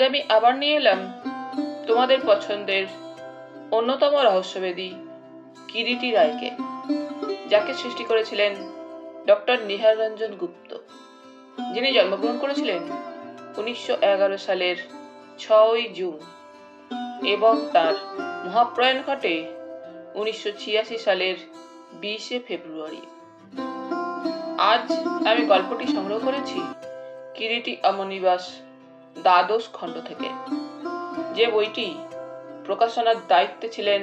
আমি আবার নিয়ে এলাম তোমাদের পছন্দের অন্যতম রহস্যভেদী কিরিটি রায়কে, যাকে সৃষ্টি করেছিলেন ডক্টর নিহার রঞ্জন গুপ্ত, যিনি জন্মগ্রহণ করেছিলেন 1911 সালের 6 জুন এবং তার মহাপ্রয়াণ ঘটে 1986 সালের 20 ফেব্রুয়ারি। আজ আমি গল্পটি সংগ্রহ করেছি কিরিটি অমনিবাস দ্বাদশ খণ্ড থেকে, যে বইটি প্রকাশনার দায়িত্বে ছিলেন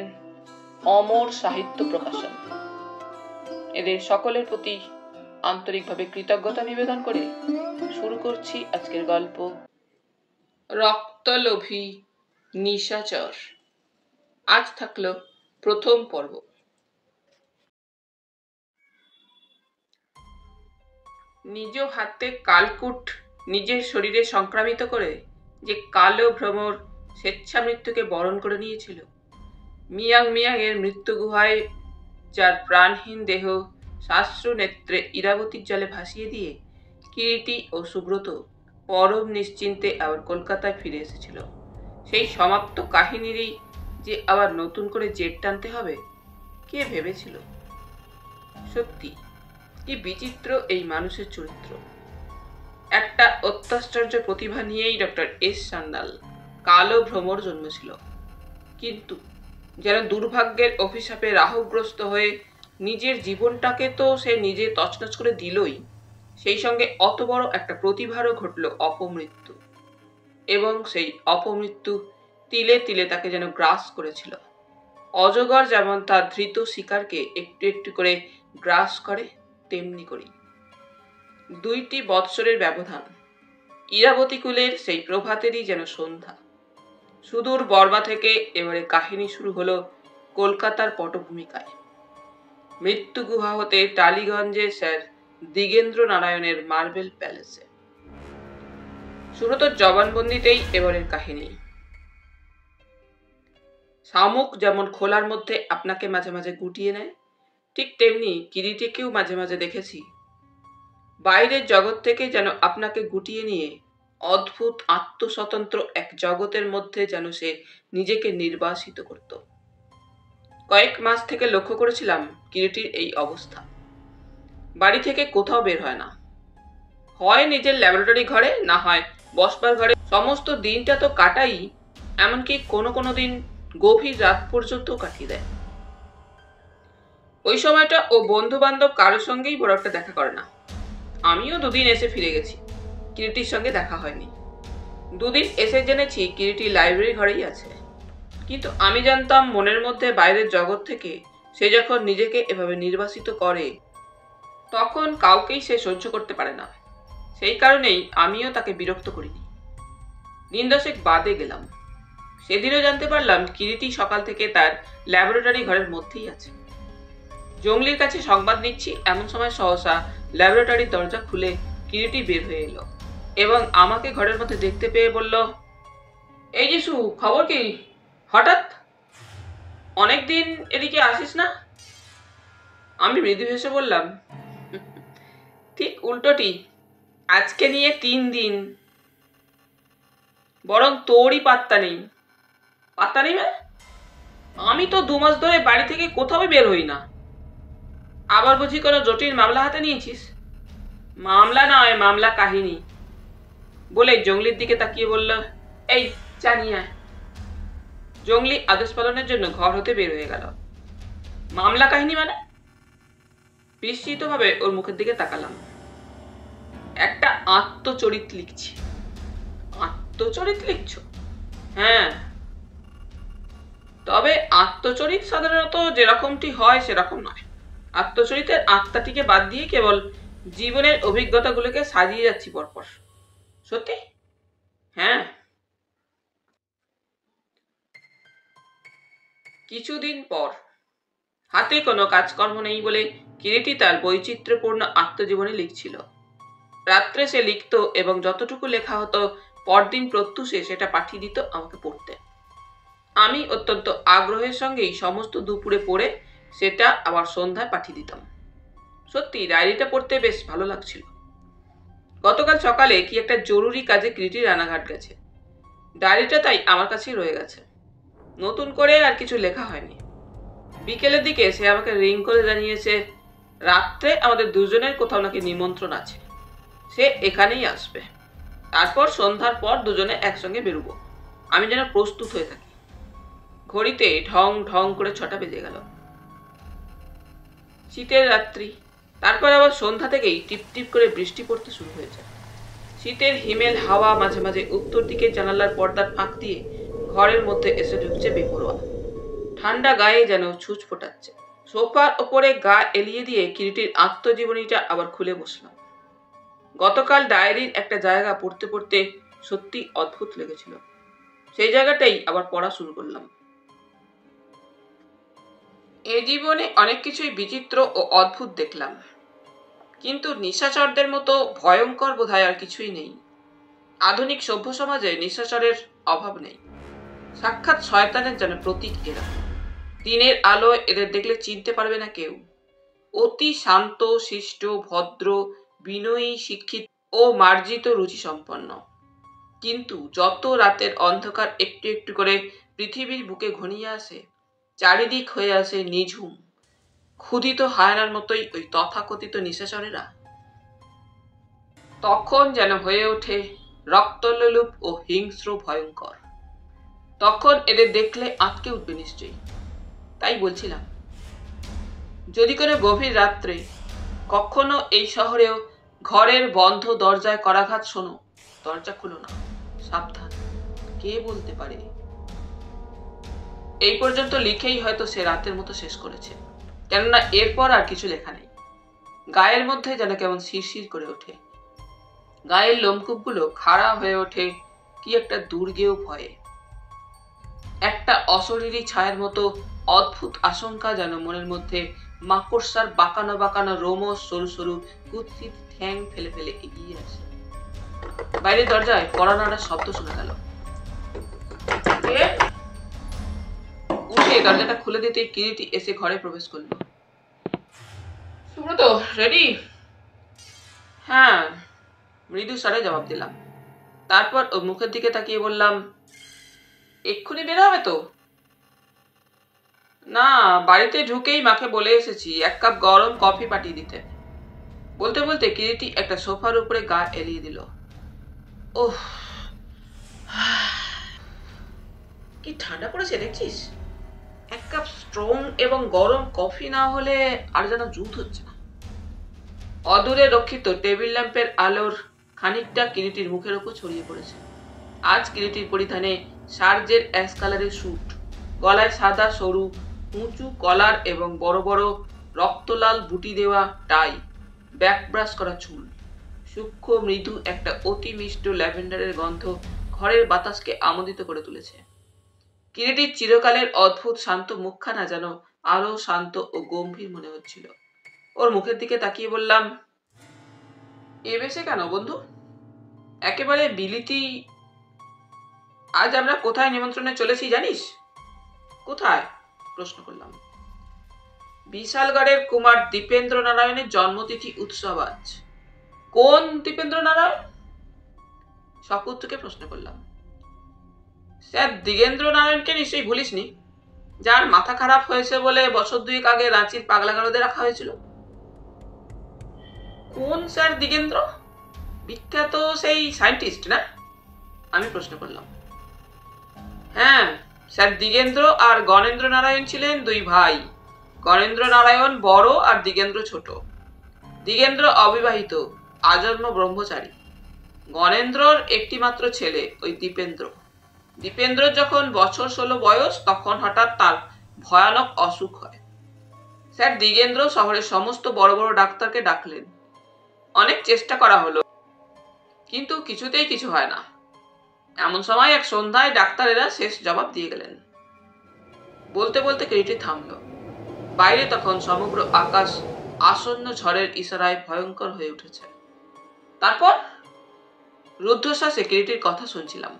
অমর সাহিত্য প্রকাশন। এদের সকলের প্রতি আন্তরিকভাবে কৃতজ্ঞতা নিবেদন করে শুরু করছি আজকের গল্প, রক্তলোভী নিশাচর। আজ থাকলো প্রথম পর্ব। নিজ হাতে কালকুট নিজের শরীরে সংক্রামিত করে যে কালো ভ্রমর স্বেচ্ছা মৃত্যুকে বরণ করে নিয়েছিল, মিয়াং এর মৃত্যু গুহায় যার প্রাণহীন দেহ শাস্ত্র নেত্রে ইরাবতীর জলে ভাসিয়ে দিয়ে কিরিটি ও সুব্রত পরম নিশ্চিন্তে আবার কলকাতায় ফিরে এসেছিল, সেই সমাপ্ত কাহিনীরই যে আবার নতুন করে জেট টানতে হবে, কে ভেবেছিল? সত্যি কি বিচিত্র এই মানুষের চরিত্র। একটা অত্যাশ্চর্য প্রতিভা নিয়েই ডক্টর এস সান্যাল কালো ভ্রমর জন্মেছিল, কিন্তু যেন দুর্ভাগ্যের অভিশাপে রাহুগ্রস্ত হয়ে নিজের জীবনটাকে তো সে নিজে তছনছ করে দিলই, সেই সঙ্গে অত বড় একটা প্রতিভারও ঘটল অপমৃত্যু, এবং সেই অপমৃত্যু তিলে তিলে তাকে যেন গ্রাস করেছিল। অজগর যেমন তার ধৃত শিকারকে একটু একটু করে গ্রাস করে, তেমনি করি 2টি বৎসরের ব্যবধান। ইরাবতী কুলের সেই প্রভাতেরই যেন সন্ধ্যা। সুদূর বর্মা থেকে এবারে কাহিনী শুরু হলো কলকাতার পটভূমিকায়, মৃত্যু গুহা হতে টালিগঞ্জে স্যার দিগেন্দ্র নারায়ণের মার্বেল প্যালেসে। সুব্রতর জবানবন্দিতেই এবারের কাহিনী। শামুক যেমন খোলার মধ্যে আপনাকে মাঝে মাঝে গুটিয়ে নেয়, ঠিক তেমনি কিরিটিকেও মাঝে মাঝে দেখেছি বাইরের জগৎ থেকে যেন আপনাকে গুটিয়ে নিয়ে অদ্ভুত আত্মস্বতন্ত্র এক জগতের মধ্যে যেন সে নিজেকে নির্বাসিত করত। কয়েক মাস থেকে লক্ষ্য করেছিলাম কিরিটির এই অবস্থা। বাড়ি থেকে কোথাও বের হয় না, হয় নিজের ল্যাবরেটরি ঘরে, না হয় বসবার ঘরে। সমস্ত দিনটা তো কাটাই, এমনকি কোনো কোনো দিন গভীর রাত পর্যন্ত কাটিয়ে দেয়। ওই সময়টা ও বন্ধু বান্ধব কারোর সঙ্গেই বড় একটা দেখা করে না। আমিও 2 দিন এসে ফিরে গেছি, কিরিটির সঙ্গে দেখা হয়নি। 2 দিন এসে জেনেছি কিরিটি লাইব্রেরি ঘরেই আছে, কিন্তু আমি জানতাম মনের মধ্যে বাইরের জগৎ থেকে সে যখন নিজেকে এভাবে নির্বাসিত করে, তখন কাউকেই সে সহ্য করতে পারে না। সেই কারণেই আমিও তাকে বিরক্ত করিনি। 10 দশেক বাদে গেলাম, সেদিনও জানতে পারলাম কিরিটি সকাল থেকে তার ল্যাবরেটরি ঘরের মধ্যেই আছে। জঙ্গলির কাছে সংবাদ নিচ্ছি এমন সময় সহসা ল্যাবরেটরির দরজা খুলে কিরিটি বের হয়ে এলো এবং আমাকে ঘরের মধ্যে দেখতে পেয়ে বলল, এই যিশু, খবর কি? হঠাৎ অনেকদিন এদিকে আসিস না? আমি মৃদু হেসে বললাম, ঠিক উল্টোটি, আজকে নিয়ে 3 দিন, বরং তোরই পাত্তা নেই। পাত্তা নেই মানে? আমি তো 2 মাস ধরে বাড়ি থেকে কোথাও বের হই না। আবার বুঝি কোনো জটিল মামলা হাতে নিয়েছিস? মামলা নয়, মামলা কাহিনী, বলে জঙ্গলির দিকে তাকিয়ে বলল, এই চা নিয়ে আয়। জঙ্গলি আদেশ পালনের জন্য ঘর হতে বের হয়ে গেল। মামলা কাহিনী মানে? বিস্মিতভাবে ওর মুখের দিকে তাকালাম। একটা আত্মচরিত লিখছি। আত্মচরিত লিখছ? হ্যাঁ, তবে আত্মচরিত সাধারণত যেরকমটি হয় সেরকম নয়। আত্মচরিতের আত্মাটিকে বাদ দিয়ে কেবল জীবনের অভিজ্ঞতাগুলোকে সাজিয়ে যাচ্ছি পরপর। সত্যি? হ্যাঁ। কিছুদিন পর, হাতে কোনো কাজকর্ম নেই বলে কিরিটি তার বৈচিত্র্যপূর্ণ আত্মজীবনী লিখছিল। রাত্রে সে লিখত এবং যতটুকু লেখা হতো পরদিন প্রত্যুষে সেটা পাঠিয়ে দিত আমাকে পড়তে। আমি অত্যন্ত আগ্রহের সঙ্গেই সমস্ত দুপুরে পড়ে সেটা আবার সন্ধ্যায় পাঠিয়ে দিতাম। সত্যি ডায়েরিটা পড়তে বেশ ভালো লাগছিল। গতকাল সকালে কি একটা জরুরি কাজে কিরিটি রানাঘাট গেছে। ডায়েরিটা তাই আমার কাছেই রয়ে গেছে, নতুন করে আর কিছু লেখা হয়নি। বিকেলের দিকে সে আমাকে রিং করে জানিয়েছে রাত্রে আমাদের দুজনের কোথাও নাকি নিমন্ত্রণ আছে, সে এখানেই আসবে। তারপর সন্ধ্যার পর দুজনে একসঙ্গে বেরোবো। আমি যেন প্রস্তুত হয়ে থাকি। ঘড়িতে ঢং ঢং করে 6টা বেজে গেল। শীতের রাত্রি, তারপর আবার সন্ধ্যা থেকেই টিপ টিপ করে বৃষ্টি পড়তে শুরু হয়েছে। শীতের হিমেল হাওয়া মাঝে মাঝে উত্তর দিকে জানালার পর্দার ফাঁক দিয়ে ঘরের মধ্যে এসে ঢুকছে বেপরোয়া। ঠান্ডা গায়ে যেন ছুঁচ ফোটাচ্ছে। সোফার ওপরে গা এলিয়ে দিয়ে কিরিটির আত্মজীবনীটা আবার খুলে বসলাম। গতকাল ডায়েরির একটা জায়গা পড়তে পড়তে সত্যি অদ্ভুত লেগেছিল। সেই জায়গাটাই আবার পড়া শুরু করলাম। এ জীবনে অনেক কিছুই বিচিত্র ও অদ্ভুত দেখলাম, কিন্তু নিশাচরদের মতো ভয়ঙ্কর বোধহয় আর কিছুই নেই। আধুনিক সভ্য সমাজে নিশাচরের অভাব নেই। সাক্ষাৎ শয়তানের যেন প্রতীক এরা। দিনের আলোয় এদের দেখলে চিনতে পারবে না কেউ। অতি শান্ত, শিষ্ট, ভদ্র, বিনয়ী, শিক্ষিত ও মার্জিত রুচি সম্পন্ন। কিন্তু যত রাতের অন্ধকার একটু একটু করে পৃথিবীর বুকে ঘনিয়ে আসে, চারিদিক হয়ে আসে নিঝুম, ক্ষুধিত হায়নার মতোই ওই তথাকথিত নিশাচরেরা, তখন যেন হয়ে ওঠে রক্তলোলুপ ও হিংস্র ভয়ঙ্কর। তখন এদের দেখলে আটকে উঠবে নিশ্চয়ই। তাই বলছিলাম, যদি কোনো গভীর রাত্রে কখনো এই শহরেও ঘরের বন্ধ দরজায় করাঘাত শোনো, দরজা খুলো না, সাবধান, কে বলতে পারে। এই পর্যন্ত লিখেই হয়তো সে রাতের মতো শেষ করেছে, কেননা এরপর আর কিছু লেখা নেই। গায়ের মধ্যে যেন কেমন শিরশির করে ওঠে। গায়ের লোমকূপগুলো খাড়া হয়ে ওঠে কি একটা দুর্গেয় ভয়ে। একটা অশরীরী ছায়ার মতো অদ্ভুত আশঙ্কা যেন মনের মধ্যে মাকড়সার বাঁকানো বাঁকানো রোমস সরু সরু কুৎসিত ঠ্যাং ফেলে ফেলে এগিয়ে আসে। বাইরের দরজায় কড়া নাড়ার শব্দ শোনা গেল। উঠে দরজাটা খুলে দিতে কিরিটি এসে ঘরে প্রবেশ করলো। সুব্রত, রেডি? হ্যাঁ, মৃদু স্বরে জবাব দিলাম। তারপর ওর মুখের দিকে তাকিয়ে বললাম, এক্ষুনি বের হবে তো? না, বাড়িতে ঢুকেই মাকে বলে এসেছি 1 কাপ গরম কফি পাঠিয়ে দিতে। বলতে বলতে কিরিটি একটা সোফার উপরে গা এলিয়ে দিল। ওহ, কি ঠান্ডা পড়েছে দেখছিস? 1 কাপ স্ট্রং এবং গরম কফি না হলে আর যেন জুত হচ্ছে না। অদূরে রক্ষিত টেবিল ল্যাম্পের আলোর খানিকটা কিরিটির মুখের উপর ছড়িয়ে পড়েছে। আজ কিরিটির পরিধানে সার্জের অ্যাশ কালারের স্যুট, গলায় সাদা সরু উঁচু কলার এবং বড় বড় রক্তলাল বুটি দেওয়া টাই, ব্যাক ব্রাশ করা চুল। সূক্ষ্ম মৃদু একটা অতি মিষ্ট ল্যাভেন্ডারের গন্ধ ঘরের বাতাসকে আমোদিত করে তুলেছে। কিরিটির চিরকালের অদ্ভুত শান্ত মুখখানা যেন আরো শান্ত ও গম্ভীর মনে হচ্ছিল। ওর মুখের দিকে তাকিয়ে বললাম, এ বেশে কেন বন্ধু? একেবারে বিলিতি। আজ আমরা কোথায় নিমন্ত্রণে চলেছি জানিস? কোথায়? প্রশ্ন করলাম। বিশালগড়ের কুমার দীপেন্দ্র নারায়ণের জন্মতিথি উৎসব আজ। কোন দীপেন্দ্র নারায়ণ? সকুত্তকে প্রশ্ন করলাম। স্যার দিগেন্দ্র নারায়ণকে নিশ্চয়ই ভুলিসনি, যার মাথা খারাপ হয়েছে বলে বছর 2 আগে রাঁচির পাগলাগারদে রাখা হয়েছিল। কোন স্যার দিগেন্দ্র? বিখ্যাত সেই সায়েন্টিস্ট না? আমি প্রশ্ন করলাম। হ্যাঁ, স্যার দিগেন্দ্র আর গণেন্দ্র নারায়ণ ছিলেন 2 ভাই। গণেন্দ্র নারায়ণ বড় আর দিগেন্দ্র ছোট। দিগেন্দ্র অবিবাহিত, আজন্ম ব্রহ্মচারী। গণেন্দ্রর একটি মাত্র ছেলে ওই দীপেন্দ্র। দীপেন্দ্রর যখন বছর 16 বয়স, তখন হঠাৎ তার ভয়ানক অসুখ হয়। স্যার দিগেন্দ্র শহরের সমস্ত বড় বড় ডাক্তারকে ডাকলেন। অনেক চেষ্টা করা হলো, কিন্তু কিছুতেই কিছু হয় না। এমন সময় এক সন্ধ্যায় ডাক্তারেরা শেষ জবাব দিয়ে গেলেন। বলতে বলতে কিরিটি থামল। বাইরে তখন সমগ্র আকাশ আসন্ন ঝড়ের ইশারায় ভয়ঙ্কর হয়ে উঠেছে। তারপর রুদ্ধশ্বাসে কিরিটির কথা শুনছিলাম।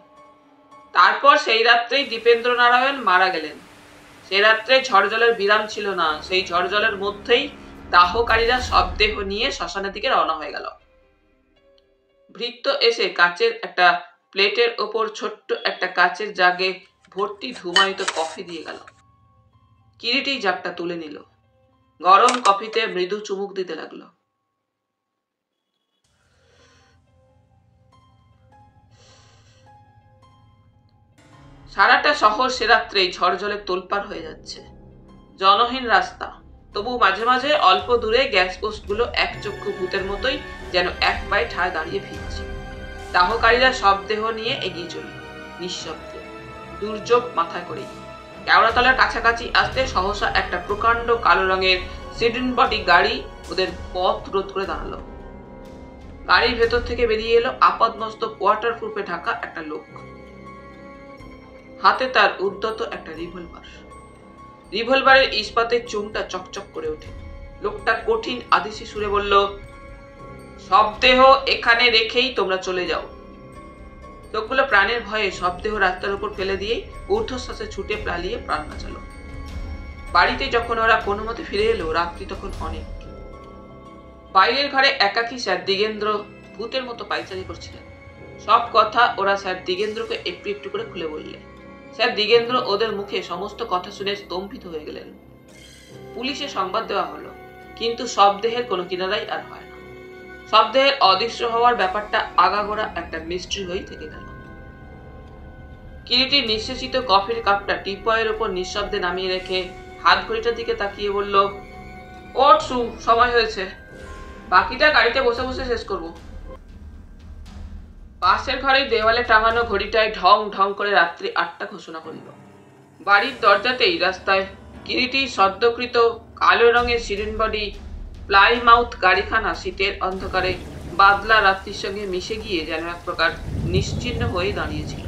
তারপর সেই রাত্রেই দীপেন্দ্র নারায়ণ মারা গেলেন। সেই রাত্রে ঝড় জলের বিরাম ছিল না। সেই ঝড় জলের মধ্যেই দাহকারীরা শবদেহ নিয়ে শ্মশানের দিকে রওনা হয়ে গেল। ভৃত্য এসে কাচের একটা প্লেটের ওপর ছোট্ট একটা কাচের জাগে ভর্তি ধুমায়িত কফি দিয়ে গেল। কিরিটি জাগটা তুলে নিল, গরম কফিতে মৃদু চুমুক দিতে লাগলো। সারাটা শহর সে রাত্রেই ঝড় জলে তোলপাড় হয়ে যাচ্ছে। জনহীন রাস্তা, তবু মাঝে মাঝে অল্প দূরে গ্যাস পোস্টগুলো একচক্ষু ভূতের মতোই যেন এক পায়ে ঠায় দাঁড়িয়ে ফিরছে। দাহকারীরা শবদেহ নিয়ে এগিয়ে চলল নিঃশব্দে, দুর্যোগ মাথায় করেই। কেওড়াতলার কাছাকাছি আসতে সহসা একটা প্রকাণ্ড কালো রঙের সিডন বডি গাড়ি ওদের পথ রোধ করে দাঁড়ালো। গাড়ির ভেতর থেকে বেরিয়ে এলো আপাদমস্তক ওয়াটারপ্রুফে ঢাকা একটা লোক। হাতে তার উদ্যত একটা রিভলভার। রিভলভারের ইস্পাতের চুনটা চকচক করে ওঠে। লোকটা কঠিন আদেশি সুরে বলল, শবদেহ এখানে রেখেই তোমরা চলে যাও। লোকগুলো প্রাণের ভয়ে শবদেহ রাস্তার উপর ফেলে দিয়ে ঊর্ধ্বশ্বাসে ছুটে পালিয়ে প্রাণ বাঁচালো। বাড়িতে যখন ওরা কোনো মতে ফিরে এলো, রাত্রি তখন অনেক। বাইরের ঘরে একাকী স্যার দিগেন্দ্র ভূতের মতো পাইচারি করছিলেন। সব কথা ওরা স্যার দিগেন্দ্রকে একটু একটু করে খুলে বললে। স্যার দিগেন্দ্র ওদের মুখে সমস্ত কথা শুনে স্তম্ভিত হয়ে গেলেন। পুলিশে সংবাদ দেওয়া হলো, কিন্তু শবদেহের কোনো কিনারাই আর হয় না। শবদেহের অদৃশ্য হওয়ার ব্যাপারটা আগাগোড়া একটা মিস্ট্রি হয়েই থেকে গেল। কিরিটি নিঃশেষিত কফির কাপটা টিপয়ের উপর নিঃশব্দে নামিয়ে রেখে হাত ঘড়িটার দিকে তাকিয়ে বলল, ওঠ সু, সময় হয়েছে। বাকিটা গাড়িতে বসে বসে শেষ করব। পাশের ঘরের দেওয়ালে টাঙানো ঘড়িটায় ঢং ঢং করে রাত্রি 8টা ঘোষণা করিল। বাড়ির দরজাতেই রাস্তায় কিরিটি সদ্যকৃত কালো রঙের সিডন বডি প্লাইমাউথ গাড়িখানা শীতের অন্ধকারে বাদলা রাত্রির সঙ্গে মিশে গিয়ে যেন এক প্রকার নিশ্চিহ্ন হয়ে দাঁড়িয়েছিল।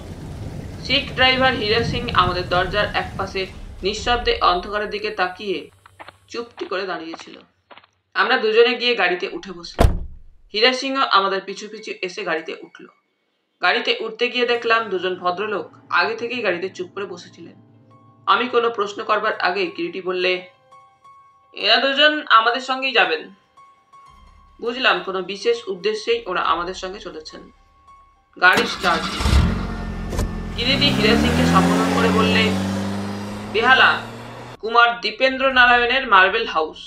শিখ ড্রাইভার হীরা সিং আমাদের দরজার এক পাশে নিঃশব্দে অন্ধকারের দিকে তাকিয়ে চুপটি করে দাঁড়িয়েছিল। আমরা দুজনে গিয়ে গাড়িতে উঠে বসলাম। হীরা সিংও আমাদের পিছু পিছু এসে গাড়িতে উঠল। গাড়িতে উঠতে গিয়ে দেখলাম দুজন ভদ্রলোক আগে থেকেই গাড়িতে চুপ করে বসেছিলেন। আমি কোনো প্রশ্ন করবার আগে কিরিটি বললে, এরা দুজন আমাদের সঙ্গেই যাবেন। বুঝলাম কোনো বিশেষ উদ্দেশ্যেই ওরা আমাদের সঙ্গে চলেছেন। গাড়ি স্টার্ট। কিরিটি হীরা সিংকে সম্বোধন করে বললে, বেহালা, কুমার দীপেন্দ্র নারায়ণের মার্বেল হাউস।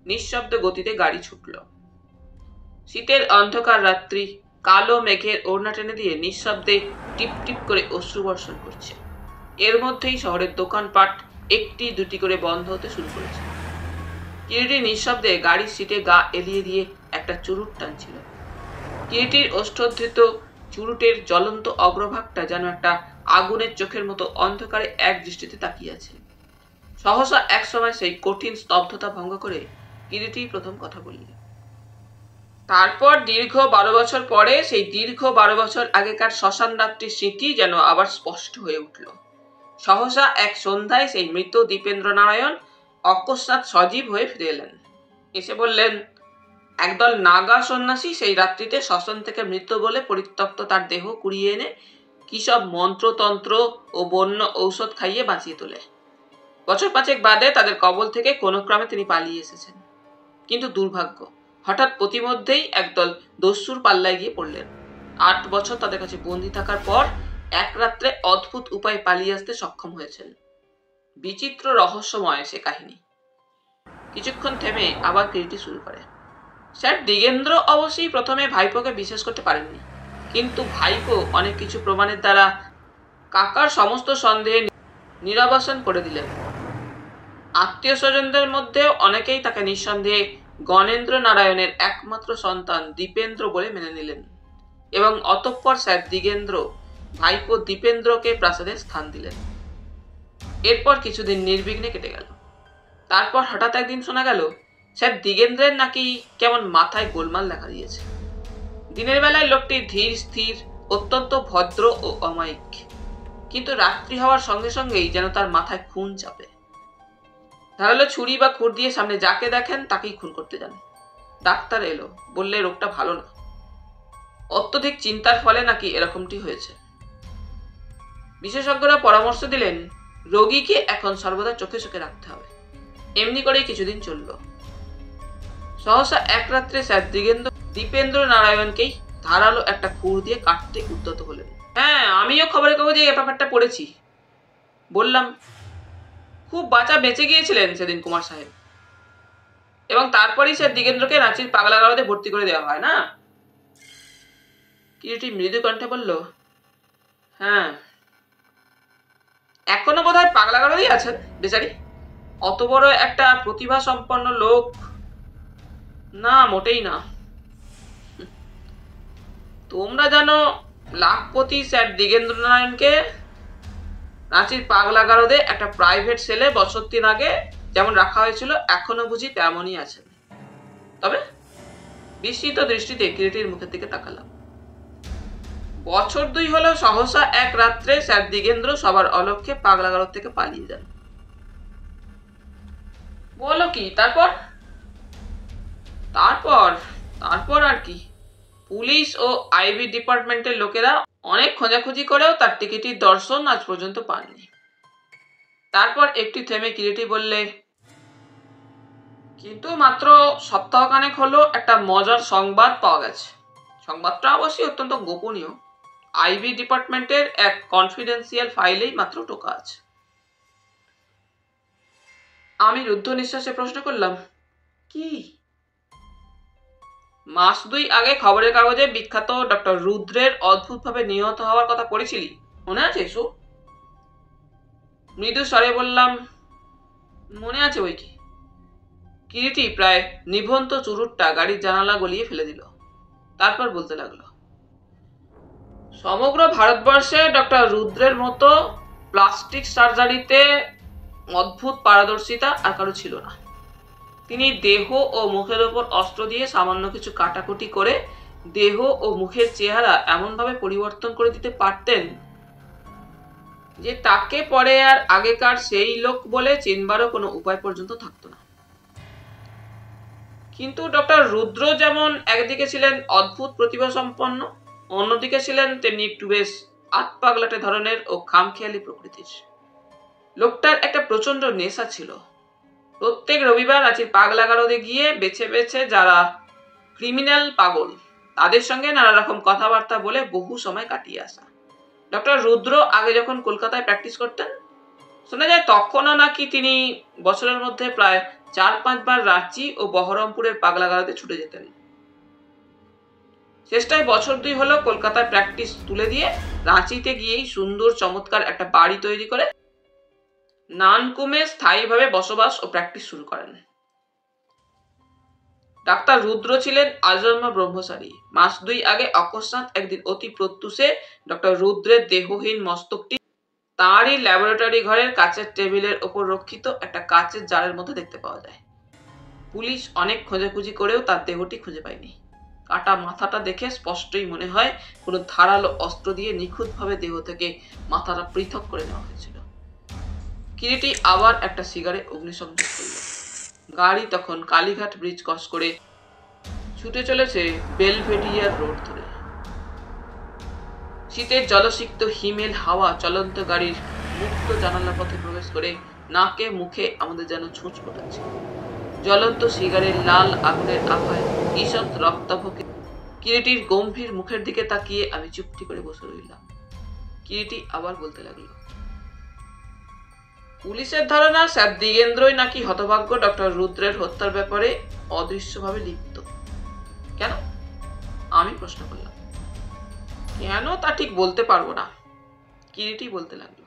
নিঃশব্দ গতিতে গাড়ি ছুটল। শীতের অন্ধকার রাত্রি কালো মেঘের ওড়না টেনে দিয়ে নিঃশব্দে টিপ টিপ করে অশ্রু বর্ষণ করছে। এর মধ্যেই শহরের দোকানপাট একটি দুটি করে বন্ধ হতে শুরু করেছে। কিরিটি নিঃশব্দে গাড়ির সিটে গা এলিয়ে দিয়ে একটা চুরুট টানছিল। কিরিটির ওষ্ঠোদ্ধৃত চুরুটের জ্বলন্ত অগ্রভাগটা যেন একটা আগুনের চোখের মতো অন্ধকারে এক দৃষ্টিতে তাকিয়ে আছে। সহসা এক সময় সেই কঠিন স্তব্ধতা ভঙ্গ করে কিরিটি প্রথম কথা বললে। তারপর দীর্ঘ 12 বছর পরে সেই দীর্ঘ 12 বছর আগেকার শ্মশান রাত্রির স্মৃতি যেন আবার স্পষ্ট হয়ে উঠল। সহসা এক সন্ধ্যায় সেই মৃত দীপেন্দ্র নারায়ণ অকস্মাৎ সজীব হয়ে ফিরে এলেন। এসে বললেন, একদল নাগা সন্ন্যাসী সেই রাত্রিতে শ্মশান থেকে মৃত বলে পরিত্যক্ত তার দেহ কুড়িয়ে এনে কি সব মন্ত্রতন্ত্র ও বন্য ঔষধ খাইয়ে বাঁচিয়ে তোলে। বছর 5 বাদে তাদের কবল থেকে কোনো ক্রমে তিনি পালিয়ে এসেছেন। কিন্তু দুর্ভাগ্য, হঠাৎ প্রতিমধ্যেই একদল দস্যুর পাল্লায় গিয়ে পড়লেন। 8 বছর তাদের কাছে বন্দী থাকার পর এক রাত্রে অদ্ভুত উপায়ে পালিয়ে আসতে সক্ষম হয়েছেন। বিচিত্র রহস্যময় সে কাহিনী। কিছুক্ষণ থেমে আবার কিরিটি শুরু করে, স্যার দিগেন্দ্র অবশ্যই প্রথমে ভাইপোকে বিশ্বাস করতে পারেননি, কিন্তু ভাইপো অনেক কিছু প্রমাণের দ্বারা কাকার সমস্ত সন্দেহে নিরবাসন করে দিলেন। আত্মীয় স্বজনদের মধ্যেও অনেকেই তাকে নিঃসন্দেহে গণেন্দ্র নারায়ণের একমাত্র সন্তান দীপেন্দ্র বলে মেনে নিলেন এবং অতঃপর স্যার দিগেন্দ্র ভাইপো দীপেন্দ্রকে প্রাসাদে স্থান দিলেন। এরপর কিছুদিন নির্বিঘ্নে কেটে গেল। তারপর হঠাৎ একদিন শোনা গেল স্যার দিগেন্দ্রের নাকি কেমন মাথায় গোলমাল দেখা দিয়েছে। দিনের বেলায় লোকটি ধীর স্থির, অত্যন্ত ভদ্র ও অমায়িক, কিন্তু রাত্রি হওয়ার সঙ্গে সঙ্গেই যেন তার মাথায় খুন চাপে। ধারালো ছুরি বা খুর দিয়ে সামনে যাকে দেখেন তাকেই খুন করতে যান। ডাক্তার এলো, বললে রোগটা ভালো না, অত্যধিক চিন্তার ফলে নাকি এরকমটি হয়েছে। বিশেষজ্ঞরা পরামর্শ দিলেন রোগীকে এখন সর্বদা চোখে চোখে রাখতে হবে। এমনি করেই কিছুদিন চলল। সহসা এক রাত্রে স্যার দীপেন্দ্র নারায়ণকেই ধারালো একটা খুর দিয়ে কাটতে উদ্যত হলেন। হ্যাঁ, আমিও খবরের কাগজে এই ব্যাপারটা পড়েছি। বললাম, খুব বাঁচা বেঁচে গিয়েছিলেন সেদিন কুমার সাহেব, এবং তারপরেই স্যার দিগেন্দ্রকে রাঁচির পাগলাগারদে ভর্তি করে দেওয়া হয় না? কিরিটি মৃদু কণ্ঠে বলল, হ্যাঁ, এখনো বোধ হয় পাগলাগারদেই আছেন বেচারি। অত বড় একটা প্রতিভা সম্পন্ন লোক, না মোটেই না। তোমরা জানো লাখপতি স্যার দিগেন্দ্র নারায়ণকে রাঁচির পাগলাগারদে একটা প্রাইভেট সেলে বছর 3 আগে যেমন রাখা হয়েছিল এখনো বুঝি তেমনই আছেন। তবে বিস্মিত দৃষ্টিতে কিরিটির মুখের দিকে তাকালাম। বছর 2 হলো সহসা এক রাত্রে স্যার দিগেন্দ্র সবার অলক্ষ্যে পাগলাগারদ থেকে পালিয়ে যান। বলো কি তারপর? তারপর তারপর আর কি, পুলিশ ও আইবি ডিপার্টমেন্টের লোকেরা অনেক খোঁজাখুঁজি করেও তার টিকিটির দর্শন আজ পর্যন্ত পাননি। তারপর একটু থেমে কিরিটি বললে, কিন্তু মাত্র সপ্তাহখানেক হলো একটা মজার সংবাদ পাওয়া গেছে। সংবাদটা অবশ্যই অত্যন্ত গোপনীয়। আইবি ডিপার্টমেন্টের এক কনফিডেন্সিয়াল ফাইলেই মাত্র টোকা আছে। আমি রুদ্ধ নিঃশ্বাসে প্রশ্ন করলাম, কি? মাস 2 আগে খবরের কাগজে বিখ্যাত ডক্টর রুদ্রের অদ্ভুতভাবে নিহত হওয়ার কথা পড়েছিলি, মনে আছে এসো? মৃদু স্বরে বললাম, মনে আছে বই কি। কিরিটি প্রায় নিভন্ত চুরুটটা গাড়ির জানালা গলিয়ে ফেলে দিল। তারপর বলতে লাগলো, সমগ্র ভারতবর্ষে ডক্টর রুদ্রের মতো প্লাস্টিক সার্জারিতে অদ্ভুত পারদর্শিতা আর কারো ছিল না। তিনি দেহ ও মুখের ওপর অস্ত্র দিয়ে সামান্য কিছু কাটাকুটি করে দেহ ও মুখের চেহারা এমনভাবে পরিবর্তন করে দিতে পারতেন যে তাকে পরে আর আগেকার সেই লোক বলে চিনবারও কোনো উপায় পর্যন্ত থাকতো না। কিন্তু ডক্টর রুদ্র যেমন একদিকে ছিলেন অদ্ভুত প্রতিভা সম্পন্ন, অন্যদিকে ছিলেন তেমনি একটু বেশ আতপাগলাটে ধরনের ও খামখেয়ালি প্রকৃতির। লোকটার একটা প্রচন্ড নেশা ছিল। প্রত্যেক রবিবার রাঁচির পাগলাগারদে গিয়ে বেছে বেছে যারা ক্রিমিনাল পাগল তাদের সঙ্গে নানা রকম কথাবার্তা বলে বহু সময় কাটিয়ে আসা। ডক্টর রুদ্র আগে যখন কলকাতায় প্র্যাকটিস করতেন, শোনা যায় তখনও নাকি তিনি বছরের মধ্যে প্রায় 4-5 বার রাঁচি ও বহরমপুরের পাগলাগারদে ছুটে যেতেন। শেষটায় বছর 2 হলো কলকাতায় প্র্যাকটিস তুলে দিয়ে রাঁচিতে গিয়েই সুন্দর চমৎকার একটা বাড়ি তৈরি করে নানকুমে স্থায়ীভাবে বসবাস ও প্র্যাকটিস শুরু করেন। ডাক্তার রুদ্র ছিলেন আজন্ম ব্রহ্মচারী। মাস 2 আগে অকস্মাৎ একদিন অতি প্রত্যুষে ডক্টর রুদ্রের দেহহীন মস্তকটি তাঁরই ল্যাবরেটরি ঘরের কাচের টেবিলের ওপর রক্ষিত একটা কাচের জারের মধ্যে দেখতে পাওয়া যায়। পুলিশ অনেক খোঁজাখুঁজি করেও তার দেহটি খুঁজে পায়নি। কাটা মাথাটা দেখে স্পষ্টই মনে হয় কোনো ধারালো অস্ত্র দিয়ে নিখুঁতভাবে দেহ থেকে মাথাটা পৃথক করে নেওয়া হয়েছিল। কিরিটি আবার একটা সিগারেট অগ্নিসংযোগ করল। গাড়ি তখন কালীঘাট ব্রিজ ক্রস করে ছুটে চলেছে বেলভেডিয়ার রোড ধরে। শীতের জলসিক্ত হিমেল হাওয়া চলন্ত গাড়ির মুক্ত জানালা পথে প্রবেশ করে নাকে মুখে আমাদের যেন ছুঁচ ফোটাচ্ছে। জ্বলন্ত সিগারের লাল আগুনের আভায় ঈষৎ রক্তাভকে কিরিটির গম্ভীর মুখের দিকে তাকিয়ে আমি চুপটি করে বসে রইলাম। কিরিটি আবার বলতে লাগলো, পুলিশের ধারণা স্যার দিগেন্দ্রই নাকি হতভাগ্য ডক্টর রুদ্রের হত্যার ব্যাপারে অদৃশ্যভাবে লিপ্ত। কেন? আমি প্রশ্ন করলাম। কেন তা ঠিক বলতে পারবো না, কিরিটি বলতে লাগলো।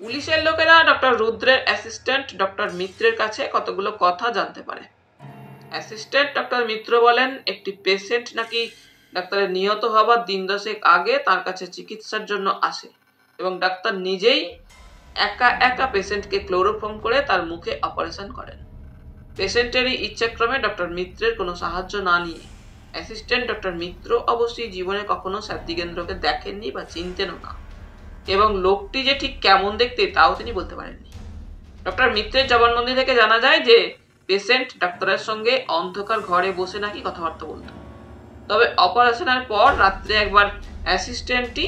পুলিশের লোকেরা ডক্টর রুদ্রের অ্যাসিস্ট্যান্ট ডক্টর মিত্রের কাছে কতগুলো কথা জানতে পারে। অ্যাসিস্ট্যান্ট ডক্টর মিত্র বলেন একটি পেশেন্ট নাকি ডাক্তারের নিহত হবার দিন 10 আগে তার কাছে চিকিৎসার জন্য আসে এবং ডাক্তার নিজেই একা একা পেশেন্টকে ক্লোরোফর্ম করে তার মুখে অপারেশন করেন। পেশেন্টেরই ইচ্ছাক্রমে ডক্টর মিত্রের কোনো সাহায্য না নিয়ে। অ্যাসিস্ট্যান্ট ডক্টর মিত্র অবশ্যই জীবনে কখনো স্যার দিগেন্দ্রকে দেখেননি বা চিনতেনও না, এবং লোকটি যে ঠিক কেমন দেখতে তাও তিনি বলতে পারেননি। ডক্টর মিত্রের জবানবন্দি থেকে জানা যায় যে পেশেন্ট ডাক্তারের সঙ্গে অন্ধকার ঘরে বসে নাকি কথাবার্তা বলত। তবে অপারেশনের পর রাত্রে একবার অ্যাসিস্ট্যান্টটি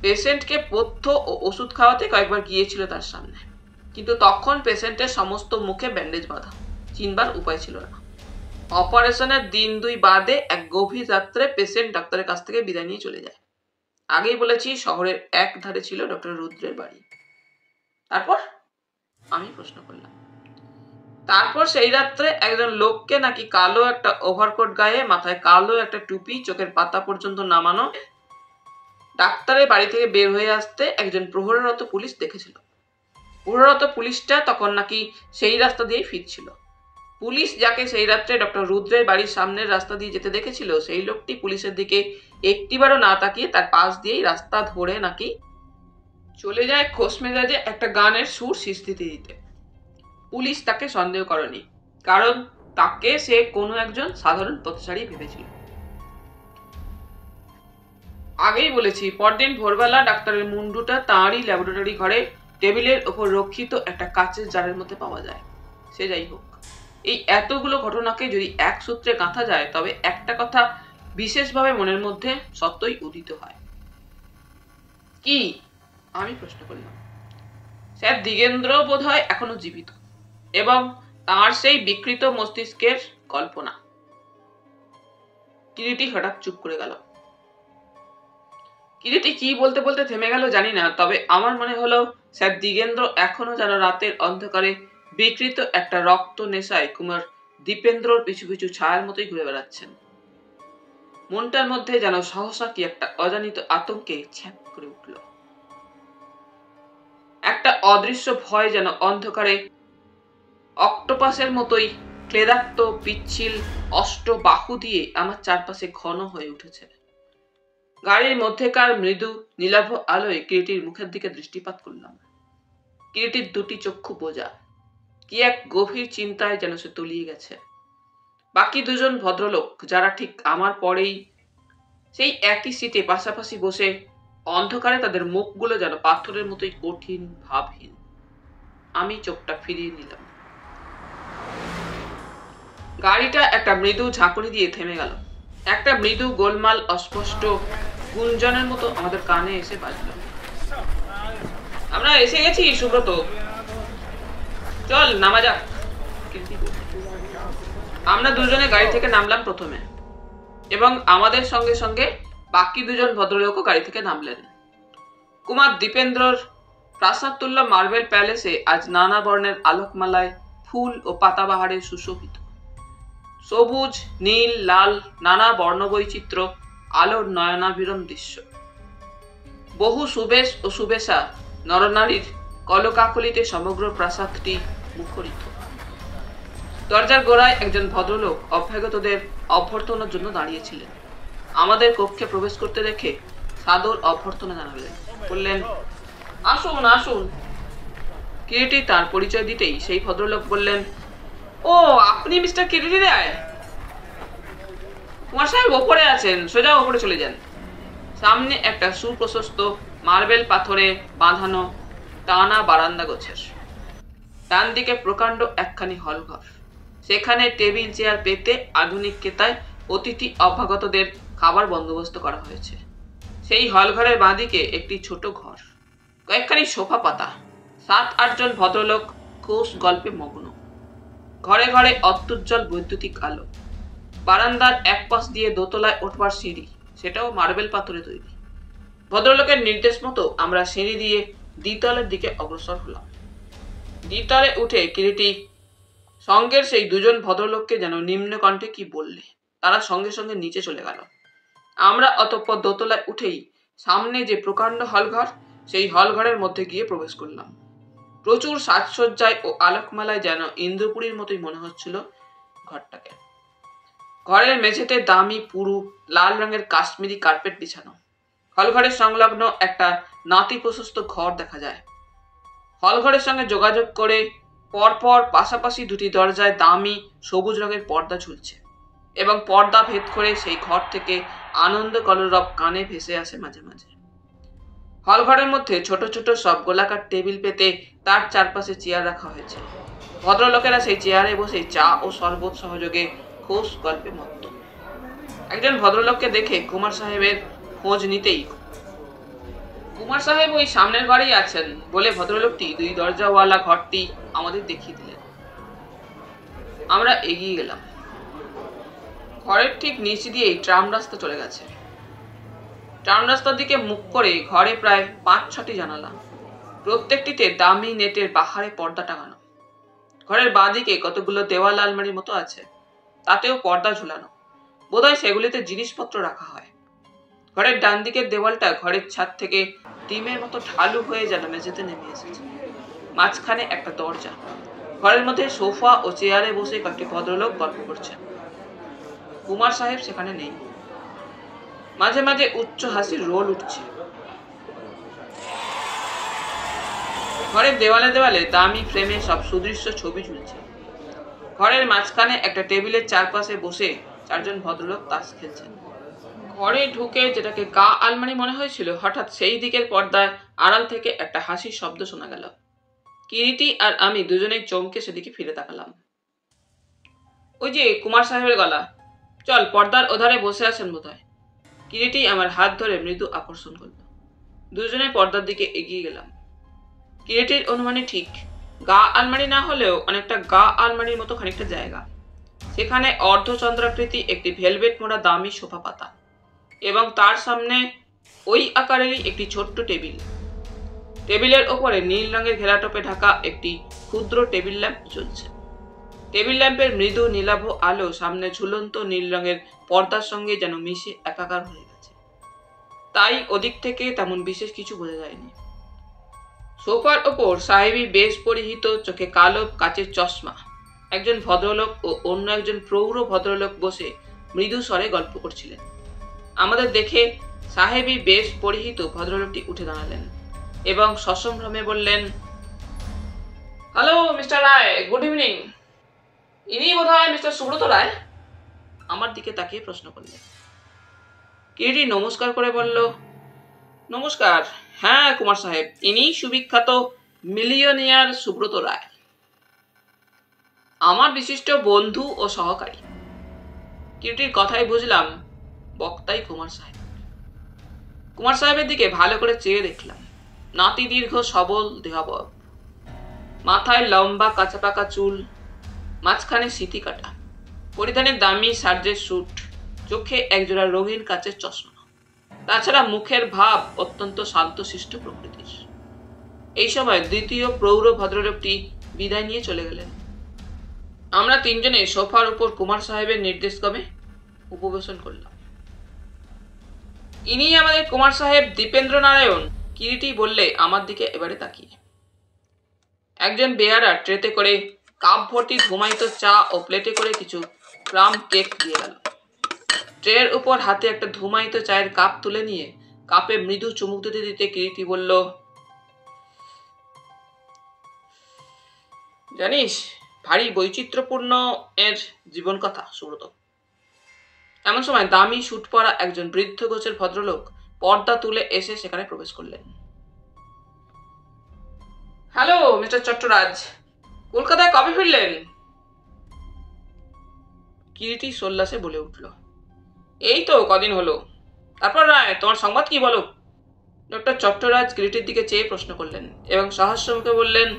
পেশেন্টকে পথ্য ও ওষুধ খাওয়াতে কয়েকবার গিয়েছিল তার সামনে, কিন্তু তখন পেশেন্টের সমস্ত মুখে ব্যান্ডেজ বাঁধা, চিনবার উপায় ছিল না। অপারেশনের দিন 2 বাদে এক গভীর রাত্রে পেশেন্ট ডাক্তারের কাছ থেকে বিদায় নিয়ে চলে যায়। আগেই বলেছি শহরের এক ধারে ছিল ডক্টর রুদ্রের বাড়ি। তারপর আমি প্রশ্ন করলাম। তারপর সেই রাত্রে একজন লোককে নাকি কালো একটা ওভারকোট গায়ে, মাথায় কালো একটা টুপি, চোখের পাতা পর্যন্ত নামানো, ডাক্তারের বাড়ি থেকে বের হয়ে আসতে একজন প্রহরীরত পুলিশ দেখেছিল। প্রহরীরত পুলিশটা তখন নাকি সেই রাস্তা দিয়েই ফিরছিল। পুলিশ যাকে সেই রাত্রে ডক্টর রুদ্রের বাড়ির সামনের রাস্তা দিয়ে যেতে দেখেছিল, সেই লোকটি পুলিশের দিকে একটিবারও না তাকিয়ে তার পাশ দিয়েই রাস্তা ধরে নাকি চলে যায় খোশ মেজাজে একটা গানের সুর সৃষ্টিতে দিতে। পুলিশ তাকে সন্দেহ করেনি, কারণ তাকে সে কোনো একজন সাধারণ পথচারী ভেবেছিল। আগেই বলেছি, পরদিন ভোরবেলা ডাক্তারের মুন্ডুটা তাঁরই ল্যাবরেটরি ঘরে টেবিলের ওপর রক্ষিত একটা কাচের জারের মধ্যে পাওয়া যায়। সে যাই হোক, এই এতগুলো ঘটনাকে যদি এক সূত্রে গাঁথা যায়, তবে একটা কথা বিশেষভাবে মনের মধ্যে সত্যই উদিত হয়। কি? আমি প্রশ্ন করলাম। স্যার দিগেন্দ্র বোধহয় এখনো জীবিত, এবং তার সেই বিকৃত মস্তিষ্কের কল্পনা। কিরিটি হঠাৎ চুপ করে গেল। কিরিটি কি বলতে বলতে থেমে গেল জানি না, তবে আমার মনে হলো স্যার দিগেন্দ্র এখনো যেন রাতের অন্ধকারে বিকৃত একটা রক্ত নেশায় কুমার দীপেন্দ্রর পিছু পিছু ছায়ার মতোই ঘুরে বেড়াচ্ছেন। মনটার মধ্যে যেন সহসা কি একটা অজানিত আতঙ্কে ছ্যাঁক করে উঠল। একটা অদৃশ্য ভয় যেন অন্ধকারে অক্টোপাসের মতোই ক্লেদাক্ত পিচ্ছিল অষ্ট বাহু দিয়ে আমার চারপাশে ঘন হয়ে উঠেছে। গাড়ির মধ্যেকার মৃদু নীলাভ আলোয় কিরিটির মুখের দিকে দৃষ্টিপাত করলাম। কিরিটির দুটি চক্ষু বোঝা, কি এক গভীর চিন্তায় যেন সে তলিয়ে গেছে। বাকি দুজন ভদ্রলোক, যারা ঠিক আমার পরেই সেই একই সিটে পাশাপাশি বসে, অন্ধকারে তাদের মুখগুলো যেন পাথরের মতোই কঠিন, ভাবহীন। আমি চোখটা ফিরিয়ে নিলাম। গাড়িটা একটা মৃদু ঝাঁকুনি দিয়ে থেমে গেল। একটা মৃদু গোলমাল অস্পষ্ট গুঞ্জনের মতো আমাদের কানে এসে বাজল। আমরা এসে গেছি সুব্রত, চল নামা যাক। আমরা দুজনে গাড়ি থেকে নামলাম প্রথমে, এবং আমাদের সঙ্গে সঙ্গে বাকি দুজন ভদ্রলোকও গাড়ি থেকে নামলেন। কুমার দীপেন্দ্রর প্রাসাদতুল্য মার্বেল প্যালেসে আজ নানা বর্ণের আলোকমালায় ফুল ও পাতাবাহারে সুশোভিত। সবুজ, নীল, লাল, নানা বর্ণবৈচিত্র্য, আলোর নয়নাভিরম দৃশ্য। বহু সুবেশ ও সুবেশা নরনারীর কলকাকলিতে সমগ্র প্রাসাদটি মুখরিত। দরজার গোড়ায় একজন ভদ্রলোক অভ্যাগতদের অভ্যর্থনার জন্য দাঁড়িয়েছিলেন। আমাদের কক্ষে প্রবেশ করতে দেখে সাদর অভ্যর্থনা জানালেন, বললেন, আসুন আসুন। কিরিটি তার পরিচয় দিতেই সেই ভদ্রলোক বললেন, ও আপনি মিস্টার কিরিটি রায়? কুমার সাহেব ওপরে আছেন, সোজা ওপরে চলে যান। সামনে একটা সুপ্রশস্ত মার্বেল পাথরে বাঁধানো টানা বারান্দা গোছের। ডান দিকে প্রকাণ্ড একখানি হলঘর। সেখানে টেবিল চেয়ার পেতে আধুনিক কেতায় অতিথি অভ্যাগতদের খাবার বন্দোবস্ত করা হয়েছে। সেই হলঘরের বাঁদিকে একটি ছোট ঘর, কয়েকখানি সোফা পাতা, 7-8 জন ভদ্রলোক কোষ গল্পে মগ্ন। ঘরে ঘরে অত্যুজ্জ্বল বৈদ্যুতিক আলো। বারান্দার এক পাশ দিয়ে দোতলায় উঠবার সিঁড়ি, সেটাও মার্বেল পাথরে তৈরি। ভদ্রলোকের নির্দেশ মতো আমরা সিঁড়ি দিয়ে দ্বিতলের দিকে অগ্রসর হলাম। দ্বিতলে উঠে কিরিটি সঙ্গের সেই দুজন ভদ্রলোককে যেন নিম্নকণ্ঠে কি বললে, তারা সঙ্গে সঙ্গে নিচে চলে গেল। আমরা অতঃপর দোতলায় উঠেই সামনে যে প্রকাণ্ড হলঘর, সেই হলঘরের মধ্যে গিয়ে প্রবেশ করলাম। প্রচুর সাজসজ্জায় ও আলোকমালায় যেন ইন্দ্রপুরীর মতোই মনে হচ্ছিল ঘরটাকে। ঘরের মেঝেতে দামি পুরু লাল রঙের কাশ্মীরি কার্পেট বিছানো। হলঘরের সংলগ্ন একটা নাতি প্রশস্ত ঘর দেখা যায়। হলঘরের সঙ্গে যোগাযোগ করে পরপর পাশাপাশি দুটি দরজায় দামি সবুজ রঙের পর্দা ঝুলছে, এবং পর্দা ভেদ করে সেই ঘর থেকে আনন্দ কলরব কানে ভেসে আসে মাঝে মাঝে। হলঘরের মধ্যে ছোট ছোট সব গোলাকার টেবিল পেতে তার চারপাশে চেয়ার রাখা হয়েছে। ভদ্রলোকেরা সেই চেয়ারে বসে চা ও শরবত সহযোগে খোশ গল্পে মত্ত। একজন ভদ্রলোককে দেখে কুমার সাহেবের খোঁজ নিতেই, কুমার সাহেব ওই সামনের ঘরেই আছেন বলে ভদ্রলোকটি 2 দরজাওয়ালা ঘরটি আমাদের দেখিয়ে দিলেন। আমরা এগিয়ে গেলাম। ঘরের ঠিক নিচ দিয়েই ট্রাম রাস্তা চলে গেছে। টাউন রাস্তার দিকে মুখ করে ঘরে প্রায় 5-6টি জানালা, প্রত্যেকটিতে দামি নেটের বাহারে পর্দা টাঙানো। ঘরের বাঁদিকে কতগুলো দেওয়াল আলমারির মতো আছে, তাতেও পর্দা ঝুলানো, বোধহয় সেগুলিতে জিনিসপত্র রাখা হয়। ঘরের ডান দিকের দেওয়ালটা ঘরের ছাদ থেকে ডিমের মতো ঢালু হয়ে যেন মেঝেতে নেমে এসেছে। মাঝখানে একটা দরজা। ঘরের মধ্যে সোফা ও চেয়ারে বসে কয়েকটি ভদ্রলোক গল্প করছেন। কুমার সাহেব সেখানে নেই। মাঝে মাঝে উচ্চ হাসির রোল উঠছে। ঘরের দেওয়ালে দেওয়ালে দামি ফ্রেমে সব সুদৃশ্য ছবি ঝুলছে। ঘরের মাঝখানে একটা টেবিলের চারপাশে বসে 4জন ভদ্রলোক তাস খেলছেন। ঘরে ঢুকে যেটাকে গা আলমারি মনে হয়েছিল, হঠাৎ সেই দিকের পর্দায় আড়াল থেকে একটা হাসির শব্দ শোনা গেল। কিরিটি আর আমি দুজনেই চমকে সেদিকে ফিরে তাকালাম। ওই যে কুমার সাহেবের গলা। চল, পর্দার ওধারে বসে আছেন বোধহয়। কিরিটি আমার হাত ধরে মৃদু আকর্ষণ করল। দুজনে পর্দার দিকে এগিয়ে গেলাম। কিরিটির অনুমানে ঠিক। গা আলমারি না হলেও অনেকটা গা আলমারির মতো খানিকটা জায়গা। সেখানে অর্ধচন্দ্রাকৃতি একটি ভেলভেট মোড়া দামি সোফা পাতা এবং তার সামনে ওই আকারেরই একটি ছোট্ট টেবিল। টেবিলের ওপরে নীল রঙের ঘেরাটোপে ঢাকা একটি ক্ষুদ্র টেবিল ল্যাম্প জ্বলছে। টেবিল ল্যাম্পের মৃদু নীলাভ আলো সামনে ঝুলন্ত নীল রঙের পর্দার সঙ্গে যেন মিশে একাকার হয়ে গেছে। তাই ওদিক থেকে তেমন বিশেষ কিছু বোঝা যায়নি। সোফার ওপর সাহেবী বেশ পরিহিত, চোখে কালো কাচের চশমা একজন ভদ্রলোক ও অন্য একজন প্রৌঢ় ভদ্রলোক বসে মৃদু স্বরে গল্প করছিলেন। আমাদের দেখে সাহেবী বেশ পরিহিত ভদ্রলোকটি উঠে দাঁড়ালেন এবং সসম্ভ্রমে বললেন, হ্যালো মিস্টার রায়, গুড ইভিনিং। ইনি বোধহয় মিস্টার সুব্রত রায়? আমার দিকে তাকিয়ে প্রশ্ন করলেন। কিরিটি নমস্কার করে বলল, নমস্কার, হ্যাঁ কুমার সাহেব, ইনি সুবিখ্যাত মিলিয়নিয়ার সুব্রত রায়, আমার বিশিষ্ট বন্ধু ও সহকারী। কিরিটির কথাই বুঝলাম বক্তাই কুমার সাহেব। কুমার সাহেবের দিকে ভালো করে চেয়ে দেখলাম। নাতি দীর্ঘ সবল দেহাবয়ব, মাথায় লম্বা কাঁচা পাকা চুল, মাঝখানে সিঁথি কাটা, পরিধানে দামি সার্জের স্যুট, চোখে একজোড়া রঙিন কাচের চশমা। তাছাড়া মুখের ভাব অত্যন্ত শান্তশিষ্ট প্রকৃতির। এই সময় দ্বিতীয় প্রৌঢ় ভদ্রলোকটি বিদায় নিয়ে চলে গেলেন। আমরা তিনজনে সোফার উপর কুমার সাহেবের নির্দেশক্রমে উপবেশন করলাম। ইনি আমাদের কুমার সাহেব দীপেন্দ্র নারায়ণ, কিরিটি বললে আমার দিকে এবারে তাকিয়ে। একজন বেয়ারা ট্রেতে করে কাপ ভর্তি ধুমায়িত চা ও প্লেটে করে কিছু প্লাম কেক দিয়ে গেল। ট্রের উপর হাতে একটা ধুমায়িত চায়ের কাপ তুলে নিয়ে কাপে মৃদু চুমুক দিতে দিতে কিরিটি বলল, জানিস, ভারী বৈচিত্র্যপূর্ণ এর জীবন কথা সুব্রত। এমন সময় দামি স্যুট পরা একজন বৃদ্ধ গোছের ভদ্রলোক পর্দা তুলে এসে সেখানে প্রবেশ করলেন। হ্যালো মিস্টার চট্টরাজ, কলকাতায় কবে ফিরলেন? কিরিটি সোল্লাসে বলে উঠল, এই তো কদিন হলো। তারপর রায়, তোমার সংবাদ কি বলো? ডক্টর চট্টরাজ কিরিটির দিকে চেয়ে প্রশ্ন করলেন এবং সহাস্য মুখে বললেন,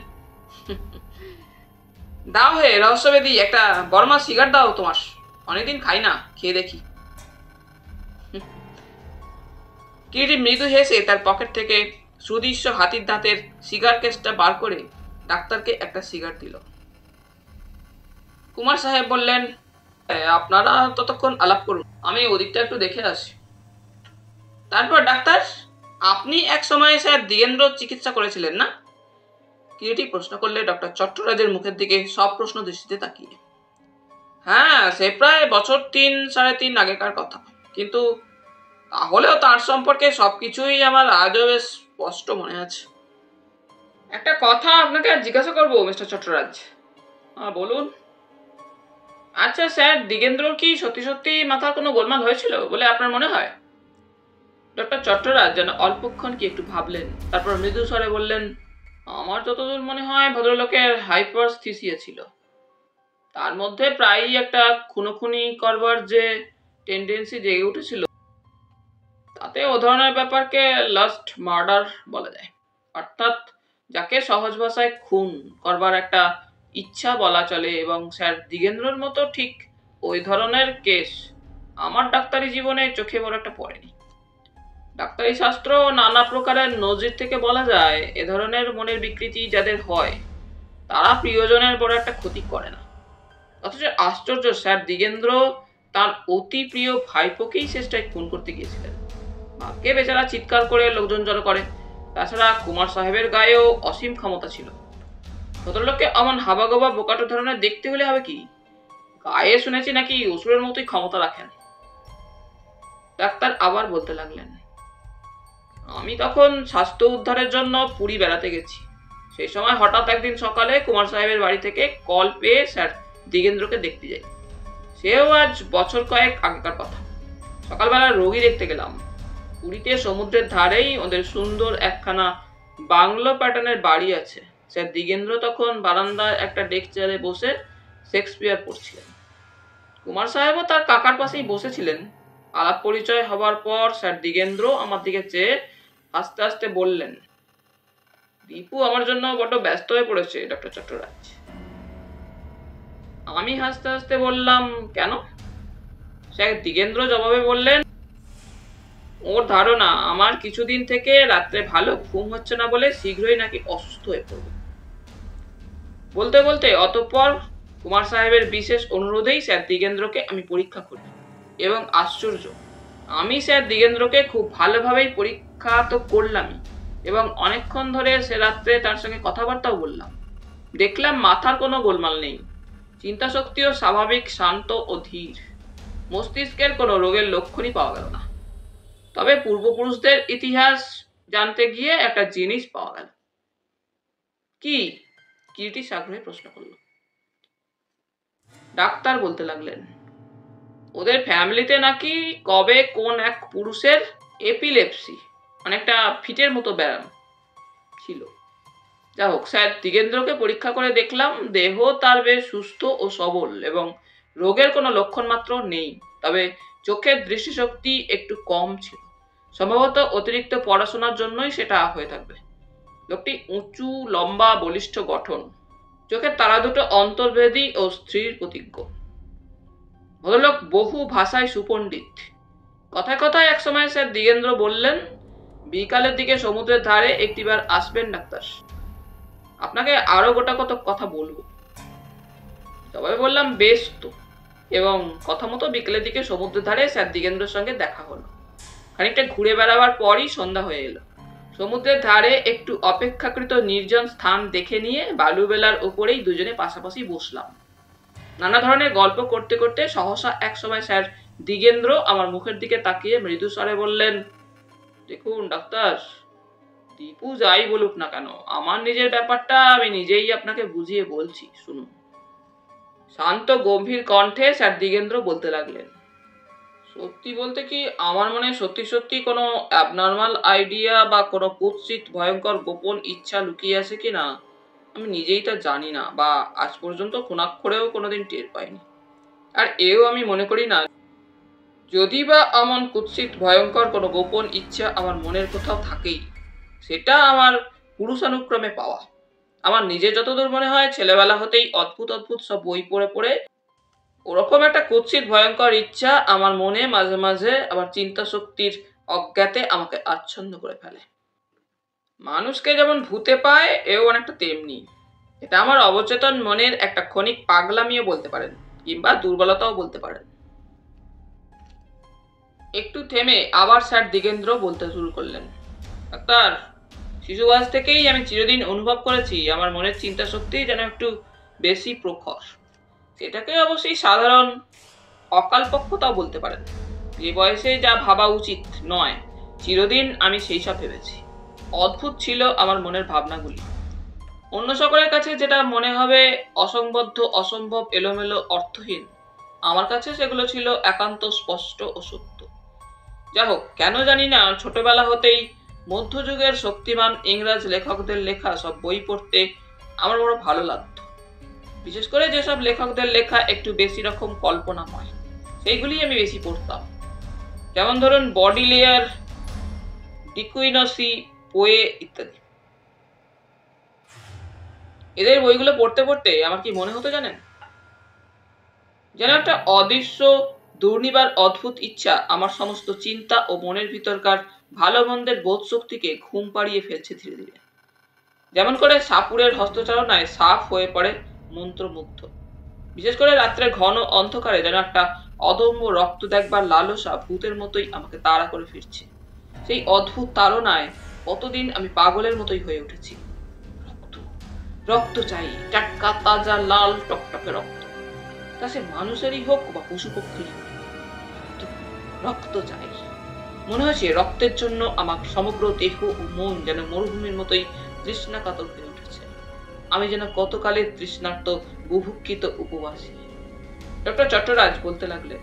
দাও হে রহস্যবেদী, একটা বর্মা সিগার দাও তোমার, অনেকদিন খাই না, খেয়ে দেখি। কিরিটি মৃদু হেসে তার পকেট থেকে সুদৃশ্য হাতির দাঁতের সিগার কেসটা বার করে ডাক্তারকে একটা সিগার দিল। কুমার সাহেব বললেন, আপনারা ততক্ষণ আলাপ করুন, আমি ওদিকটা একটু দেখে আসি। তারপর ডাক্তার, আপনি এক সময় স্যার দিগেন্দ্র চিকিৎসা করেছিলেন না? কিরিটি প্রশ্ন করলে ডক্টর চট্টরাজের মুখের দিকে সব প্রশ্ন দৃষ্টিতে তাকিয়ে। হ্যাঁ, সে প্রায় বছর 3-3.5 আগেকার কথা, কিন্তু তাহলেও তার সম্পর্কে সবকিছুই আমার আজও বেশ স্পষ্ট মনে আছে। একটা কথা আপনাকে জিজ্ঞাসা করবো মিস্টার চট্টরাজ। বলুন। আচ্ছা স্যার, দিগেন্দ্রর কি সত্যি সত্যি মাথার কোনো গোলমাল হয়েছিল বলে আপনার মনে হয়? ডক্টর চট্টরাজ যেন অল্পক্ষণ কি একটু ভাবলেন, তারপর মৃদু স্বরে বললেন, আমার যতদূর মনে হয় ভদ্রলোকের হাইপারস্থিসিয়া ছিল। তার মধ্যে প্রায়ই একটা খুনোখুনি করবার যে টেন্ডেন্সি জেগে উঠেছিল, তাতে ও ধরনের ব্যাপারকে লাস্ট মার্ডার বলা যায়। অর্থাৎ যাকে সহজ ভাষায় খুন করবার একটা ইচ্ছা বলা চলে, এবং স্যার দিগেন্দ্রর মতো ঠিক ওই ধরনের কেস আমার ডাক্তারি জীবনে চোখে বড় একটা পড়েনি। ডাক্তারি শাস্ত্র নানা প্রকারের নজির থেকে বলা যায় এ ধরনের মনের বিকৃতি যাদের হয় তারা প্রিয়জনের বড় একটা ক্ষতি করে না। অথচ আশ্চর্য, স্যার দিগেন্দ্র তার অতি প্রিয় ভাইপোকেই শেষটায় খুন করতে গিয়েছিলেন। ভাগ্যে বেচারা চিৎকার করে লোকজন জড়ো করে। তাছাড়া কুমার সাহেবের গায়েও অসীম ক্ষমতা ছিল। ভদ্রলোককে অমন হাবাগোবা বোকাটো ধরনের দেখতে হলে হবে কি? গায়ে শুনেছি নাকি অসুরের মতোই ক্ষমতা রাখেন। ডাক্তার আবার বলতে লাগলেন, আমি তখন স্বাস্থ্য উদ্ধারের জন্য পুরী বেড়াতে গেছি। সেই সময় হঠাৎ একদিন সকালে কুমার সাহেবের বাড়ি থেকে কল পেয়ে স্যার দিগেন্দ্রকে দেখতে যাই। সেও আজ বছর কয়েক আগেকার কথা। সকালবেলা রোগী দেখতে গেলাম। পুরীতে সমুদ্রের ধারেই ওদের সুন্দর একখানা বাংলো প্যাটার্নের বাড়ি আছে। স্যার দিগেন্দ্র তখন বারান্দায় একটা ডেক চেয়ারে বসে শেক্সপিয়ার পড়ছিলেন। কুমার সাহেবও তার কাকার পাশেই বসেছিলেন। আলাপ পরিচয় হবার পর স্যার দিগেন্দ্র আমার দিকে চেয়ে আস্তে আস্তে বললেন, দীপু আমার জন্য বড্ড ব্যস্ত হয়ে পড়েছে ডক্টর চট্টরাজ। আমি হাসতে হাসতে বললাম, কেন? স্যার দিগেন্দ্র জবাবে বললেন, ওর ধারণা আমার কিছুদিন থেকে রাত্রে ভালো ঘুম হচ্ছে না বলে শীঘ্রই নাকি অসুস্থ হয়ে পড়ব। বলতে বলতে অতঃপর কুমার সাহেবের বিশেষ অনুরোধেই স্যার দিগেন্দ্রকে আমি পরীক্ষা করি। এবং আশ্চর্য, আমি স্যার দিগেন্দ্রকে খুব ভালোভাবেই পরীক্ষা তো করলামই, এবং অনেকক্ষণ ধরে সে রাত্রে তার সঙ্গে কথাবার্তাও বললাম। দেখলাম মাথার কোনো গোলমাল নেই, চিন্তা শক্তিও স্বাভাবিক, শান্ত ও ধীর। মস্তিষ্কের কোনো রোগের লক্ষণই পাওয়া গেল না। তবে পূর্বপুরুষদের ইতিহাস জানতে গিয়ে একটা জিনিস পাওয়া গেল। কি? কিরিটি আগ্রহে প্রশ্ন করল। ডাক্তার বলতে লাগলেন, ওদের ফ্যামিলিতে নাকি কবে কোন এক পুরুষের এপিলেপসি, মানে একটা ফিটের মতো ব্যায়াম ছিল। যা হোক, স্যার দিগেন্দ্রকে পরীক্ষা করে দেখলাম দেহ তার বেশ সুস্থ ও সবল এবং রোগের কোনো লক্ষণ মাত্র নেই। তবে চোখের দৃষ্টিশক্তি একটু কম ছিল। সম্ভবত অতিরিক্ত পড়াশোনার জন্যই সেটা হয়ে থাকবে। লোকটি উঁচু, লম্বা, বলিষ্ঠ গঠন। চোখের তারা দুটো অন্তর্ভেদী ও স্ত্রীর প্রতিজ্ঞ। ভদ্রলোক বহু ভাষায় সুপণ্ডিত। কথায় কথায় একসময় স্যার দিগেন্দ্র বললেন, বিকালের দিকে সমুদ্রের ধারে একটিবার আসবেন ডাক্তার, আপনাকে আরো গোটা কত কথা বলবো। সবাই বললাম, বেশ তো। এবং কথা মতো বিকেলের দিকে সমুদ্রের ধারে স্যার দিগেন্দ্রের সঙ্গে দেখা হলো। খানিকটা ঘুরে বেড়াবার পরই সন্ধ্যা হয়ে এলো। সমুদ্রের ধারে একটু অপেক্ষাকৃত নির্জন স্থান দেখে নিয়ে বালুবেলার উপরেই দুজনে পাশাপাশি বসলাম। নানা ধরনের গল্প করতে করতে সহসা এক সময় স্যার দিগেন্দ্র আমার মুখের দিকে তাকিয়ে মৃদু স্বরে বললেন, দেখুন ডাক্তার, দীপু যাই বলুক না কেন, আমার নিজের ব্যাপারটা আমি নিজেই আপনাকে বুঝিয়ে বলছি, শুনুন। শান্ত গম্ভীর কণ্ঠে স্যার দিগেন্দ্র বলতে লাগলেন, সত্যি বলতে কি আমার মনে সত্যি সত্যি কোনো অ্যাবনর্মাল আইডিয়া বা কোনো কুৎসিত ভয়ঙ্কর গোপন ইচ্ছা লুকিয়ে আছে কিনা আমি নিজেই তা জানি না, বা আজ পর্যন্ত কোনাক্ষরেও কোনোদিন টের পাইনি। আর এও আমি মনে করি না, যদি বা এমন কুৎসিত ভয়ঙ্কর কোনো গোপন ইচ্ছা আমার মনের কোথাও থাকেই, সেটা আমার পুরুষানুক্রমে পাওয়া। আমার নিজের যতদূর মনে হয়, ছেলেবেলা হতেই অদ্ভুত অদ্ভুত সব বই পড়ে পড়ে ওরকম একটা কুৎসিত ভয়ঙ্কর ইচ্ছা আমার মনে মাঝে মাঝে আবার চিন্তা শক্তির অজ্ঞাতে আমাকে আচ্ছন্ন করে ফেলে। মানুষকে যেমন ভূতে পায়, এও অনেকটা তেমনি। এটা আমার অবচেতন মনের একটা ক্ষণিক পাগলামিও বলতে পারেন, কিংবা দুর্বলতাও বলতে পারেন। একটু থেমে আবার স্যার দিগেন্দ্র বলতে শুরু করলেন, ডাক্তার, শিশু বয়স থেকেই আমি চিরদিন অনুভব করেছি আমার মনের চিন্তা শক্তি যেন একটু বেশি প্রখর। সেটাকে অবশ্যই সাধারণ অকালপক্যতাও বলতে পারেন। যে বয়সে যা ভাবা উচিত নয়, চিরদিন আমি সেই সব ভেবেছি। অদ্ভুত ছিল আমার মনের ভাবনাগুলি। অন্য সকলের কাছে যেটা মনে হবে অসংবদ্ধ, অসম্ভব, এলোমেলো, অর্থহীন, আমার কাছে সেগুলো ছিল একান্ত স্পষ্ট ও সত্য। যা হোক, কেন জানি না ছোটবেলা হতেই মধ্যযুগের শক্তিমান ইংরেজ লেখকদের লেখা সব বই পড়তে আমার বড় ভালো লাগতো। বিশেষ করে যেসব লেখকদের লেখা একটু বেশি রকম কল্পনাময়, সেইগুলি আমি বেশি পড়তাম। যেমন ধরুন বডিলেয়ার, ডিকুইনসি, পোয়ে ইত্যাদি। এদের বইগুলো পড়তে পড়তে আমার কি মনে হতো জানেন? যেন একটা অদৃশ্য দুর্নিবার অদ্ভুত ইচ্ছা আমার সমস্ত চিন্তা ও মনের ভিতরকার ভালো মন্দের বোধ শক্তিকে ঘুম পাড়িয়ে ফেলছে ধীরে ধীরে। যেমন করে সাপুরের হস্তচালনায় সাফ হয়ে পড়ে মন্ত্রমুগ্ধ। বিশেষ করে রাত্রে ঘন অন্ধকারে যেন একটা অদম্য রক্ত দেখবার লালসা ভূতের মতোই আমাকে তাড়া করে ফিরছে। সেই অদ্ভুত তাড়নায় কতদিন আমি পাগলের মতোই হয়ে উঠেছি। রক্ত, রক্ত চাই, টাটকা তাজা লাল টকটকে রক্ত, তা সে মানুষেরই হোক বা পশু পক্ষীরই হোক, রক্ত চাই। মনে হয়েছে রক্তের জন্য আমার সমগ্র দেহ ও মন যেন মরুভূমির মতোই তৃষ্ণা কাতর হয়ে উঠেছে। আমি যেন কতকালের তৃষ্ণার্ত বুভুক্ষিত উপবাসী। ডক্টর চট্টরাজ বলতে লাগলেন,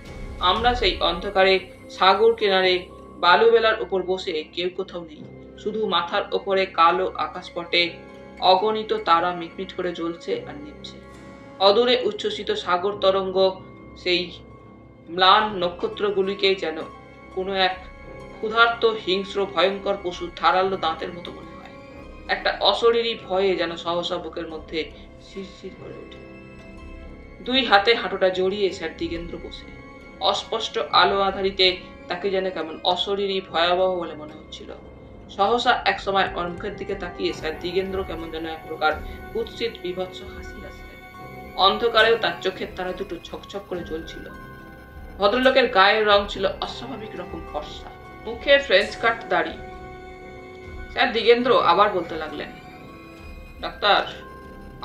আমরা সেই অন্ধকারে সাগর কিনারে বালুবেলার উপর বসে কেউ কোথাও নেই, শুধু মাথার ওপরে কালো আকাশপটে অগণিত তারা মিটমিট করে জ্বলছে আর নিভছে। অদূরে উচ্ছ্বসিত সাগর তরঙ্গ সেই ম্লান নক্ষত্রগুলিকে যেন কোনো এক ক্ষুধার্ত হিংস্র ভয়ঙ্কর পশুর ধারালো দাঁতের মতো মনে হয়। একটা অশরীরী ভয়ে যেন সহসা বুকের মধ্যে শিরশির করে ওঠে। দুই হাতে হাঁটুটা জড়িয়ে স্যার দিগেন্দ্র বসে। অস্পষ্ট আলো আধারিতে তাকে যেন কেমন অশরীরী ভয়াবহ বলে মনে হচ্ছিল। সহসা এক সময় ওর মুখের দিকে তাকিয়ে স্যার দিগেন্দ্র কেমন যেন এক প্রকার কুৎসিত বিভৎস হাসি হাসলেন। অন্ধকারেও তার চোখের তারা দুটো ছকছক করে জ্বলছিল। ভদ্রলোকের গায়ের রং ছিল অস্বাভাবিক রকম ফর্সা, মুখে ফ্রেঞ্চ কাট দাড়ি। স্যার দিগেন্দ্র আবার বলতে লাগলেন, ডাক্তার,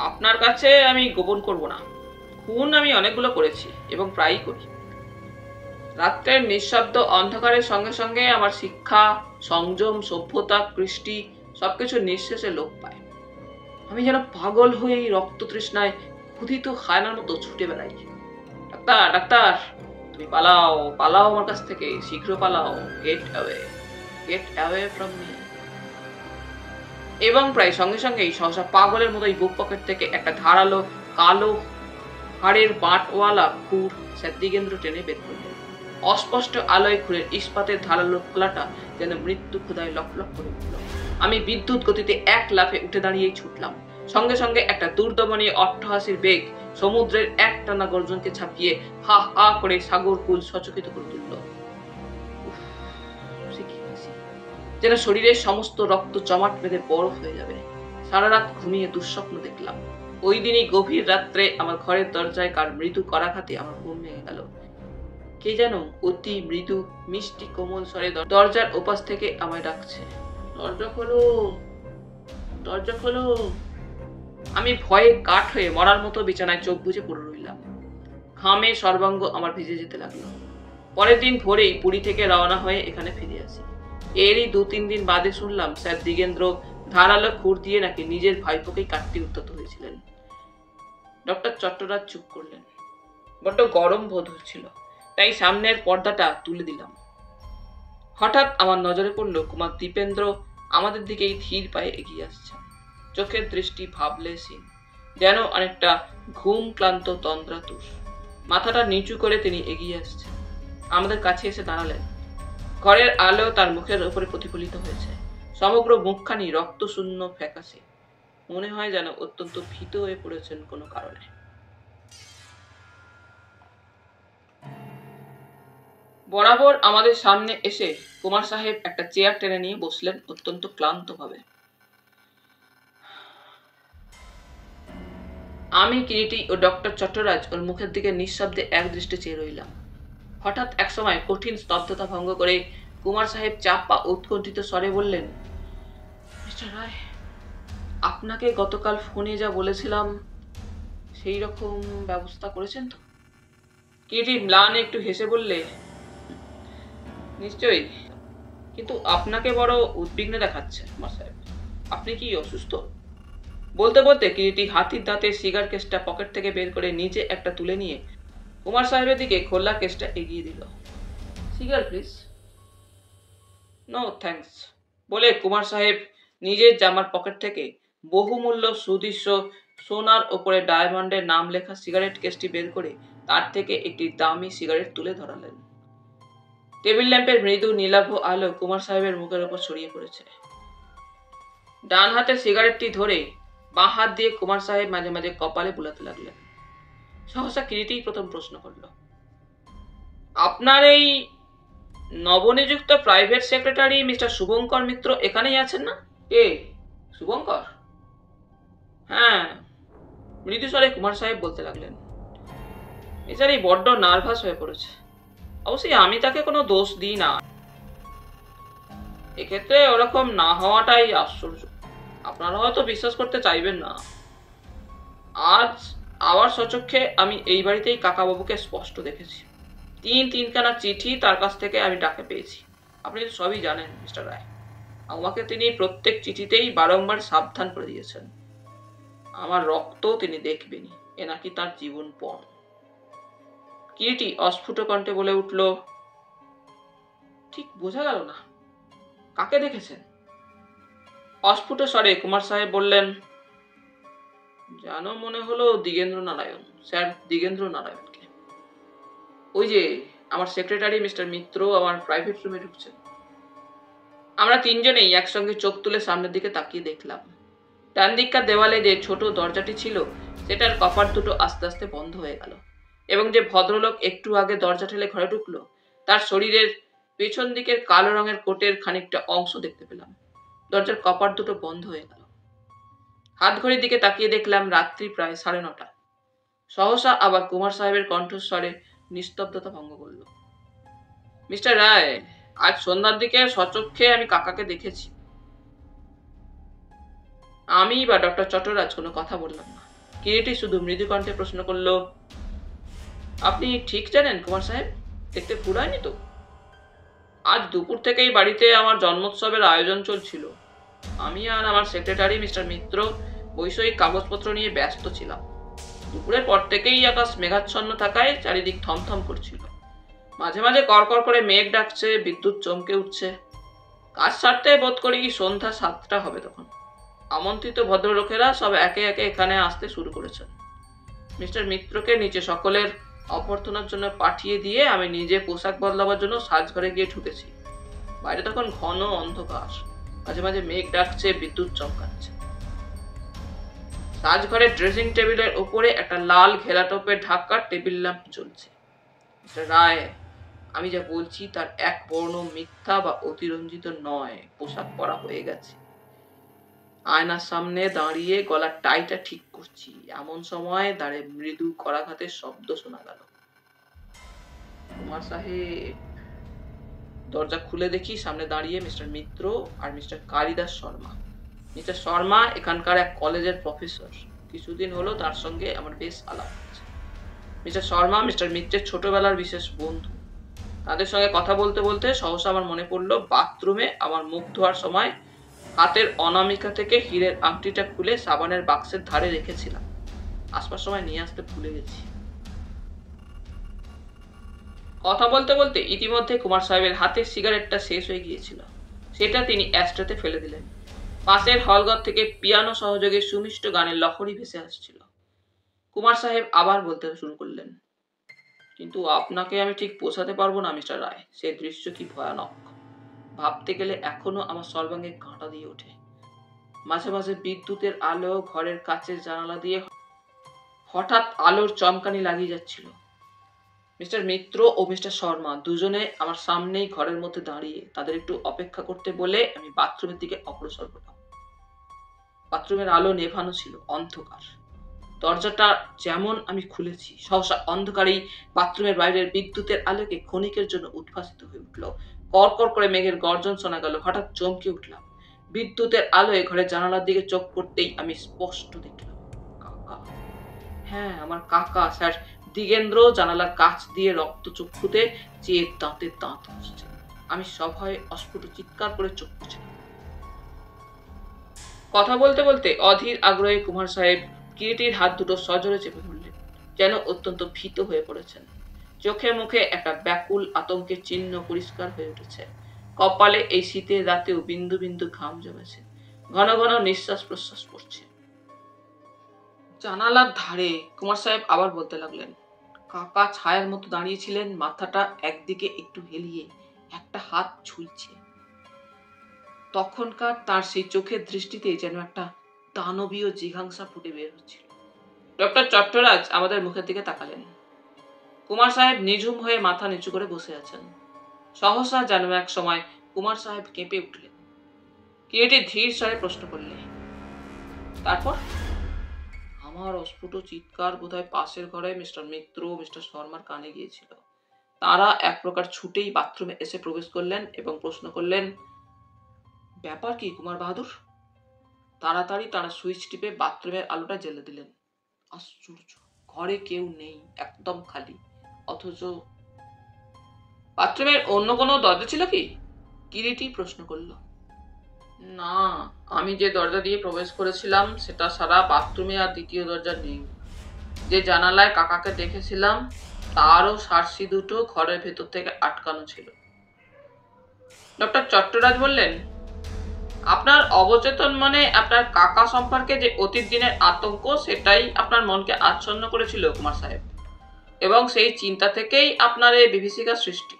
আপনার কাছে আমি গোপন করব না, খুন আমি অনেকগুলো করেছি এবং প্রায়ই করি। রাত্রের নিঃশব্দ অন্ধকারের সঙ্গে সঙ্গে আমার শিক্ষা, সংযম, সভ্যতা, কৃষ্টি সবকিছু নিঃশেষে লোপ পায়। আমি যেন পাগল হয়ে এই রক্ত তৃষ্ণায় ক্ষুধিত হায়নার মতো ছুটে বেড়াই। ডাক্তার, ডাক্তার, তুমি পালাও, পালাও আমার কাছ থেকে, শীঘ্র পালাও, গেট অ্যাওয়ে ফ্রম মি। এবং প্রায় সঙ্গে সঙ্গেই সহসা পাগলের মতো বুক পকেট থেকে একটা ধারালো কালো হাড়ের বাঁটওয়ালা খুর স্যার দিগেন্দ্র টেনে বের করলেন। অস্পষ্ট আলোয় খুরের ইস্পাতের ধারালো খোলাটা যেন মৃত্যু ক্ষুধায় লকলক করে উঠল। আমি বিদ্যুৎ গতিতে এক লাফে উঠে দাঁড়িয়েই ছুটলাম। সঙ্গে সঙ্গে একটা দুর্দমনীয় অট্টহাসির বেগ সমুদ্রের একটানা গর্জনকে ছাপিয়ে হা হা করে সাগর কুল সচকিত করে তুলল। যেন শরীরের সমস্ত রক্ত জমাট বেঁধে বরফ হয়ে যাবে। সারা রাত ঘুমিয়ে দুঃস্বপ্ন দেখলাম। ওই দিনই গভীর রাত্রে আমার ঘরের দরজায় কার মৃদু করাঘাতে আমার ঘুম ভেঙে গেল। কে যেন অতি মৃদু মিষ্টি কোমল স্বরে দরজার ওপাশ থেকে আমায় ডাকছে, দরজা খোলো, দরজা খোলো। আমি ভয়ে কাঠ হয়ে মরার মতো বিছানায় চোখ বুজে পড়ে রইলাম। ঘামে সর্বাঙ্গ আমার ভিজে যেতে লাগলো। পরের দিন ভোরেই পুরী থেকে রওনা হয়ে এখানে ফিরে আসি। এরই 2-3 দিন বাদে শুনলাম স্যার দিগেন্দ্র ধারালো খুর দিয়ে নাকি নিজের ভাইপোকেই কাটতে উদ্যত হয়েছিলেন। ডক্টর চট্টরাজ চুপ করলেন। বড্ড গরম বোধ হচ্ছিল, তাই সামনের পর্দাটা তুলে দিলাম। হঠাৎ আমার নজরে পড়ল কুমার দীপেন্দ্র আমাদের দিকেই ধীর পায়ে এগিয়ে আসছে। চোখের দৃষ্টি ভাবলেশীন, যেন অনেকটা ঘুম ক্লান্ত তন্দ্রাতুর। মাথাটা নিচু করে তিনি এগিয়ে আসছেন। আমাদের কাছে এসে দাঁড়ালেন। ঘরের আলো তার মুখের উপরে প্রতিফলিত হয়েছে। সমগ্র মুখখানি রক্তশূন্য ফ্যাকাশে। মনে হয় যেন অত্যন্ত ভীত হয়ে পড়েছেন কোনো কারণে। বরাবর আমাদের সামনে এসে কুমার সাহেব একটা চেয়ার টেনে নিয়ে বসলেন অত্যন্ত ক্লান্ত ভাবে। আমি, কিরিটি ও ডক্টর চট্টরাজ ওর মুখের দিকে নিঃশব্দে এক দৃষ্টে চেয়ে রইলাম। হঠাৎ এক সময় কঠিন স্তব্ধতা ভঙ্গ করে কুমার সাহেব চাপা উৎকণ্ঠিত স্বরে বললেন, মিস্টার রায়, আপনাকে গতকাল ফোনে যা বলেছিলাম সেই রকম ব্যবস্থা করেছেন তো? কিরিটি ম্লান একটু হেসে বললে, নিশ্চয়ই, কিন্তু আপনাকে বড় উদ্বিগ্ন দেখাচ্ছে কুমার সাহেব। আপনি কি অসুস্থ? বলতে বলতে কিরিটি হাতির দাঁতে সিগার কেসটা পকেট থেকে বের করে নিজে একটা তুলে নিয়ে কুমার সাহেবের দিকে খোলা কেসটা এগিয়ে দিল। Cigar please. নো থ্যাঙ্কস বলে কুমার সাহেব নিজের জামার পকেট থেকে বহুমূল্য সুদৃশ্য সোনার ওপরে ডায়মন্ডের নাম লেখা সিগারেট কেসটি বের করে তার থেকে একটি দামি সিগারেট তুলে ধরালেন। টেবিল ল্যাম্পের মৃদু নীলাভ আলো কুমার সাহেবের মুখের উপর ছড়িয়ে পড়েছে। ডান হাতে সিগারেটটি ধরে বাঁ হাত দিয়ে কুমার সাহেব মাঝে মাঝে কপালে বুলাতে লাগলেন। সহসা কিরিটি প্রথম প্রশ্ন করল, আপনার এই নবনিযুক্ত প্রাইভেট সেক্রেটারি মিস্টার শুভঙ্কর মিত্র এখানেই আছেন না? এ শুভঙ্কর? হ্যাঁ, মৃদু স্বরে কুমার সাহেব বলতে লাগলেন। বেচারি বড্ড নার্ভাস হয়ে পড়েছে। অবশ্যই আমি তাকে কোনো দোষ দিই না, এক্ষেত্রে ওরকম না হওয়াটাই আশ্চর্য। আপনারা হয়তো বিশ্বাস করতে চাইবেন না, আজ আবার স্বচক্ষে আমি এই বাড়িতেই কাকাবাবুকে স্পষ্ট দেখেছি। তিনখানা চিঠি তার কাছ থেকে আমি ডাকে পেয়েছি। আপনি তো সবই জানেন মিস্টার রায়। আমাকে তিনি প্রত্যেক চিঠিতেই বারংবার সাবধান করে দিয়েছেন, আমার রক্ত তিনি দেখবেনই, এ নাকি তার জীবনপণ। কিরিটি অস্ফুট কণ্ঠে বলে উঠল, ঠিক বোঝা গেল না, কাকে দেখেছেন? অস্ফুট স্বরে কুমার সাহেব বললেন, যেন মনে হলো দিগেন্দ্র নারায়ণ, স্যার দিগেন্দ্র নারায়ণকে। ওই যে আমার সেক্রেটারি মিস্টার মিত্র আমার প্রাইভেট রুমে ঢুকছেন। আমরা তিনজনেই একসঙ্গে চোখ তুলে সামনের দিকে তাকিয়ে দেখলাম। ডান দিককার দেওয়ালে যে ছোট দরজাটি ছিল সেটার কপাট দুটো আস্তে আস্তে বন্ধ হয়ে গেল, এবং যে ভদ্রলোক একটু আগে দরজা ঠেলে ঘরে ঢুকলো তার শরীরের পেছন দিকের কালো রঙের কোটের খানিকটা অংশ দেখতে পেলাম। দরজার কপাট দুটো বন্ধ হয়ে গেল। হাত ঘড়ির দিকে তাকিয়ে দেখলাম রাত্রি প্রায় 9:30। সহসা আবার কুমার সাহেবের কণ্ঠস্বরে নিস্তব্ধতা ভঙ্গ করল। মিস্টার রায়, আজ সন্ধ্যার দিকে সচক্ষে আমি কাকাকে দেখেছি। আমি বা ডক্টর চট্টরাজ কোনো কথা বললাম না। কিরিটি শুধু মৃদু কণ্ঠে প্রশ্ন করল, আপনি ঠিক জানেন কুমার সাহেব? দেখতে ফুরায়নি তো? আজ দুপুর থেকেই বাড়িতে আমার জন্মোৎসবের আয়োজন চলছিল। আমি আর আমার সেক্রেটারি মিস্টার মিত্র বৈষয়িক কাগজপত্র নিয়ে ব্যস্ত ছিলাম। দুপুরের পর থেকেই আকাশ মেঘাচ্ছন্ন থাকায় চারিদিক থমথম করছিল। মাঝে মাঝে কড়কড় করে মেঘ ডাকছে, বিদ্যুৎ চমকে উঠছে। কাজ সারতে বোধ করি সন্ধ্যা 7টা হবে তখন। আমন্ত্রিত ভদ্রলোকেরা সব একে একে এখানে আসতে শুরু করেছেন। মিস্টার মিত্রকে নিচে সকলের অভ্যর্থনার জন্য পাঠিয়ে দিয়ে আমি নিজে পোশাক বদলাবার জন্য সাজঘরে গিয়ে ঢুকেছি। বাইরে তখন ঘন অন্ধকার, মাঝে মাঝে মেঘ ডাকছে, বিদ্যুৎ চমকাচ্ছে। সাজঘরের ড্রেসিং টেবিলের উপরে একটা লাল ঘেরাটোপে ঢাকা টেবিল ল্যাম্প জ্বলছে। মিস্টার রায়, আমি যা বলছি তার এক বর্ণ মিথ্যা বা অতিরঞ্জিত নয়। পোশাক পরা হয়ে গেছে। আয়নার সামনে দাঁড়িয়ে গলার টাইটা ঠিক করছি, এমন সময় দাঁড়ে মৃদু করাঘাতের শব্দ শোনা গেল। কুমার সাহেব। দরজা খুলে দেখি সামনে দাঁড়িয়ে মিস্টার মিত্র আর মিস্টার কালিদাস শর্মা। মিস্টার শর্মা এখানকার এক কলেজের প্রফেসর। কিছুদিন হলো তার সঙ্গে আমার বেশ আলাপ হয়েছে। মিস্টার শর্মা মিস্টার মিত্রের ছোটবেলার বিশেষ বন্ধু। তাদের সঙ্গে কথা বলতে বলতে সহসা আমার মনে পড়লো বাথরুমে আমার মুখ ধোয়ার সময় হাতের অনামিকা থেকে হীরের আংটিটা খুলে সাবানের বাক্সের ধারে রেখেছিলাম। আসবার সময় নিয়ে আসতে ভুলে গেছি। কথা বলতে বলতে ইতিমধ্যে কুমার সাহেবের হাতের সিগারেটটা শেষ হয়ে গিয়েছিল। সেটা তিনি অ্যাস্ট্রেতে ফেলে দিলেন। পাশের হলঘর থেকে পিয়ানো সহযোগে সুমিষ্ট গানের লহরী ভেসে আসছিল। কুমার সাহেব আবার বলতে শুরু করলেন, কিন্তু আপনাকে আমি ঠিক বোঝাতে পারবো না মিস্টার রায়, সে দৃশ্য কি ভয়ানক। ভাবতে গেলে এখনো আমার সর্বাঙ্গে কাঁটা দিয়ে ওঠে। মাঝে মাঝে বিদ্যুতের আলো ঘরের কাচের জানালা দিয়ে হঠাৎ আলোর চমকানি লাগিয়ে যাচ্ছিল। মিস্টার মিত্র ও মিস্টার শর্মা দুজনে আমার সামনেই ঘরের মধ্যে দাঁড়িয়ে তাদের একটু অপেক্ষা করতে বলে আমি বাথরুমের দিকে অগ্রসর হলাম। বাথরুমের আলো নেভানো ছিল, অন্ধকার। দরজাটা যেমন আমি খুলেছি, সহসা অন্ধকারেই বাথরুমের বাইরের বিদ্যুতের আলোকে ক্ষণিকের জন্য উদ্ভাসিত হয়ে উঠল। কড়কড় করে মেঘের গর্জন শোনা গেল। হঠাৎ চমকে উঠলাম। বিদ্যুতের আলোয় ঘরের জানালার দিকে চোখ পড়তেই আমি স্পষ্ট দেখলাম কাকা। হ্যাঁ, আমার কাকা স্যার দিগেন্দ্র জানালার কাছ দিয়ে রক্তচক্ষুতে চেয়ে দাঁতে দাঁত ঘষছে। আমি সভয়ে অস্ফুট চিৎকার করে চোখ মুছলাম। কথা বলতে বলতে অধীর আগ্রহে কুমার সাহেব কিরিটির হাত দুটো সজোরে চেপে ধরলেন, যেন অত্যন্ত ভীত হয়ে পড়েছেন। চোখে মুখে একটা ব্যাকুল আতঙ্কের চিহ্ন পরিষ্কার হয়ে উঠেছে। কপালে এই শীতের রাতেও বিন্দু বিন্দু ঘাম জমেছে। ঘন ঘন নিঃশ্বাস প্রশ্বাস পড়ছে। জানালার ধারে কুমার সাহেব আবার বলতে লাগলেন, কাকা ছায়ার মতো দাঁড়িয়েছিলেন, মাথাটা একদিকে একটু হেলিয়ে, একটা হাত ঝুলছে। তখনকার তার সেই চোখের দৃষ্টিতে যেন একটা দানবীয় জিঘাংসা ফুটে বের হচ্ছিল। ডক্টর চট্টরাজ আমাদের মুখের দিকে তাকালেন। কুমার সাহেব নিঝুম হয়ে মাথা নিচু করে বসে আছেন। সহসা যেন এক সময় কুমার সাহেব কেঁপে উঠলেন। কিরিটি ধীর স্বরে প্রশ্ন করলে, তারপর? আমার অস্ফুট চিৎকার বোধহয় পাশের ঘরে মিস্টার মিত্র ও মিস্টার শর্মার কানে গিয়েছিল। তারা এক প্রকার ছুটেই বাথরুমে এসে প্রবেশ করলেন এবং প্রশ্ন করলেন, ব্যাপার কি কুমার বাহাদুর? তাড়াতাড়ি তারা সুইচ টিপে বাথরুমের আলোটা জ্বেলে দিলেন। আশ্চর্য, ঘরে কেউ নেই, একদম খালি। অথচ বাথরুমের অন্য কোনো দরজা ছিল কি? কিরিটি প্রশ্ন করল। না, আমি যে দরজা দিয়ে প্রবেশ করেছিলাম সেটা সারা বাথরুমে আর দ্বিতীয় দরজা নেই। যে জানালায় কাকাকে দেখেছিলাম তারও সার্সি দুটো ঘরের ভেতর থেকে আটকানো ছিল। ডক্টর চট্টরাজ বললেন, আপনার অবচেতন মনে আপনার কাকা সম্পর্কে যে অতীত দিনের আতঙ্ক সেটাই আপনার মনকে আচ্ছন্ন করেছিল কুমার সাহেব, এবং সেই চিন্তা থেকেই আপনার এই বিভীষিকার সৃষ্টি।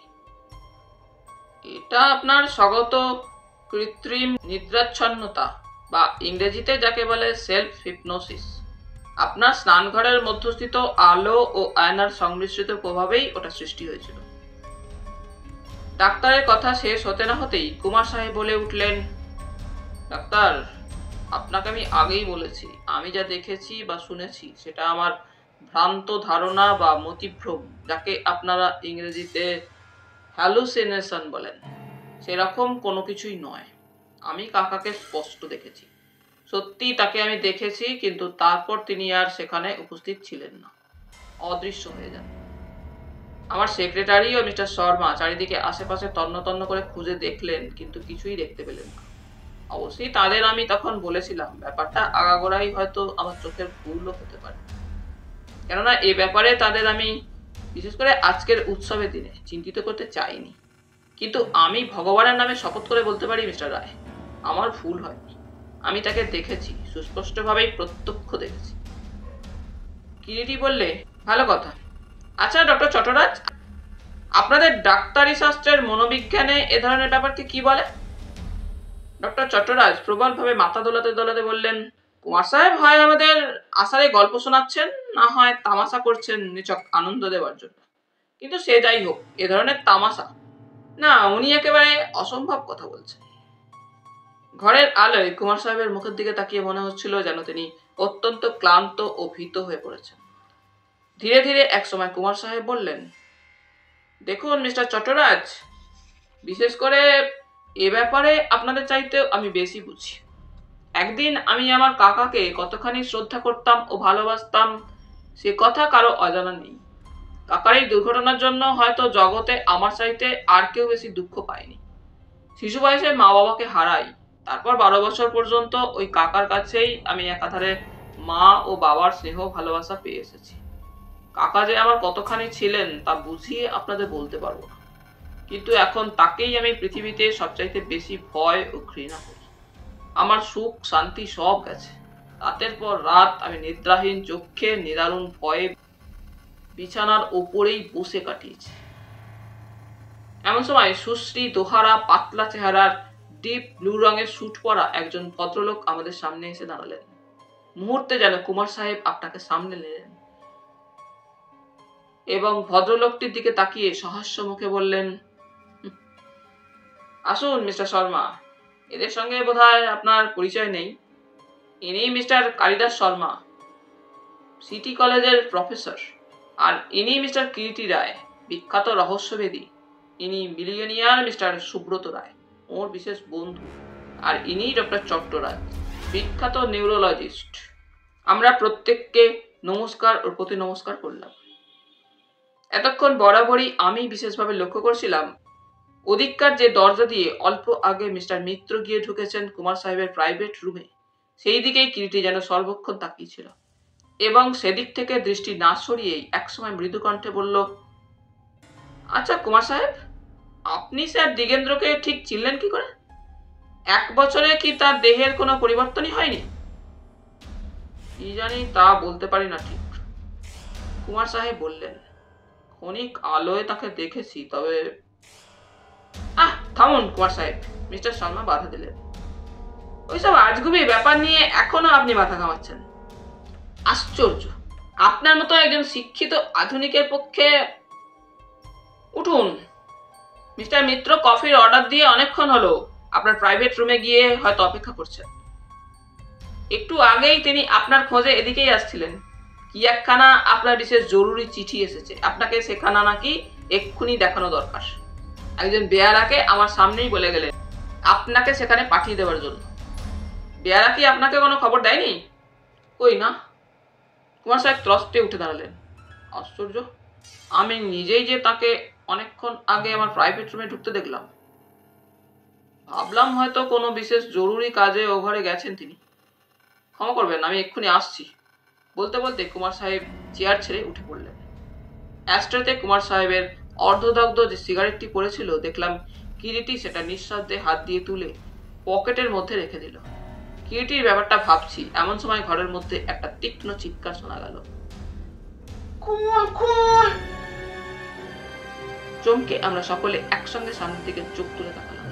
এটা আপনার স্বগত কৃত্রিম নিদ্রাচ্ছন্নতা, বা ইংরেজিতে যাকে বলে সেলফ হিপনোসিস। আপনার স্নানঘরের মধ্যস্থিত আলো ও আয়নার সংমিশ্রিত প্রভাবেই ওটা সৃষ্টি হয়েছিল। ডাক্তারের কথা শেষ হতে না হতেই কুমার সাহেব বলে উঠলেন, ডাক্তার, আপনাকে আমি আগেই বলেছি, আমি যা দেখেছি বা শুনেছি সেটা আমার ভ্রান্ত ধারণা বা মতিভ্রম, যাকে আপনারা ইংরেজিতে হ্যালুসিনেশন বলেন, সেরকম কোনো কিছুই নয়। আমি কাকাকে স্পষ্ট দেখেছি। সত্যি তাকে আমি দেখেছি, কিন্তু তারপর তিনি আর সেখানে উপস্থিত ছিলেন না, অদৃশ্য হয়ে যান। আমার সেক্রেটারি ও মিস্টার শর্মা চারিদিকে আশেপাশে তন্ন তন্ন করে খুঁজে দেখলেন, কিন্তু কিছুই দেখতে পেলেন না। অবশ্যই তাদের আমি তখন বলেছিলাম ব্যাপারটা আগাগোড়াই হয়তো আমার চোখের ভুলও হতে পারে, কেননা এ ব্যাপারে তাদের আমি বিশেষ করে আজকের উৎসবের দিনে চিন্তিত করতে চাইনি। কিন্তু আমি ভগবানের নামে শপথ করে বলতে পারি মিস্টার রায়, আমার ভুল হয়নি। আমি তাকে দেখেছি, সুস্পষ্টভাবেই প্রত্যক্ষ দেখেছি। কিরিটি বললে, ভালো কথা। আচ্ছা ডক্টর চট্টরাজ, আপনাদের ডাক্তারি শাস্ত্রের মনোবিজ্ঞানে এ ধরনের ব্যাপারকে কি বলে? ডক্টর চট্টরাজ প্রবলভাবে মাথা দোলাতে দোলাতে বললেন, কুমার সাহেব হয় আমাদের আষাঢ়ে গল্প শোনাচ্ছেন, না হয় তামাশা করছেন নিছক আনন্দ দেওয়ার জন্য। কিন্তু সে যাই হোক, এ ধরনের তামাশা না, উনি একেবারে অসম্ভব কথা বলছেন। ঘরের আলোয় কুমার সাহেবের মুখের দিকে তাকিয়ে মনে হচ্ছিল যেন তিনি অত্যন্ত ক্লান্ত ও ভীত হয়ে পড়েছেন। ধীরে ধীরে একসময় কুমার সাহেব বললেন, দেখুন মিস্টার চট্টরাজ, বিশেষ করে এ ব্যাপারে আপনাদের চাইতেও আমি বেশি বুঝি। একদিন আমি আমার কাকাকে কতখানি শ্রদ্ধা করতাম ও ভালোবাসতাম সে কথা কারো অজানা নেই। কাকার এই দুর্ঘটনার জন্য হয়তো জগতে আমার চাইতে আর কেউ বেশি দুঃখ পায়নি। শিশু বয়সে মা বাবাকে হারাই, তারপর 12 বছর পর্যন্ত ওই কাকার কাছেই আমি একাধারে মা ও বাবার স্নেহ ভালোবাসা পেয়ে এসেছি। কাকা যে আমার কতখানি ছিলেন তা বুঝিয়ে আপনাদের বলতে পারবো না, কিন্তু এখন তাকেই আমি পৃথিবীতে সবচাইতে বেশি ভয় ও ঘৃণা করি। আমার সুখ শান্তি সব গেছে। রাতের পর রাত আমি নিদ্রাহীন চোখে নিদারুণ ভয়ে বিছানার ওপরেই বসে কাটিয়েছি। এমন সময় সুশ্রী দোহারা পাতলা চেহারার ডিপ ব্লু রঙের স্যুট পরা একজন ভদ্রলোক আমাদের সামনে এসে দাঁড়ালেন। মুহূর্তে যেন কুমার সাহেব আপনাকে সামনে নিলেন এবং ভদ্রলোকটির দিকে তাকিয়ে সহাস্য মুখে বললেন, আসুন মিস্টার শর্মা, এদের সঙ্গে বোধহয় আপনার পরিচয় নেই। ইনি মিস্টার কালিদাস শর্মা, সিটি কলেজের প্রফেসর। আর ইনি মিস্টার কিরিটি রায়, বিখ্যাত রহস্যভেদী। ইনি মিলিয়নিয়ার মিস্টার সুব্রত রায়, ওর বিশেষ বন্ধু। আর ইনি ডক্টর চট্টরাজ, বিখ্যাত নিউরোলজিস্ট। আমরা প্রত্যেককে নমস্কার ও প্রতি নমস্কার করলাম। এতক্ষণ বরাবরই আমি বিশেষভাবে লক্ষ্য করছিলাম ওদিককার যে দরজা দিয়ে অল্প আগে মিস্টার মিত্র গিয়ে ঢুকেছেন কুমার সাহেবের প্রাইভেট রুমে, সেই দিকেই কিরিটি যেন সর্বক্ষণ তাকিয়েছিল, এবং সেদিক থেকে দৃষ্টি না সরিয়েই একসময় মৃদু কণ্ঠে বলল, আচ্ছা কুমার সাহেব, আপনি স্যার দিগেন্দ্রকে ঠিক চিনলেন কি করে? 1 বছরে কি তার দেহের কোনো পরিবর্তনই হয়নি? কি জানি তা বলতে পারি না ঠিক, কুমার সাহেব বললেন। ক্ষণিক আলোয় তাকে দেখেছি, তবে থামুন কুমার সাহেব, মিস্টার শর্মা বাধা দিলেন। ওইসব আজগুবি ব্যাপার নিয়ে এখনো আপনি মাথা ঘামাচ্ছেন। আশ্চর্য, আপনার মতো একজন শিক্ষিত আধুনিকের পক্ষে। উঠুন মিস্টার মিত্র কফির অর্ডার দিয়ে অনেকক্ষণ হলো, আপনার প্রাইভেট রুমে গিয়ে হয়তো অপেক্ষা করছেন। একটু আগেই তিনি আপনার খোঁজে এদিকেই আসছিলেন। কি একখানা আপনার বিশেষ জরুরি চিঠি এসেছে, আপনাকে সেখানা নাকি এক্ষুনি দেখানো দরকার। একজন বেয়ারাকে আমার সামনেই বলে গেলেন আপনাকে সেখানে পাঠিয়ে দেওয়ার জন্য। বেয়ারা কি আপনাকে কোনো খবর দেয়নি? কই না। কুমার সাহেব ত্রস্তে উঠে দাঁড়ালেন। আশ্চর্য, আমি নিজেই যে তাকে অনেকক্ষণ আগে আমার প্রাইভেট রুমে ঢুকতে দেখলাম। ভাবলাম হয়তো কোনো বিশেষ জরুরি কাজে ও ঘরে গেছেন তিনি। ক্ষমা করবেন, আমি এক্ষুনি আসছি। বলতে বলতে কুমার সাহেব চেয়ার ছেড়ে উঠে পড়লেন। অ্যাস্ট্রেতে কুমার সাহেবের অর্ধদগ্ধ যে সিগারেটটি পড়েছিল দেখলাম কিরিটি সেটা নিঃশব্দে হাত দিয়ে তুলে পকেটের মধ্যে রেখে দিল। কিরিটির ব্যাপারটা ভাবছি এমন সময় ঘরের মধ্যে একটা তীক্ষ্ণ চিৎকার শোনা গেল। খুন খুন! চমকে আমরা সকলে একসঙ্গে সামনের দিকে চোখ তুলে তাকালাম।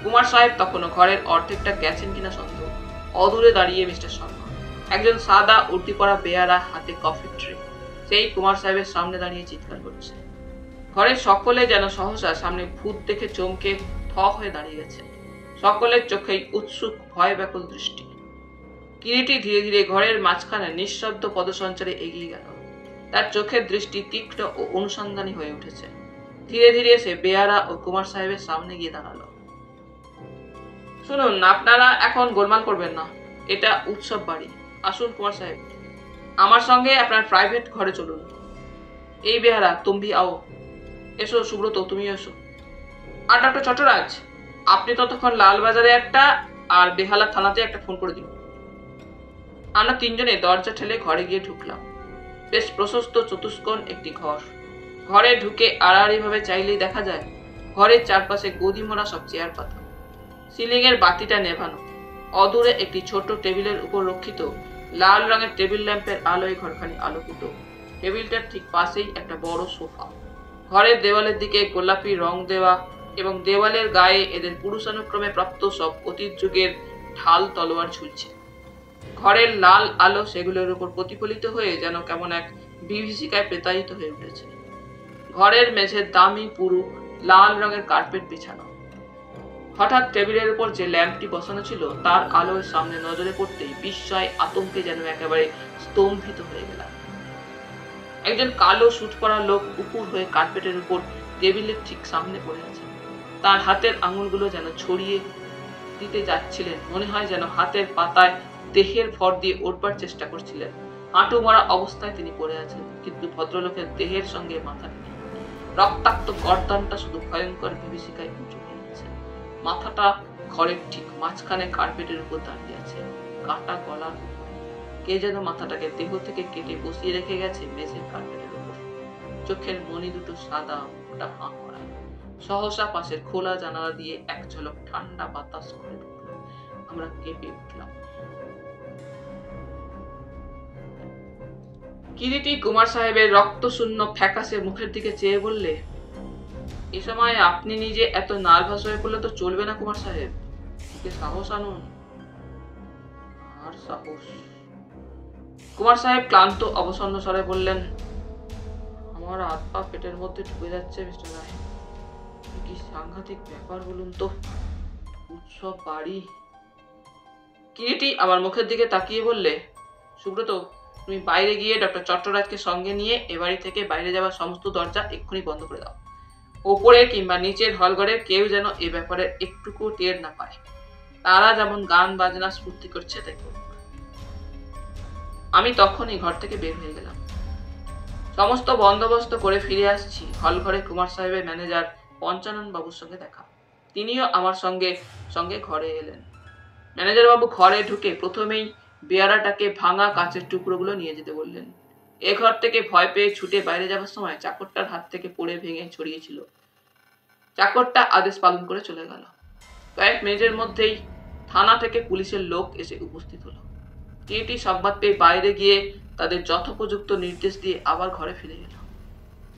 কুমার সাহেব তখনও ঘরের অর্ধেকটা গেছেন কিনা সন্দেহ। অদূরে দাঁড়িয়ে মিস্টার শর্মা, একজন সাদা উর্দি পরা বেয়ারা, হাতে কফির ট্রে, সেই কুমার সাহেবের সামনে দাঁড়িয়ে চিৎকার করছে। ঘরের সকলে যেন সহসা সামনে ভূত দেখে চমকে থ হয়ে দাঁড়িয়ে গেছে। সকলের চোখেই উৎসুক ভয় ব্যাকুল দৃষ্টি। কিরিটি ধীরে ধীরে ঘরের মাঝখানে নিঃশব্দ পদসঞ্চারে এগিয়ে গেল। তার চোখের দৃষ্টি তীক্ষ্ণ ও অনুসন্ধানী হয়ে উঠেছে। ধীরে ধীরে সে বেয়ারা ও কুমার সাহেবের সামনে গিয়ে দাঁড়ালো। শুনুন, আপনারা এখন গোলমাল করবেন না, এটা উৎসব বাড়ি। আসুন কুমার সাহেব, আমার সঙ্গে আপনার প্রাইভেট ঘরে চলুন। এই বেহারা, তুমি আও। এসো সুব্রত, তুমি এসো। আর ডক্টর চট্টরাজ, আপনি ততক্ষণ লালবাজারে একটা আর বেহালা থানাতে একটা ফোন করে দিন। আমরা তিনজনে দরজা ঠেলে ঘরে গিয়ে ঢুকলাম। বেশ প্রশস্ত চতুষ্কোণ একটি ঘর। ঘরে ঢুকে আড়াআড়ি ভাবে চাইলেই দেখা যায় ঘরের চারপাশে গদি মোড়া সব চেয়ার পাতা। সিলিং এর বাতিটা নেভানো। অদূরে একটি ছোট টেবিলের উপর রক্ষিত লাল রঙের টেবিল ল্যাম্পের আলোয় ঘরখানি আলোকিত। টেবিলটার ঠিক পাশেই একটা বড় সোফা। ঘরের দেওয়ালের দিকে গোলাপি রং দেওয়া এবং দেওয়ালের গায়ে এদের পুরুষানুক্রমে প্রাপ্ত সব অতীত যুগের ঢাল তলোয়ার ঝুলছে। ঘরের লাল আলো সেগুলোর উপর প্রতিফলিত হয়ে যেন কেমন এক বিভীষিকায় প্রেতায়িত হয়ে উঠেছে। ঘরের মেঝে দামি পুরু লাল রঙের কার্পেট বিছানো। হঠাৎ টেবিলের উপর যে ল্যাম্পটি বসানো ছিল তার আলোয় সামনে নজরে পড়তেই বিস্ময় আতঙ্কে যেন একেবারে স্তম্ভিত হয়ে গেলাম। একজন কালো সুট পরা লোক উপুর হয়ে কার্পেটের উপর টেবিলের ঠিক সামনে পড়ে আছে। তার হাতের আঙুলগুলো যেন ছড়িয়ে দিতে যাচ্ছিলেন, মনে হয় যেন হাতের পাতায় দেহের ভর দিয়ে ওঠবার চেষ্টা করছিলেন। হাঁটু মারা অবস্থায় তিনি পড়ে আছেন, কিন্তু ভদ্রলোকের দেহের সঙ্গে মাথা নেই। রক্তাক্ত গর্দানটা শুধু ভয়ঙ্কর বিভীষিকায় উঁচু হয়ে আছে। মাথাটা ঘরের ঠিক মাঝখানে কার্পেটের উপর দাঁড়িয়ে আছে, কাটা গলার উপর। কে যেন মাথাটাকে দেহ থেকে কেটে বসিয়ে রেখে গেছে মেঝের কার্পেটের উপর। চোখের মনি দুটো সাদা, মুখটা ফাঁক করা। সহসা পাশের খোলা জানালা দিয়ে এক ঝলক ঠান্ডা বাতাস করে ঢুকলো। আমরা কেঁপে উঠলাম। কিরিটি কুমার সাহেবের রক্তশূন্য ফ্যাকাশে মুখের দিকে চেয়ে বললে, এ সময় আপনি নিজে এত নার্ভাস হয়ে পড়লে তো চলবে না কুমার সাহেব, সাহস আনুন। আর সাহস? কুমার সাহেব ক্লান্ত অবসন্ন স্বরে বললেন, আমার হাত পা পেটের মধ্যে ঢুকে যাচ্ছে মিস্টার রায়। কি সাংঘাতিক ব্যাপার বলুন তো। উৎসব বাড়ি। কিরিটি আমার মুখের দিকে তাকিয়ে বললে, সুব্রত, তুমি বাইরে গিয়ে ডক্টর চট্টরাজকে সঙ্গে নিয়ে এ বাড়ি থেকে বাইরে যাওয়ার সমস্ত দরজা এক্ষুনি বন্ধ করে দাও। ওপরে কিংবা নিচের হলঘরের কেউ যেন এ ব্যাপারে একটুকু টের না পায়। তারা যেমন গান বাজনা স্ফূর্তি করছে তাই করুক। আমি তখনই ঘর থেকে বের হয়ে গেলাম। সমস্ত বন্দোবস্ত করে ফিরে আসছি। হলঘরে কুমার সাহেবের ম্যানেজার পঞ্চানন বাবুর সঙ্গে দেখা। তিনিও আমার সঙ্গে সঙ্গে ঘরে এলেন। ম্যানেজার বাবু ঘরে ঢুকে প্রথমেই বেয়ারাটাকে ভাঙা কাঁচের টুকরোগুলো নিয়ে যেতে বললেন। এ ঘর থেকে ভয় পেয়ে ছুটে বাইরে যাবার সময় চাকরটার হাত থেকে পড়ে ভেঙে ছড়িয়েছিল। চাকরটা আদেশ পালন করে চলে গেল। কয়েক মিনিটের মধ্যেই থানা থেকে পুলিশের লোক এসে উপস্থিত হলো। কিরিটি সংবাদ পেয়ে বাইরে গিয়ে তাদের যথোপযুক্ত নির্দেশ দিয়ে আবার ঘরে ফিরে গেল।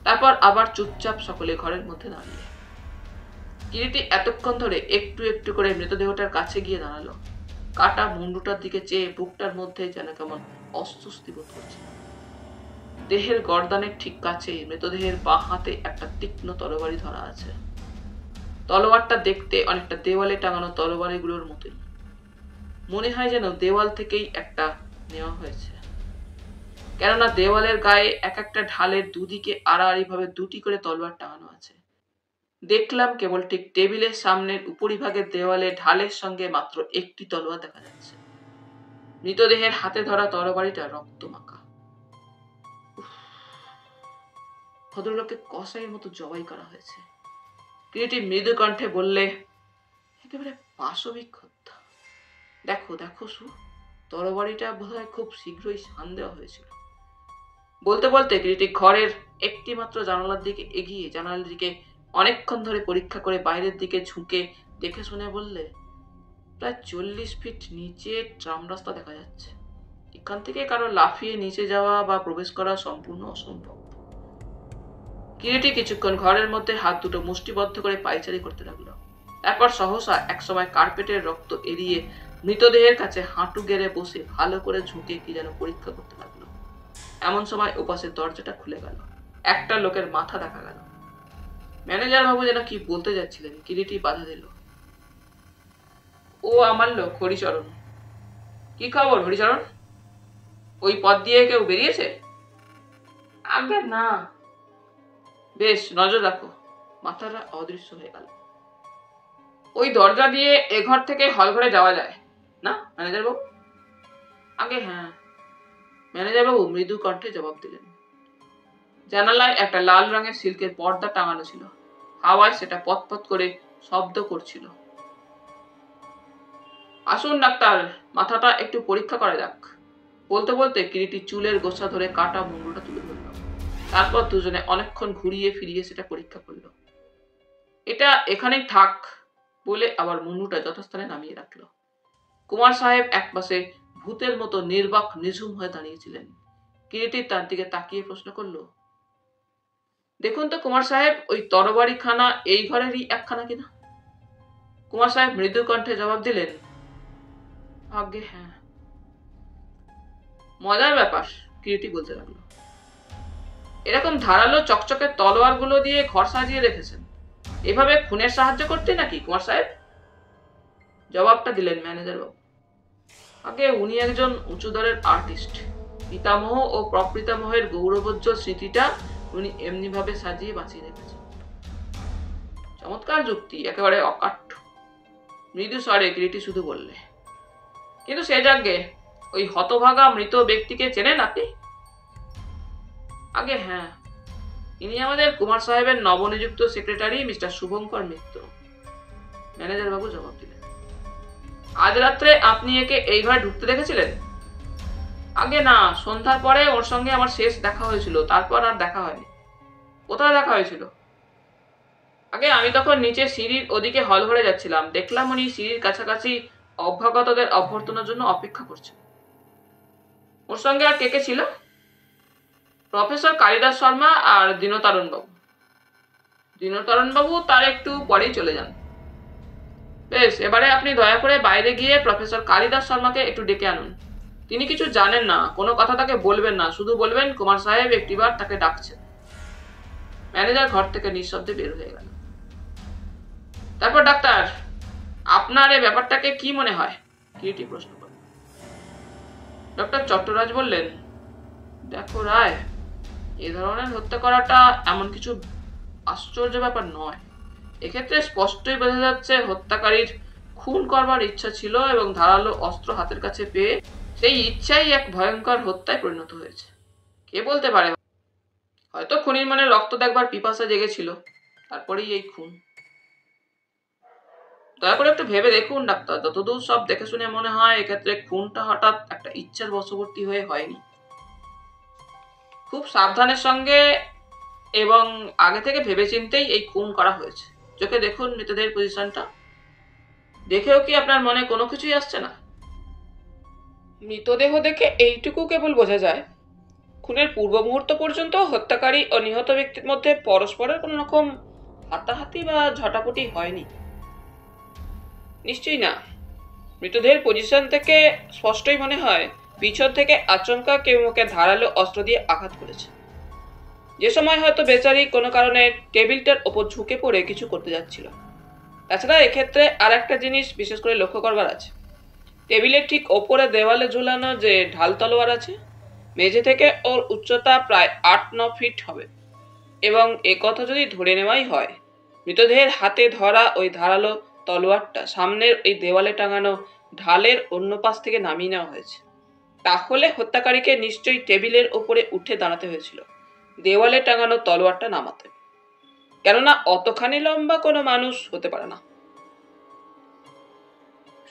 তারপর আবার চুপচাপ সকলে ঘরের মধ্যে দাঁড়িয়ে। কিরিটি এতক্ষণ ধরে একটু একটু করে মৃতদেহটার কাছে গিয়ে দাঁড়ালো। কাটা মুন্ডুটার দিকে চেয়ে বুকটার মধ্যে যেন কেমন অস্বস্তি বোধ করছে। দেহের গর্দানের ঠিক কাছে মৃতদেহের বাঁ হাতে একটা তীক্ষ্ণ তরবারি ধরা আছে। তলোয়ারটা দেখতে অনেকটা দেওয়ালে টাঙানো তরবারিগুলোর মতোই। মনে হয় যেন দেওয়াল থেকেই একটা নেওয়া হয়েছে, কেননা দেওয়ালের গায়ে এক একটা ঢালের দুদিকে আড়াআড়ি ভাবে দুটি করে তলোয়ার টাঙানো আছে। দেখলাম কেবল ঠিক টেবিলের সামনের উপরিভাগের দেওয়ালে ঢালের সঙ্গে মাত্র একটি তলোয়ার দেখা যাচ্ছে। মৃতদেহের হাতে ধরা তরবারিটা রক্তমাখা। ভদ্রলোককে কসাইয়ের মতো জবাই করা হয়েছে। কিরিটি মৃদু কণ্ঠে বললে, একেবারে পাশবিক হত্যা। দেখো দেখো সু, তরবারিটা বোধহয় খুব শীঘ্রই শান দেওয়া হয়েছিল। বলতে বলতে কিরিটি ঘরের একটি মাত্র জানালার দিকে এগিয়ে জানালার দিকে অনেকক্ষণ ধরে পরীক্ষা করে বাইরের দিকে ঝুঁকে দেখে শুনে বললে, প্রায় 40 ফিট নিচে ট্রাম রাস্তা দেখা যাচ্ছে। এখান থেকে কারো লাফিয়ে নিচে যাওয়া বা প্রবেশ করা সম্পূর্ণ অসম্ভব। কিরিটি কিছুক্ষণ ঘরের মধ্যে হাত দুটো মুষ্টিবদ্ধ করে পায়চারি করতে লাগলো। তারপর সহসা একসময় কার্পেটের রক্ত এড়িয়ে মৃতদেহের কাছে হাঁটু গেড়ে বসে ভালো করে ঝুঁকে কি যেন পরীক্ষা করতে লাগলো। এমন সময় ওপাশের দরজাটা খুলে গেল। একটা লোকের মাথা দেখা গেল। ম্যানেজার বাবু যেন কি বলতে যাচ্ছিলেন, কিরিটি বাধা দিল। ও আমার লোক হরিচরণ। কি খবর হরিচরণ? ওই পথ দিয়ে কেউ বেরিয়েছে? আগে না। বেশ, নজর রাখো। মাথাটা অদৃশ্য হয়ে গেল। ওই দরজা দিয়ে এ ঘর থেকে হল ঘরে যাওয়া যায় না ম্যানেজার বাবু? আগে হ্যাঁ, ম্যানেজার বাবু মৃদু কণ্ঠে জবাব দিলেন। জানালায় একটা লাল রঙের সিল্কের পর্দা টাঙানো ছিল। হাওয়ায় সেটা পতপত করে শব্দ করছিল। আসুন ডাক্তার, মাথাটা একটু পরীক্ষা করা যাক। বলতে বলতে কিরিটি চুলের গোছা ধরে কাটা মুন্ডুটা তুলে ধরল। তারপর দুজনে অনেকক্ষণ ঘুরিয়ে ফিরিয়ে সেটা পরীক্ষা করলো। এটা এখানেই থাক বলে আবার মুন্ডুটা যথাস্থানে নামিয়ে রাখলো। কুমার সাহেব একপাশে ভূতের মতো নির্বাক নিঝুম হয়ে দাঁড়িয়েছিলেন। কিরিটি তার দিকে তাকিয়ে প্রশ্ন করলো, দেখুন তো কুমার সাহেব, ওই তরবারি খানা এই ঘরেরই একখানা কিনা? কুমার সাহেব মৃদু কণ্ঠে জবাব দিলেন, আগে হ্যাঁ। মজার ব্যাপার, কিরিটি বলতে লাগলো। এরকম ধারালো চকচকে তলোয়ার গুলো দিয়ে ঘর সাজিয়ে রেখেছেন, এভাবে খুনের সাহায্য করতে নাকি কুমার সাহেব? জবাবটা দিলেন ম্যানেজার বাবু। আগে উনি একজন উঁচু দরের আর্টিস্ট। পিতামহ ও প্রপিতামহের গৌরবোজ্জ্বল স্মৃতিটা উনি এমনি ভাবে সাজিয়ে বাঁচিয়ে রেখেছেন। চমৎকার যুক্তি, একেবারে অকাঠ্য। মৃদু স্বরে কিরিটি শুধু বললে, কিন্তু সে যাগে, ওই হতভাগা মৃত ব্যক্তিকে চেনেন আপনি? আগে হ্যাঁ, ইনি আমাদের কুমার সাহেবের নবনিযুক্ত সেক্রেটারি মিস্টার শুভঙ্কর মিত্র। ম্যানেজার বাবু জবাব দিলেন। আজ রাত্রে আপনি একে এই ঘরে ঢুকতে দেখেছিলেন? আগে না, সন্ধ্যার পরে ওর সঙ্গে আমার শেষ দেখা হয়েছিল, তারপর আর দেখা হয়নি। কোথায় দেখা হয়েছিল? আগে আমি তখন নিচে সিঁড়ির ওদিকে হল ঘরে যাচ্ছিলাম, দেখলাম উনি সিঁড়ির কাছাকাছি অভ্যাগতদের অভ্যর্থনার জন্য অপেক্ষা করছেন। ওর সঙ্গে আর কে কে ছিল? প্রফেসর কালিদাস শর্মা আর দীনতারণ বাবু। দীনতারণ বাবু তার একটু পরেই চলে যান। বেশ, এবারে আপনি দয়া করে বাইরে গিয়ে প্রফেসর কালিদাস শর্মাকে একটু ডেকে আনুন। তিনি কিছু জানেন না, কোনো কথা তাকে বলবেন না, শুধু বলবেন কুমার সাহেব একটিবার তাকে ডাকছেন। ম্যানেজার ঘর থেকে নিঃশব্দে বের হয়ে গেল। তারপর ডাক্তার, আপনার এই ব্যাপারটাকে কি মনে হয়? কিরিটি প্রশ্ন করলেন। ডক্টর চট্টরাজ বললেন, দেখো রায়, এ ধরনের হত্যা করাটা এমন কিছু আশ্চর্য ব্যাপার নয়। এক্ষেত্রে স্পষ্টই বোঝা যাচ্ছে হত্যাকারীর খুন করবার ইচ্ছা ছিল এবং ধারালো অস্ত্র হাতের কাছে পেয়ে সেই ইচ্ছাই এক ভয়ঙ্কর হত্যায় পরিণত হয়েছে। কে বলতে পারে, হয়তো খুনির মনে রক্ত দেখবার পিপাসা জেগেছিল, তারপরেই এই খুন। দয়া করে একটু ভেবে দেখুন ডাক্তার, যতদূর সব দেখে শুনে মনে হয় এক্ষেত্রে খুনটা হঠাৎ একটা ইচ্ছার বশবর্তী হয়ে হয়নি। খুব সাবধানের সঙ্গে এবং আগে থেকে ভেবেচিন্তেই এই খুন করা হয়েছে। চোখে দেখুন মৃতদেহের পজিশনটা, দেখেও কি আপনার মনে কোনো কিছুই আসছে না? মৃতদেহ দেখে এইটুকু কেবল বোঝা যায়, খুনের পূর্ব মুহূর্ত পর্যন্ত হত্যাকারী ও নিহত ব্যক্তির মধ্যে পরস্পরের কোনো রকম হাতাহাতি বা ঝটাপটি হয়নি। নিশ্চয়ই না। মৃতদেহের পজিশন থেকে স্পষ্টই মনে হয় পিছন থেকে আচমকা কেউ মুখে ধারালো অস্ত্র দিয়ে আঘাত করেছে। যে সময় হয়তো বেচারি কোনো কারণে টেবিলটার ওপর ঝুঁকে পড়ে কিছু করতে যাচ্ছিল। তাছাড়া এক্ষেত্রে আর একটা জিনিস বিশেষ করে লক্ষ্য করবার আছে। টেবিলের ঠিক ওপরে দেওয়ালে ঝুলানো যে ঢাল তলোয়ার আছে, মেঝে থেকে ওর উচ্চতা প্রায় 8-9 ফিট হবে। এবং একথা যদি ধরে নেওয়াই হয়, মৃতদেহের হাতে ধরা ওই ধারালো তলোয়ারটা সামনের ওই দেওয়ালে টাঙানো ঢালের অন্য পাশ থেকে নামিয়ে নেওয়া হয়েছে, তাহলে হত্যাকারীকে নিশ্চয়ই টেবিলের ওপরে উঠে দাঁড়াতে হয়েছিল দেওয়ালে টাঙানো তলোয়ারটা নামাতে, কেননা অতখানি লম্বা কোনো মানুষ হতে পারে না।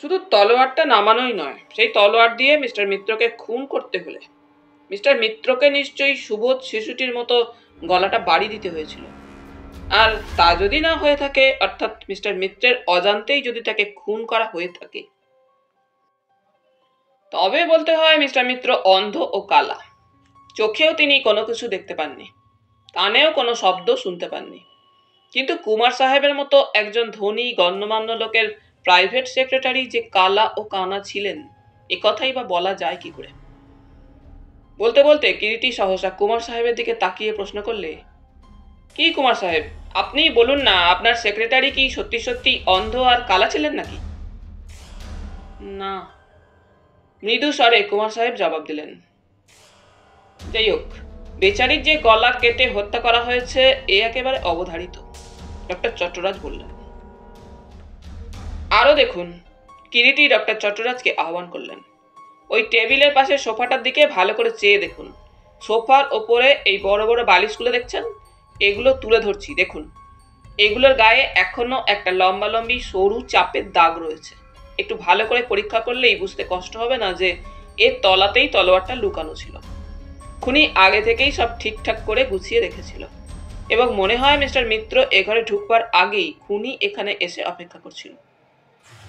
শুধু তলোয়ারটা নামানোই নয়, সেই তলোয়ার দিয়ে মিস্টার মিত্রকে খুন করতে হলে মিস্টার মিত্রকে নিশ্চয়ই সুবোধ শিশুটির মতো গলাটা বাড়ি দিতে হয়েছিল। আর তা যদি না হয়ে থাকে, অর্থাৎ মিস্টার মিত্রের অজান্তেই যদি তাকে খুন করা হয়ে থাকে, তবে বলতে হয় মিস্টার মিত্র অন্ধ ও কালা। চোখেও তিনি কোনো কিছু দেখতে পাননি, কানেও কোনো শব্দ শুনতে পাননি। কিন্তু কুমার সাহেবের মতো একজন ধনী গণ্যমান্য লোকের প্রাইভেট সেক্রেটারি যে কালা ও কানা ছিলেন, এ কথাই বা বলা যায় কি করে? বলতে বলতে কিরিটি সহসা কুমার সাহেবের দিকে তাকিয়ে প্রশ্ন করলে, কি কুমার সাহেব, আপনি বলুন না, আপনার সেক্রেটারি কি সত্যি সত্যি অন্ধ আর কালা ছিলেন নাকি? না, মৃদু স্বরে কুমার সাহেব জবাব দিলেন। যাই হোক, বেচারির যে গলা কেটে হত্যা করা হয়েছে এ একেবারে অবধারিত, ডক্টর চট্টরাজ বললেন। আরো দেখুন, কিরিটি ডক্টর চট্টরাজকে আহ্বান করলেন। ওই টেবিলের পাশে সোফাটার দিকে ভালো করে চেয়ে দেখুন। সোফার ওপরে এই বড় বড় বালিশগুলো দেখছেন, এগুলো তুলে ধরছি, দেখুন। এগুলোর গায়ে এখনো একটা লম্বালম্বি সরু চাপের দাগ রয়েছে। একটু ভালো করে পরীক্ষা করলেই বুঝতে কষ্ট হবে না যে এর তলাতেই তলোয়ারটা লুকানো ছিল। খুনি আগে থেকেই সব ঠিকঠাক করে গুছিয়ে রেখেছিল, এবং মনে হয় মিস্টার মিত্র এ ঘরে ঢুকবার আগেই খুনি এখানে এসে অপেক্ষা করছিল।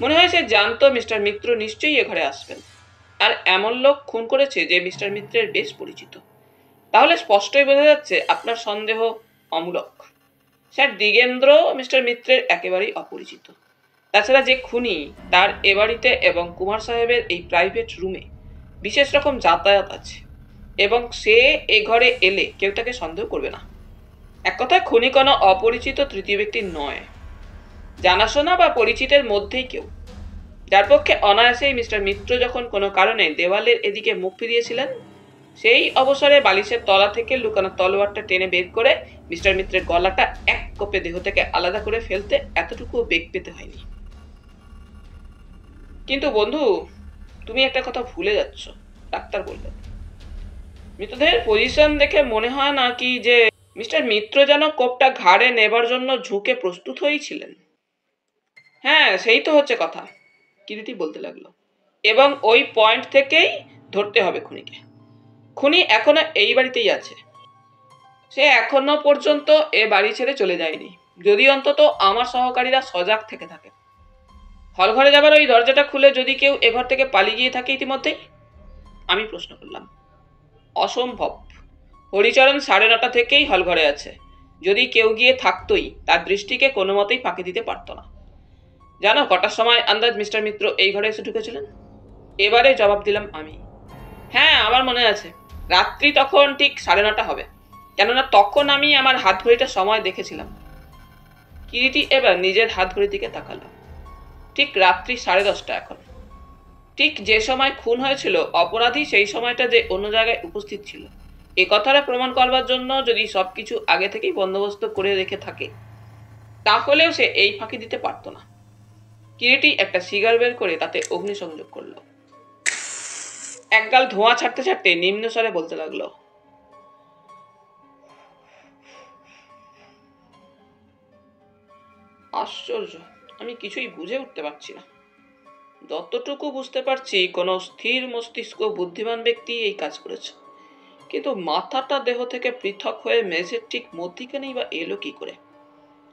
মনে হয় সে জানতো মিস্টার মিত্র নিশ্চয়ই এ ঘরে আসবেন, আর এমন লোক খুন করেছে যে মিস্টার মিত্রের বেশ পরিচিত। তাহলে স্পষ্টই বোঝা যাচ্ছে আপনার সন্দেহ অমূলক। স্যার দিগেন্দ্র মিস্টার মিত্রের একেবারেই অপরিচিত। তাছাড়া যে খুনি, তার এ বাড়িতে এবং কুমার সাহেবের এই প্রাইভেট রুমে বিশেষ রকম যাতায়াত আছে, এবং সে এ ঘরে এলে কেউ তাকে সন্দেহ করবে না। এক কথায় খুনি কোনো অপরিচিত তৃতীয় ব্যক্তি নয়, জানাশোনা বা পরিচিতের মধ্যেই কেউ, যার পক্ষে অনায়াসেই মিস্টার মিত্র যখন কোনো কারণে দেওয়ালের এদিকে মুখ ফিরিয়েছিলেন, সেই অবসরে বালিশের তলা থেকে লুকানো তলোয়ারটা টেনে বের করে মিস্টার মিত্রের গলাটা এক কোপে দেহ থেকে আলাদা করে ফেলতে এতটুকু বেগ পেতে হয়নি। কিন্তু বন্ধু, তুমি একটা কথা ভুলে যাচ্ছ, ডাক্তার বললেন। মৃতদেহের পজিশন দেখে মনে হয় না কি যে মিস্টার মিত্র যেন কোপটা ঘাড়ে নেবার জন্য ঝুঁকে প্রস্তুত হয়েছিলেন? হ্যাঁ, সেই তো হচ্ছে কথা, কিরিটি বলতে লাগলো। এবং ওই পয়েন্ট থেকেই ধরতে হবে খুনিকে। খুনি এখনো এই বাড়িতেই আছে, সে এখনো পর্যন্ত এ বাড়ি ছেড়ে চলে যায়নি, যদি অন্তত আমার সহকারীরা সজাগ থেকে থাকে। হলঘরে যাবার ওই দরজাটা খুলে যদি কেউ এ ঘর থেকে পালিয়ে গিয়ে থাকে ইতিমধ্যেই? আমি প্রশ্ন করলাম। অসম্ভব। হরিচরণ 9:30 থেকেই হলঘরে আছে। যদি কেউ গিয়ে থাকতোই, তার দৃষ্টিকে কোনো মতেই ফাঁকি দিতে পারত না। জানো কটার সময় আন্দাজ মিস্টার মিত্র এই ঘরে এসে ঢুকেছিলেন? এবারে জবাব দিলাম আমি। হ্যাঁ, আমার মনে আছে, রাত্রি তখন ঠিক 9:30 হবে, কেননা তখন আমি আমার হাত ঘড়িটা সময় দেখেছিলাম। কিরিটি এবার নিজের হাত ঘড়ির দিকে তাকালো। ঠিক রাত্রি 10:30 এখন। ঠিক যে সময় খুন হয়েছিল, অপরাধী সেই সময়টা যে অন্য জায়গায় উপস্থিত ছিল, এ কথাটা প্রমাণ করবার জন্য যদি সবকিছু আগে থেকেই বন্দোবস্ত করে রেখে থাকে, তাহলেও সে এই ফাঁকি দিতে পারত না। কিরিটি একটা সিগার বের করে তাতে অগ্নিসংযোগ করলো। একগাল ধোঁয়া ছাড়তে ছাড়তে নিম্ন স্বরে বলতে লাগলো, আশ্চর্য, আমি কিছুই বুঝে উঠতে পারছি না। যতটুকু বুঝতে পারছি, কোনো স্থির মস্তিষ্ক বুদ্ধিমান ব্যক্তি এই কাজ করেছে, কিন্তু মাথাটা দেহ থেকে পৃথক হয়ে মেঝের ঠিক মধ্যিখানেই বা এলো কি করে,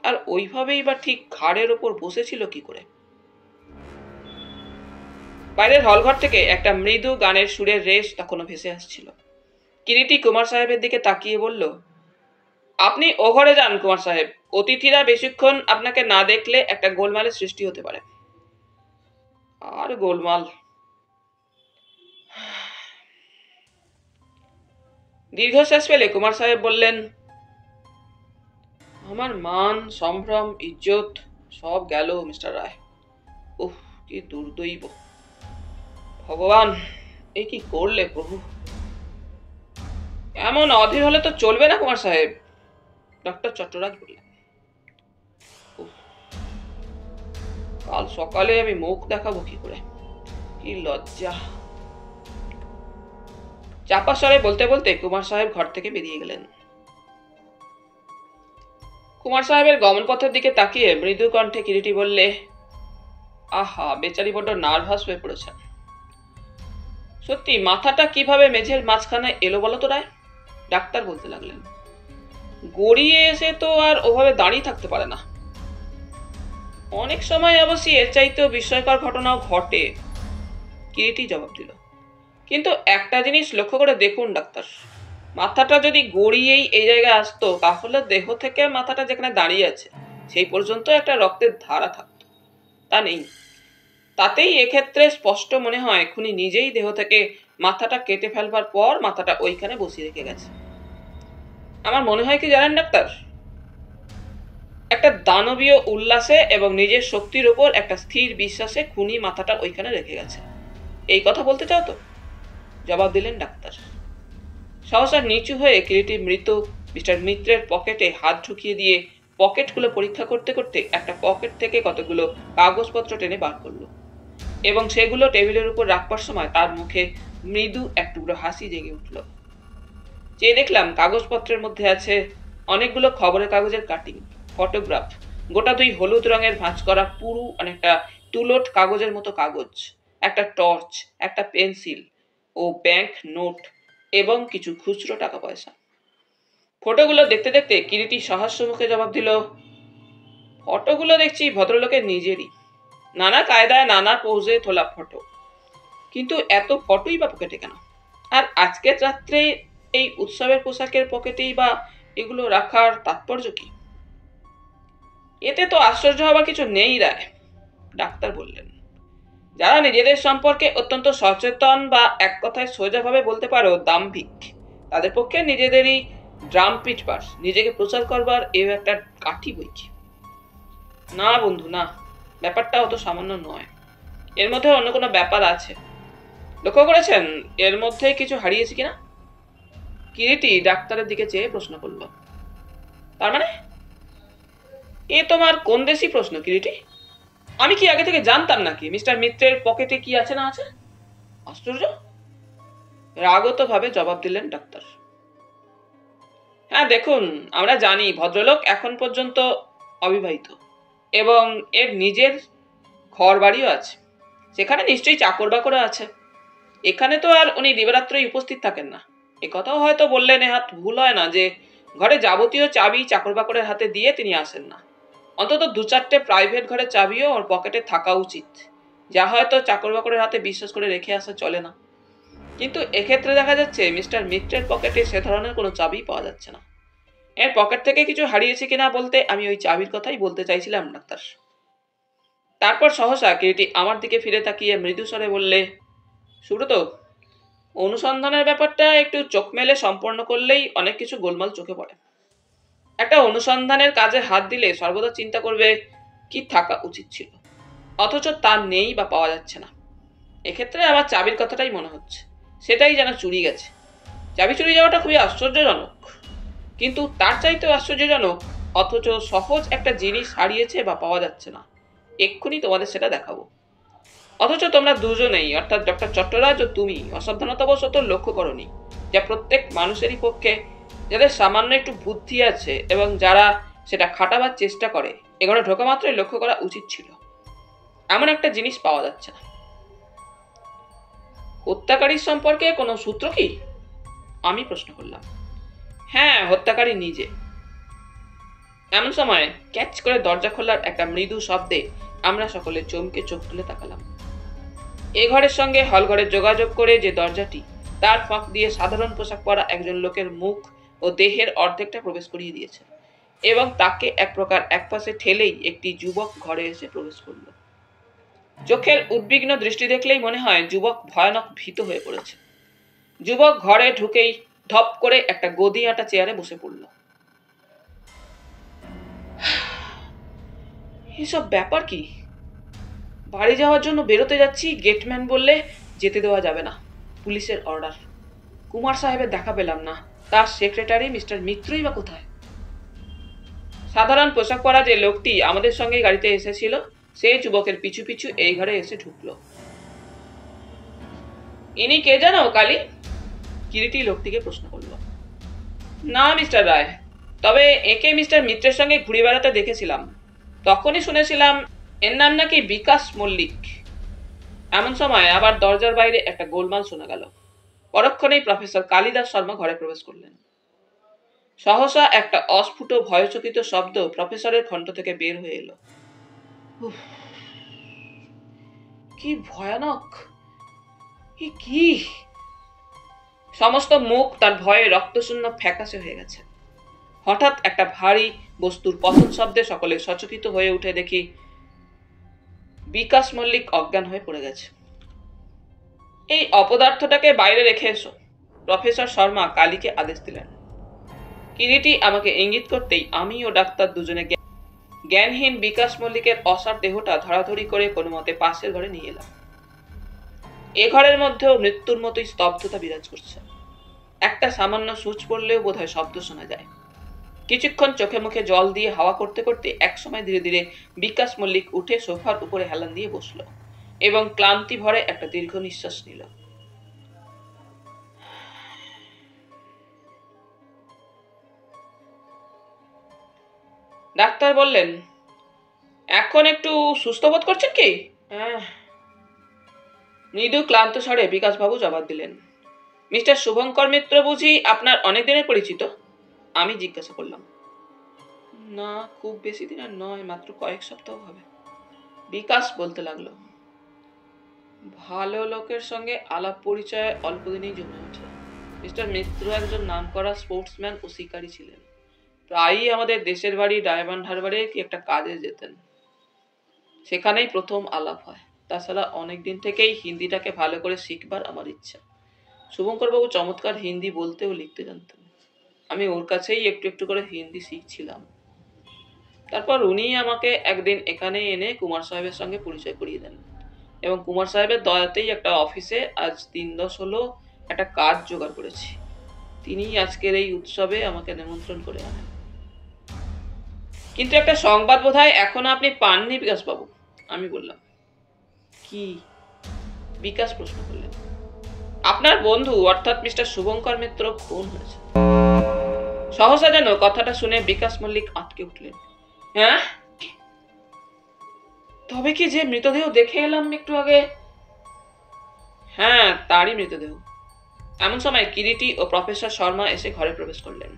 আর ওইভাবেই বা ঠিক ঘাড়ের ওপর বসেছিল কি করে? বাইরের হলঘর থেকে একটা মৃদু গানের সুরের রেশ তখনও ভেসে আসছিল। কিরিটি কুমার সাহেবের দিকে তাকিয়ে বলল, আপনি ও ঘরে যান কুমার সাহেব, অতিথিরা বেশিক্ষণ আপনাকে না দেখলে একটা গোলমালের সৃষ্টি হতে পারে। আর গোলমাল? দীর্ঘশ্বাস ফেলে কুমার সাহেব বললেন, আমার মান, সম্ভ্রম, ইজ্জত সব গেল মিস্টার রায়। উহ, কি দুর্দৈব! ভগবান, এ কি করলে প্রভু! এমন অধীর হলে তো চলবে না কুমার সাহেব, ডক্টর চট্টরাজ বললেন। উফ, কাল সকালে আমি মুখ দেখাবো কি করে? কি লজ্জা! চাপা স্বরে বলতে বলতে কুমার সাহেব ঘর থেকে বেরিয়ে গেলেন। কুমার সাহেবের গমনপথের দিকে তাকিয়ে মৃদু কণ্ঠে কিরিটি বললে, আহা, বেচারি বড্ড নার্ভাস হয়ে পড়েছেন। সত্যি মাথাটা কিভাবে মেঝের মাঝখানে এলো বলো তো রায়? ডাক্তার বলতে লাগলেন। গড়িয়ে এসে তো আর ওভাবে দাঁড়িয়ে থাকতে পারে না। অনেক সময় অবশ্যই এর চাইতেও বিস্ময়কর ঘটনাও ঘটে, কিরিটি জবাব দিল। কিন্তু একটা জিনিস লক্ষ্য করে দেখুন ডাক্তার, মাথাটা যদি গড়িয়েই এই জায়গায় আসতো তাহলে দেহ থেকে মাথাটা যেখানে দাঁড়িয়ে আছে সেই পর্যন্ত একটা রক্তের ধারা থাকতো। তা নেই। তাতেই এক্ষেত্রে স্পষ্ট মনে হয় খুনি নিজেই দেহ থেকে মাথাটা কেটে ফেলবার পর মাথাটা ওইখানে বসিয়ে রেখে গেছে। আমার মনে হয় কি জানেন ডাক্তার, একটা দানবীয় উল্লাসে এবং নিজের শক্তির উপর একটা স্থির বিশ্বাসে খুনি মাথাটা ওইখানে রেখে গেছে। এই কথা বলতে চাও তো? জবাব দিলেন ডাক্তার। সহসা নিচু হয়ে কিরিটি মৃত মিস্টার মিত্রের পকেটে হাত ঢুকিয়ে দিয়ে পকেটগুলো পরীক্ষা করতে করতে একটা পকেট থেকে কতগুলো কাগজপত্র টেনে বার করলো এবং সেগুলো টেবিলের উপর রাখবার সময় তার মুখে মৃদু এক টুকরো হাসি জেগে উঠল। চেয়ে দেখলাম কাগজপত্রের মধ্যে আছে অনেকগুলো খবরের কাগজের কাটিং, ফটোগ্রাফ, গোটা 2 হলুদ রঙের ভাঁজ করা পুরু অনেকটা তুলোট কাগজের মতো কাগজ, একটা টর্চ, একটা পেন্সিল ও ব্যাংক নোট এবং কিছু খুচরো টাকা পয়সা। ফটোগুলো দেখতে দেখতে কিরিটি সহাস্য মুখে জবাব দিল, ফটোগুলো দেখছি ভদ্রলোকের নিজেরই, নানা কায়দায় নানা পোজে তোলা ফটো। কিন্তু এত ফটোই বা পকেটে কেন? আর আজকের রাত্রে এই উৎসবের পোশাকের পকেটেই বা এগুলো রাখার তাৎপর্য কি? এতে তো আশ্চর্য হবার কিছু নেই রায়, ডাক্তার বললেন। যারা নিজেদের সম্পর্কে অত্যন্ত সচেতন বা এক কথায় সোজাভাবে বলতে পারো দাম্ভিক, তাদের পক্ষে নিজেদেরই ড্রাম পিটবার, নিজেকে প্রচার করবার এও একটা কাঠি বই কি? না বন্ধু না, ব্যাপারটা অত সামান্য নয়, এর মধ্যে অন্য কোনো ব্যাপার আছে। লক্ষ্য করেছেন এর মধ্যে কিছু হারিয়েছে কিনা? কিরিটি ডাক্তারের দিকে চেয়ে প্রশ্ন করল। তার মানে? এ তোমার কোন দেশি প্রশ্ন কিরিটি? আমি কি আগে থেকে জানতাম নাকি মিস্টার মিত্রের পকেটে কি আছে না আছে? আশ্চর্য! রাগত ভাবে জবাব দিলেন ডাক্তার। হ্যাঁ দেখুন, আমরা জানি ভদ্রলোক এখন পর্যন্ত অবিবাহিত এবং এর নিজের ঘর বাড়িও আছে, সেখানে নিশ্চয়ই চাকর বাকরও আছে। এখানে তো আর উনি দিবারাত্রই উপস্থিত থাকেন না। এ কথাও হয়তো বললে নেহাত ভুল হয় না যে ঘরে যাবতীয় চাবি চাকর বাকরের হাতে দিয়ে তিনি আসেন না। অন্তত 2-4টে প্রাইভেট ঘরের চাবিও ওর পকেটে থাকা উচিত, যা হয়তো চাকর বাকরের হাতে বিশ্বাস করে রেখে আসা চলে না। কিন্তু এক্ষেত্রে দেখা যাচ্ছে মিস্টার মিত্রের পকেটে সে ধরনের কোনো চাবি পাওয়া যাচ্ছে না। এর পকেট থেকে কিছু হারিয়েছে কিনা বলতে আমি ওই চাবির কথাই বলতে চাইছিলাম ডাক্তার। তারপর সহসা কিরিটি আমার দিকে ফিরে তাকিয়ে মৃদু স্বরে বললে, সুব্রত, অনুসন্ধানের ব্যাপারটা একটু চোখ মেলে সম্পন্ন করলেই অনেক কিছু গোলমাল চোখে পড়ে। একটা অনুসন্ধানের কাজে হাত দিলে সর্বদা চিন্তা করবে কি থাকা উচিত ছিল, অথচ তা নেই বা পাওয়া যাচ্ছে না। এক্ষেত্রে আমার চাবির কথাটাই মনে হচ্ছে, সেটাই যেন চুরি গেছে। চাবি চুরি যাওয়াটা খুবই আশ্চর্যজনক, কিন্তু তার চাইতেও আশ্চর্যজনক অথচ সহজ একটা জিনিস হারিয়েছে বা পাওয়া যাচ্ছে না। এক্ষুনি তোমাদের সেটা দেখাবো। অথচ তোমরা দুজনেই, অর্থাৎ ডক্টর চট্টরাজ ও তুমি, অসাবধানতাবশত লক্ষ্য করনি যা প্রত্যেক মানুষেরই পক্ষে, যাদের সামান্য একটু বুদ্ধি আছে এবং যারা সেটা খাটাবার চেষ্টা করে, এগুলো ঢোকা মাত্রই লক্ষ্য করা উচিত ছিল। এমন একটা জিনিস পাওয়া যাচ্ছে না। হত্যাকারীর সম্পর্কে কোনো সূত্র কি? আমি প্রশ্ন করলাম। হ্যাঁ, হত্যাকারী নিজে। এমন সময় ক্যাচ করে দরজা খোলার একটা মৃদু শব্দে আমরা সকলে চমকে চোখ তুলে তাকালাম। এ ঘরের সঙ্গে হল ঘরের যোগাযোগ করে যে দরজাটি, তার ফাঁক দিয়ে সাধারণ পোশাক পরা একজন লোকের মুখ ও দেহের অর্ধেকটা প্রবেশ করিয়ে দিয়েছে এবং তাকে এক প্রকার একপাশে ঠেলেই একটি যুবক ঘরে এসে প্রবেশ করল। চোখের উদ্বিগ্ন দৃষ্টি দেখলেই মনে হয় যুবক ভয়ানক ভীত হয়ে পড়েছে। যুবক ঘরে ঢুকেই ধপ করে একটা গদি আঁটা চেয়ারে বসে পড়ল। এসব ব্যাপার কি? বাড়ি যাওয়ার জন্য বেরোতে যাচ্ছি, গেটম্যান বললে যেতে দেওয়া যাবে না, পুলিশের অর্ডার। কুমার সাহেবের দেখা পেলাম না, তার সেক্রেটারি মিস্টার মিত্রই বা কোথায়? সাধারণ পোশাক পরা যে লোকটি আমাদের সঙ্গে গাড়িতে এসেছিল, সেই যুবকের পিছু পিছু এই ঘরে এসে ঢুকলো। ইনি কে জানো কালী? কিরিটি লোকটিকে প্রশ্ন করল। না মিস্টার রায়, তবে একে মিস্টার মিত্রের সঙ্গে ঘুরে বেড়াতে দেখেছিলাম। তখনই শুনেছিলাম এর নাম নাকি বিকাশ মল্লিক। এমন সময় আবার দরজার বাইরে একটা গোলমাল শোনা গেল। পরক্ষণেই প্রফেসর কালিদাস শর্মা ঘরে প্রবেশ করলেন। সহসা একটা অস্ফুট ভয়চকিত শব্দ প্রফেসরের কণ্ঠ থেকে বের হয়ে এলো। কি ভয়ানক! কি? সমস্ত মুখ তার ভয়ে রক্তশূন্য ফ্যাকাশে হয়ে গেছে। হঠাৎ একটা ভারী বস্তুর পতন শব্দে সকলে সচকিত হয়ে উঠে দেখি বিকাশ মল্লিক অজ্ঞান হয়ে পড়ে গেছে। এই অপদার্থটাকে বাইরে রেখে এসো, প্রফেসর শর্মা কালীকে আদেশ দিলেন। কিরিটি আমাকে ইঙ্গিত করতেই আমি ও ডাক্তার দুজনে জ্ঞানহীন বিকাশ মল্লিকের অসার দেহটা ধরাধরি করে কোনো মতে পাশের ঘরে নিয়ে এলাম। এ ঘরের মধ্যেও মৃত্যুর মতোই স্তব্ধতা বিরাজ করছে। একটা সামান্য সুচ পড়লেও বোধহয় শব্দ শোনা যায়। কিছুক্ষণ চোখে মুখে জল দিয়ে হাওয়া করতে করতে একসময় ধীরে ধীরে বিকাশ মল্লিক উঠে সোফার উপরে হেলান দিয়ে বসলো এবং ক্লান্তি ভরে একটা দীর্ঘ নিঃশ্বাস নিল। ডাক্তার বললেন, এখন একটু সুস্থ বোধ করছেন কি? মৃদু ক্লান্ত স্বরে বিকাশবাবু জবাব দিলেন। মিস্টার শুভঙ্কর মিত্র বুঝি আপনার অনেক দিনের পরিচিত? আমি জিজ্ঞাসা করলাম। না, খুব বেশি দিনের নয়, মাত্র কয়েক সপ্তাহ হবে। বিকাশ বলতে লাগলো। ভালো লোকের সঙ্গে আলাপ পরিচয় অল্প দিনেই জমে ওঠে। মিস্টার মিত্র একজন নামকরা স্পোর্টসম্যান ও শিকারী ছিলেন। প্রায়ই আমাদের দেশের বাড়ি ডায়মন্ড হারবারে কি একটা কাজে যেতেন। সেখানেই প্রথম আলাপ হয়। তাছাড়া অনেক দিন থেকেই হিন্দিটাকে ভালো করে শিখবার আমার ইচ্ছা। শুভঙ্করবাবু চমৎকার হিন্দি বলতে ও লিখতে জানতেন। আমি ওর কাছেই একটু একটু করে হিন্দি শিখছিলাম। তারপর উনি আমাকে একদিন এখানে এনে কুমার সাহেবের সঙ্গে পরিচয় করিয়ে দেন এবং কুমার সাহেবের দয়াতেই একটা অফিসে আজ 3-10 হলো একটা কাজ জোগাড় করেছি। তিনি আজকের এই উৎসবে আমাকে নিমন্ত্রণ করে আনেন। কিন্তু একটা সংবাদ বোধহয় এখনো আপনি পাননি বিকাশবাবু, আমি বললাম। কি? বিকাশ প্রশ্ন করলেন। আপনার বন্ধু অর্থাৎ মিস্টার শুভঙ্কর মিত্র খুন হয়েছে। সহসা যেন কথাটা শুনে বিকাশ মল্লিক আটকে উঠলেন। হ্যাঁ? তবে কি যে মৃতদেহ দেখে এলাম একটু আগে? হ্যাঁ, তারই মৃতদেহ। এমন সময় কিরিটি ও প্রফেসর শর্মা এসে ঘরে প্রবেশ করলেন।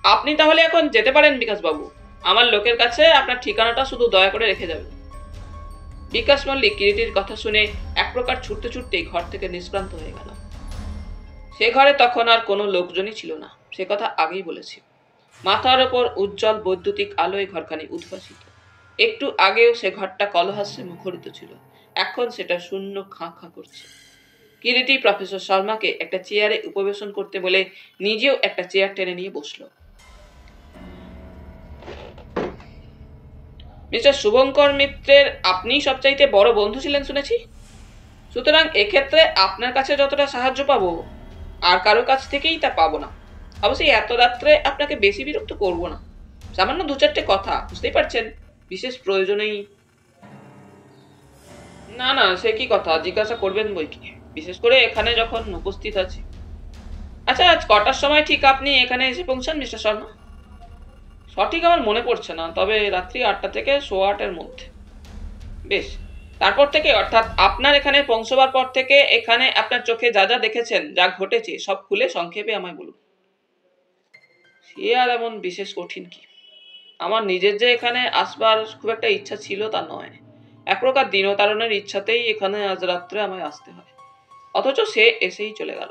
আপনি তাহলে এখন যেতে পারেন বিকাশবাবু। আমার লোকের কাছে আপনার ঠিকানাটা শুধু দয়া করে রেখে যাবেন। বিকাশ মল্লিক কিরিটির কথা শুনে এক প্রকার ছুটতে ছুটতেই ঘর থেকে নিষ্ক্রান্ত হয়ে গেল। সে ঘরে তখন আর কোনো লোকজনই ছিল না, সে কথা আগেই বলেছি। মাথার ওপর উজ্জ্বল বৈদ্যুতিক আলোয় ঘরখানি উদ্ভাসিত। একটু আগেও সে ঘরটা কলহাস্যে মুখরিত ছিল, এখন সেটা শূন্য খাঁ খাঁ করছে। কিরিটি প্রফেসর শর্মাকে একটা চেয়ারে উপবেশন করতে বলে নিজেও একটা চেয়ার টেনে নিয়ে বসলো। মিস্টার শুভঙ্কর মিত্রের আপনি সবচাইতে বড় বন্ধু ছিলেন শুনেছি। সুতরাং এক্ষেত্রে আপনার কাছে যতটা সাহায্য পাবো আর কারো কাছ থেকেই তা পাবো না। অবশ্যই এত রাত্রে আপনাকে বেশি বিরক্ত করব না। সামান্য 2-4টে কথা, বুঝতেই পারছেন, বিশেষ প্রয়োজনেই। না না, সে কি কথা, জিজ্ঞাসা করবেন বই কি, বিশেষ করে এখানে যখন উপস্থিত আছি। আচ্ছা, আজ কটার সময় ঠিক আপনি এখানে এসে পৌঁছান মিস্টার শর্মা? সঠিক আমার মনে পড়ছে না, তবে রাত্রি 8টা থেকে 8:15-এর মধ্যে। বেশ, তারপর থেকে অর্থাৎ আপনার এখানে পৌঁছবার পর থেকে এখানে আপনার চোখে যা যা দেখেছেন, যা ঘটেছে সব খুলে সংক্ষেপে আমায় বলুন। সে আর এমন বিশেষ কঠিন কি। আমার নিজের যে এখানে আসবার খুব একটা ইচ্ছা ছিল তা নয়। এক প্রকার দিনতারণের ইচ্ছাতেই এখানে আজ রাত্রে আমায় আসতে হয়, অথচ সে এসেই চলে গেল।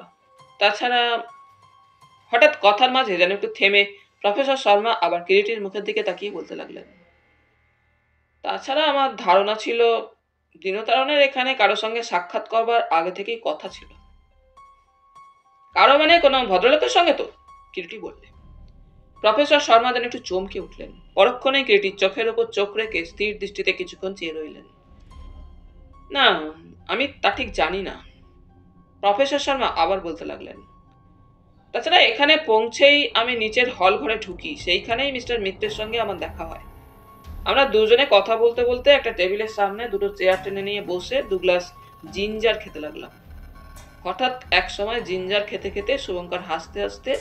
তাছাড়া হঠাৎ কথার মাঝে যেন একটু থেমে প্রফেসর শর্মা আবার কিরিটির মুখের দিকে তাকিয়ে বলতে লাগলেন। তাছাড়া আমার ধারণা ছিল দিনতারণের এখানে কারো সঙ্গে সাক্ষাৎ করবার আগে থেকেই কথা ছিল। কারো মানে কোনো ভদ্রলোকের সঙ্গে তো? কিরিটি বললে। প্রফেসর শর্মা যেন একটু চমকে উঠলেন। পরক্ষণে কিরিটির চোখের ওপর চোখ রেখে স্থির দৃষ্টিতে কিছুক্ষণ চেয়ে রইলেন। না, আমি তা ঠিক জানি না, প্রফেসর শর্মা আবার বলতে লাগলেন। তাছাড়া এখানে পৌঁছেই আমি নিচের হল ঘরে ঢুকি, সেইখানেই মিস্টার মিত্রের সঙ্গে আমার দেখা হয়। আমরা দুজনে কথা বলতে বলতে একটা টেবিলের সামনে দুটো চেয়ার টেনে নিয়ে বসে 2 গ্লাস জিঞ্জার খেতে লাগলাম। হঠাৎ এক সময় জিঞ্জার খেতে খেতে শুভঙ্কর হাসতে হাসতে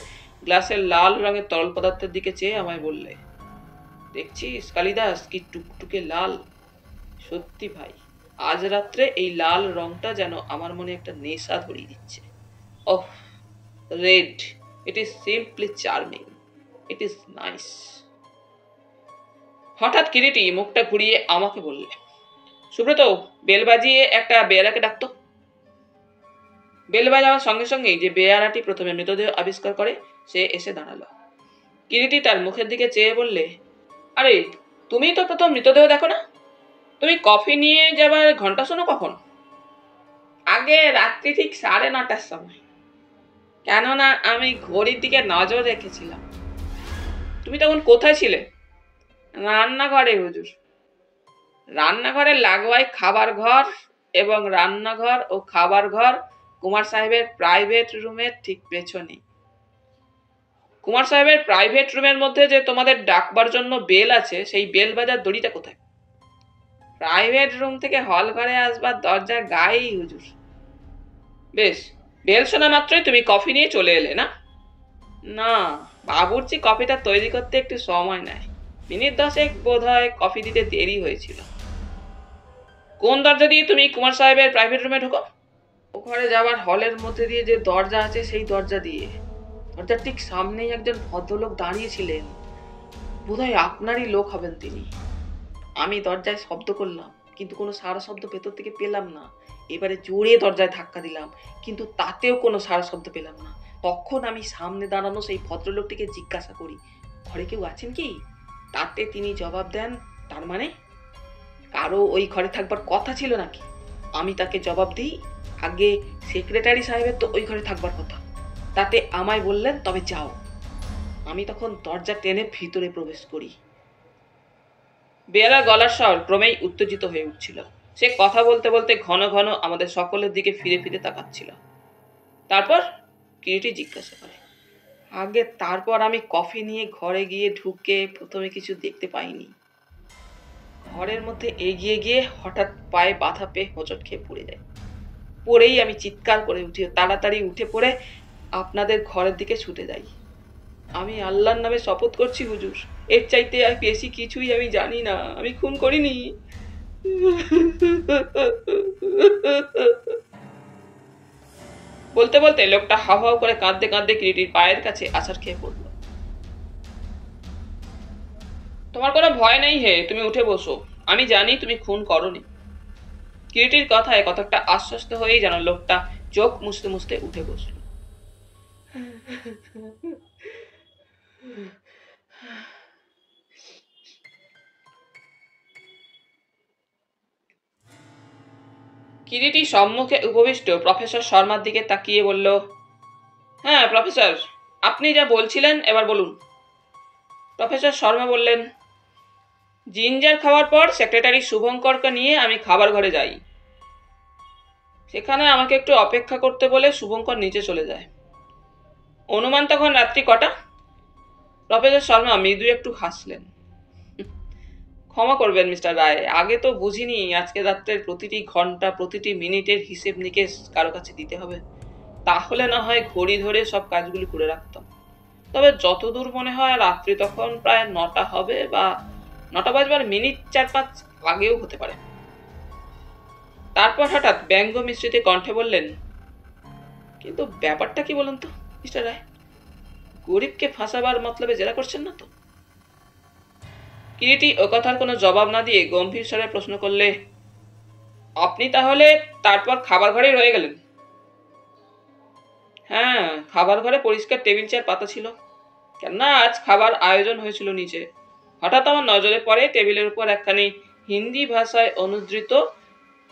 গ্লাসের লাল রঙের তরল পদার্থের দিকে চেয়ে আমায় বললে, দেখছিস কালিদাস কি টুকটুকে লাল। সত্যি ভাই, আজ রাত্রে এই লাল রংটা যেন আমার মনে একটা নেশা ধরিয়ে দিচ্ছে। Oh, red, it is simply charming, it is nice. হঠাৎ কিরিটি মুখটা ঘুরিয়ে আমাকে বললে, সুব্রত, বেল বাজিয়ে একটা বেয়ারাকে ডাকতো। বেল বাজাবার সঙ্গে সঙ্গেই যে বেয়ারাটি প্রথমে মৃতদেহ আবিষ্কার করে সে এসে দাঁড়ালো। কিরিটি তার মুখের দিকে চেয়ে বললে, আরে তুমি তো প্রথম মৃতদেহ দেখো না? তুমি কফি নিয়ে যাবার ঘন্টা শোনো কখন? আগে রাত্রি ঠিক 9:30টার সময়, কেননা আমি ঘড়ির দিকে নজর রেখেছিলাম। তুমি তখন কোথায় ছিলে? রান্নাঘরে হুজুর। রান্নাঘরের লাগোয়ায় খাবার ঘর, এবং রান্নাঘর ও খাবার ঘর কুমার সাহেবের প্রাইভেট রুমের ঠিক পেছনে। কুমার সাহেবের প্রাইভেট রুমের মধ্যে যে তোমাদের ডাকবার জন্য বেল আছে, সেই বেল বাজার দড়িটা কোথায়? প্রাইভেট রুম থেকে হল ঘরে আসবার দরজার গায়েই হুজুর। বেশ, বেল শোনা মাত্রই তুমি কফি নিয়ে চলে এলে না? না, বাবুর্চি কফিটা তৈরি করতে একটু সময় নেয়, মিনিট 10 বোধ হয় কফি দিতে দেরি হয়েছিল। কোন দরজা দিয়ে তুমি কুমার সাহেবের প্রাইভেট রুমে ঢোকো? ও ঘরে যাওয়ার হলের মধ্যে দিয়ে যে দরজা আছে সেই দরজা দিয়ে। দরজার ঠিক সামনেই একজন ভদ্রলোক দাঁড়িয়েছিলেন, বোধহয় আপনারই লোক হবেন তিনি। আমি দরজায় শব্দ করলাম, কিন্তু কোনো সারা শব্দ ভেতর থেকে পেলাম না। এবারে জোরে দরজায় ধাক্কা দিলাম, কিন্তু তাতেও কোনো সারা শব্দ পেলাম না। তখন আমি সামনে দাঁড়ানো সেই ভদ্রলোকটিকে জিজ্ঞাসা করি, ঘরে কেউ আছেন কি? তাতে তিনি জবাব দেন, তার মানে কারো ওই ঘরে থাকবার কথা ছিল নাকি? আমি তাকে জবাব দিই, আগে সেক্রেটারি সাহেবের তো ওই ঘরে থাকবার কথা। তাতে আমায় বললেন, তবে যাও। আমি তখন দরজা টেনে ভিতরে প্রবেশ করি। বেয়ারার গলার স্বর ক্রমেই উত্তেজিত হয়ে উঠছিল। সে কথা বলতে বলতে ঘন ঘন আমাদের সকলের দিকে ফিরে ফিরে তাকাচ্ছিল। তারপর কিরিটি জিজ্ঞাসা করে, আগে তারপর আমি কফি নিয়ে ঘরে গিয়ে ঢুকে প্রথমে কিছু দেখতে পাইনি। ঘরের মধ্যে এগিয়ে গিয়ে হঠাৎ পায়ে বাধা পেয়ে হোঁচট খেয়ে পড়ে যায়। পড়েই আমি চিৎকার করে উঠি, তাড়াতাড়ি উঠে পড়ে আপনাদের ঘরের দিকে ছুটে যাই। আমি আল্লাহর নামে শপথ করছি হুজুর, এর চাইতে আর বেশি কিছুই আমি জানি না, আমি খুন করিনি। বলতে বলতে লোকটা হাউ হাউ করে কাঁদতে কাঁদতে কিরিটির পায়ের কাছে আছাড় খেয়ে পড়ল। তোমার কোনো ভয় নেই হে, তুমি উঠে বসো, আমি জানি তুমি খুন করনি। কিরিটির কথায় কতকটা আশ্বস্ত হয়েই যেন লোকটা চোখ মুছতে মুছতে উঠে বসল। কিরিটি সম্মুখে উপবিষ্ট প্রফেসর শর্মার দিকে তাকিয়ে বলল, হ্যাঁ প্রফেসর, আপনি যা বলছিলেন এবার বলুন। প্রফেসর শর্মা বললেন, জিঞ্জার খাওয়ার পর সেক্রেটারি শুভঙ্করকে নিয়ে আমি খাবার ঘরে যাই। সেখানে আমাকে একটু অপেক্ষা করতে বলে শুভঙ্কর নিচে চলে যায়। অনুমান তখন রাত্রি কটা? প্রফেসর শর্মা মৃদু একটু হাসলেন। ক্ষমা করবেন মিস্টার রায়, আগে তো বুঝিনি আজকে রাত্রের প্রতিটি ঘন্টা প্রতিটি মিনিটের হিসেব নিকেশ কারো কাছে দিতে হবে। তাহলে না হয় ঘড়ি ধরে সব কাজগুলি করে রাখতাম। তবে যতদূর মনে হয় রাত্রি তখন প্রায় 9টা হবে, বা 9টা বাজবার মিনিট 4-5 আগেও হতে পারে। তারপর হঠাৎ ব্যঙ্গ মিশ্রিত কণ্ঠে বললেন, কিন্তু ব্যাপারটা কি বলুন তো মিস্টার রায়, গরিবকে ফাঁসাবার মতলবে জেরা করছেন না তো? কিরিটি ও কথার কোনো জবাব না দিয়ে গম্ভীর স্বরে প্রশ্ন করলে, আপনি তাহলে তারপর খাবার ঘরেই রয়ে গেলেন? হ্যাঁ, খাবার ঘরে পরিষ্কার টেবিল চেয়ার পাতা ছিল, কেননা আজ খাবার আয়োজন হয়েছিল নিচে। হঠাৎ আমার নজরে পড়ে টেবিলের উপর একখানি হিন্দি ভাষায় অনুদ্ধৃত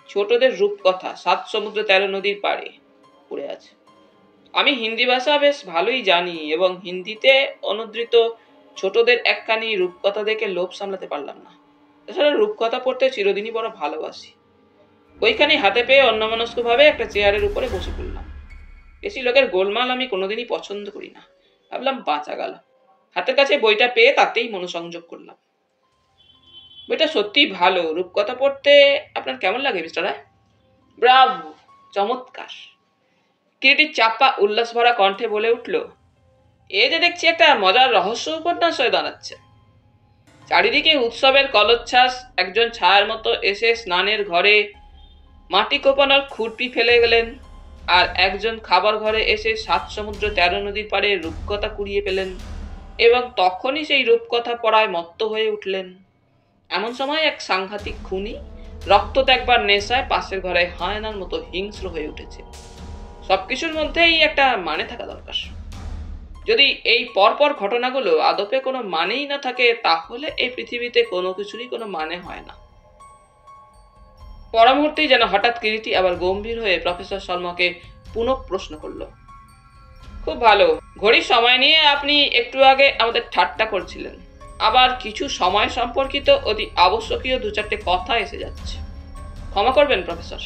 ছোটদের রূপকথা 7 সমুদ্র 13 নদীর পাড়ে পড়ে আছে। আমি হিন্দি ভাষা বেশ ভালোই জানি, এবং হিন্দিতে অনুদ্ধৃত ছোটদের একখানি রূপকথা দেখে লোভ সামলাতে পারলাম না। তাছাড়া রূপকথা পড়তে চিরদিনই বড় ভালোবাসি। বইখানি হাতে পেয়ে অন্যমনস্কভাবে একটা চেয়ারের উপরে বসে পড়লাম। বেশি লোকের গোলমাল আমি কোনোদিনই পছন্দ করি না। ভাবলাম বাঁচা গেল। হাতের কাছে বইটা পেয়ে তাতেই মনোসংযোগ করলাম। বইটা সত্যিই ভালো। রূপকথা পড়তে আপনার কেমন লাগে মিস্টার রায়? ব্রাভো, চমৎকার। কিরিটির চাপা উল্লাস ভরা কণ্ঠে বলে উঠল, এ যে দেখছি একটা মজার রহস্য উপন্যাস হয়ে দাঁড়াচ্ছে। চারিদিকে উৎসবের কলোচ্ছ্বাস। একজন ছায়ার মতো এসে স্নানের ঘরে মাটি কোপানোর খুরপি ফেলে গেলেন, আর একজন খাবার ঘরে এসে 7 সমুদ্র 13 নদীর পাড়ে রূপকথা কুড়িয়ে পেলেন এবং তখনই সেই রূপকথা পড়ায় মত্ত হয়ে উঠলেন। এমন সময় এক সাংঘাতিক খুনি রক্ত দেখবার নেশায় পাশের ঘরে হায়নার মতো হিংস্র হয়ে উঠেছে। সবকিছুর মধ্যেই একটা মানে থাকা দরকার। যদি এই পরপর ঘটনাগুলো আদপে কোনো মানেই না থাকে, তাহলে এই পৃথিবীতে কোনো কিছুরই কোনো মানে হয় না। পরমুহূর্তেই যেন হঠাৎ কিরিটি আবার গম্ভীর হয়ে প্রফেসর শর্মাকে পুনঃ প্রশ্ন করল, খুব ভালো। ঘড়ির সময় নিয়ে আপনি একটু আগে আমাদের ঠাট্টা করছিলেন। আবার কিছু সময় সম্পর্কিত অতি আবশ্যকীয় 2-4টে কথা এসে যাচ্ছে। ক্ষমা করবেন প্রফেসর,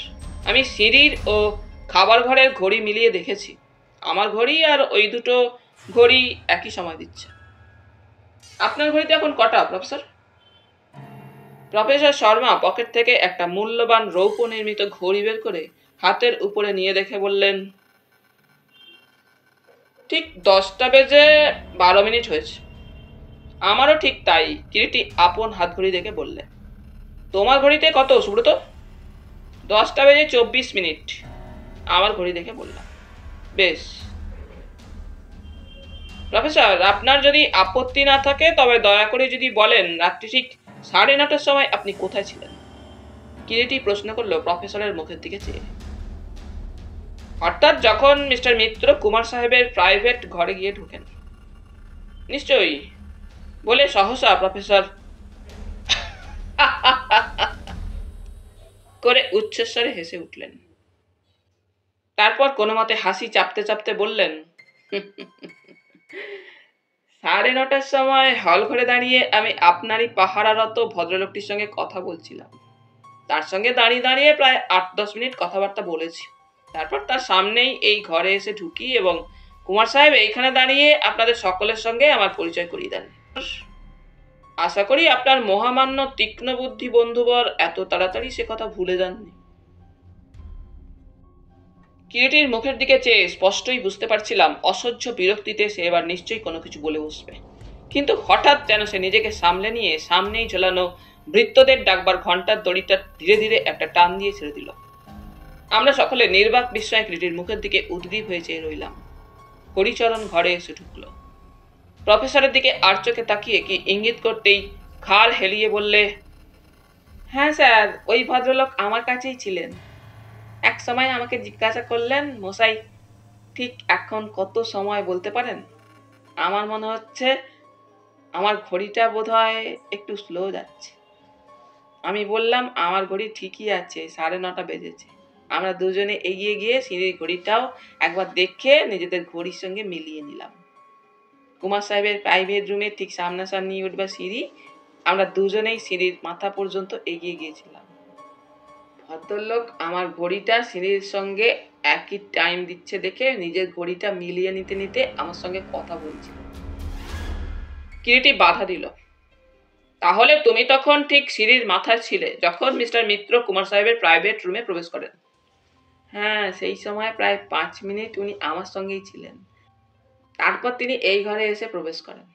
আমি সিঁড়ির ও খাবার ঘরের ঘড়ি মিলিয়ে দেখেছি। আমার ঘড়ি আর ওই দুটো ঘড়ি একই সময় দিচ্ছে। আপনার ঘড়িতে এখন কটা প্রফেসর? প্রফেসর শর্মা পকেট থেকে একটা মূল্যবান রৌপ্য নির্মিত ঘড়ি বের করে হাতের উপরে নিয়ে দেখে বললেন, ঠিক 10টা বেজে 12 মিনিট হয়েছে। আমারও ঠিক তাই, কিরিটি আপন হাত ঘড়ি দেখে বললে। তোমার ঘড়িতে কত সুব্রত? 10টা বেজে 24 মিনিট, আমার ঘড়ি দেখে বললাম। বেশ প্রফেসর, আপনার যদি আপত্তি না থাকে তবে দয়া করে যদি বলেন রাত্রি ঠিক 9:30টার সময় আপনি কোথায় ছিলেন? কিরিটি প্রশ্ন করলো প্রফেসরের মুখের দিকে চেয়ে। অর্থাৎ যখন মিস্টার মিত্র কুমার সাহেবের প্রাইভেট ঘরে গিয়ে ঢুকেন। নিশ্চয়ই, বলে সহসা প্রফেসর করে উচ্চস্বরে হেসে উঠলেন। তারপর কোনো মতে হাসি চাপতে চাপতে বললেন, 9:30টার সময় হল ঘরে দাঁড়িয়ে আমি আপনারই পাহারারত ভদ্রলোকটির সঙ্গে কথা বলছিলাম। তার সঙ্গে দাঁড়িয়ে দাঁড়িয়ে প্রায় 8-10 মিনিট কথাবার্তা বলেছি। তারপর তার সামনেই এই ঘরে এসে ঢুকি এবং কুমার সাহেব এইখানে দাঁড়িয়ে আপনাদের সকলের সঙ্গে আমার পরিচয় করিয়ে দেন। আশা করি আপনার মহামান্য তীক্ষ্ণ বুদ্ধি বন্ধুবর এত তাড়াতাড়ি সে কথা ভুলে যাননি। কিরিটির মুখের দিকে চেয়ে স্পষ্টই বুঝতে পারছিলাম অসহ্য বিরক্তিতে সে এবার নিশ্চয়ই কোনো কিছু বলে বসবে। কিন্তু হঠাৎ যেন সে নিজেকে সামলে নিয়ে সামনেই ঝোলানো ভৃত্যদের ডাকবার ঘন্টার দড়িটা ধীরে ধীরে একটা টান দিয়ে ছেড়ে দিল। আমরা সকলে নির্বাক বিস্ময়ে কিরিটির মুখের দিকে উদ্গ্রীব হয়ে চেয়ে রইলাম। হরিচরণ ঘরে এসে ঢুকলো। প্রফেসরের দিকে আর চোখে তাকিয়ে কি ইঙ্গিত করতেই ঘাড় হেলিয়ে বললে, হ্যাঁ স্যার, ওই ভদ্রলোক আমার কাছেই ছিলেন। এক সময় আমাকে জিজ্ঞাসা করলেন, মশাই ঠিক এখন কত সময় বলতে পারেন? আমার মনে হচ্ছে আমার ঘড়িটা বোধহয় একটু স্লো যাচ্ছে। আমি বললাম, আমার ঘড়ি ঠিকই আছে, 9:30 বেজেছে। আমরা দুজনে এগিয়ে গিয়ে সিঁড়ির ঘড়িটাও একবার দেখে নিজেদের ঘড়ির সঙ্গে মিলিয়ে নিলাম। কুমার সাহেবের প্রাইভেট রুমে ঠিক সামনাসামনি উঠবা সিঁড়ি। আমরা দুজনেই সিঁড়ির মাথা পর্যন্ত এগিয়ে গিয়েছিলাম। ভদ্রলোক আমার ঘড়িটা সিঁড়ির সঙ্গে একই টাইম দিচ্ছে দেখে নিজের ঘড়িটা মিলিয়ে নিতে নিতে আমার সঙ্গে কথা বলছিল। কিরিটি বাধা দিল, তাহলে তুমি তখন ঠিক সিঁড়ির মাথায় ছিলে যখন মিস্টার মিত্র কুমার সাহেবের প্রাইভেট রুমে প্রবেশ করেন? হ্যাঁ, সেই সময় প্রায় 5 মিনিট উনি আমার সঙ্গেই ছিলেন। তারপর তিনি এই ঘরে এসে প্রবেশ করেন।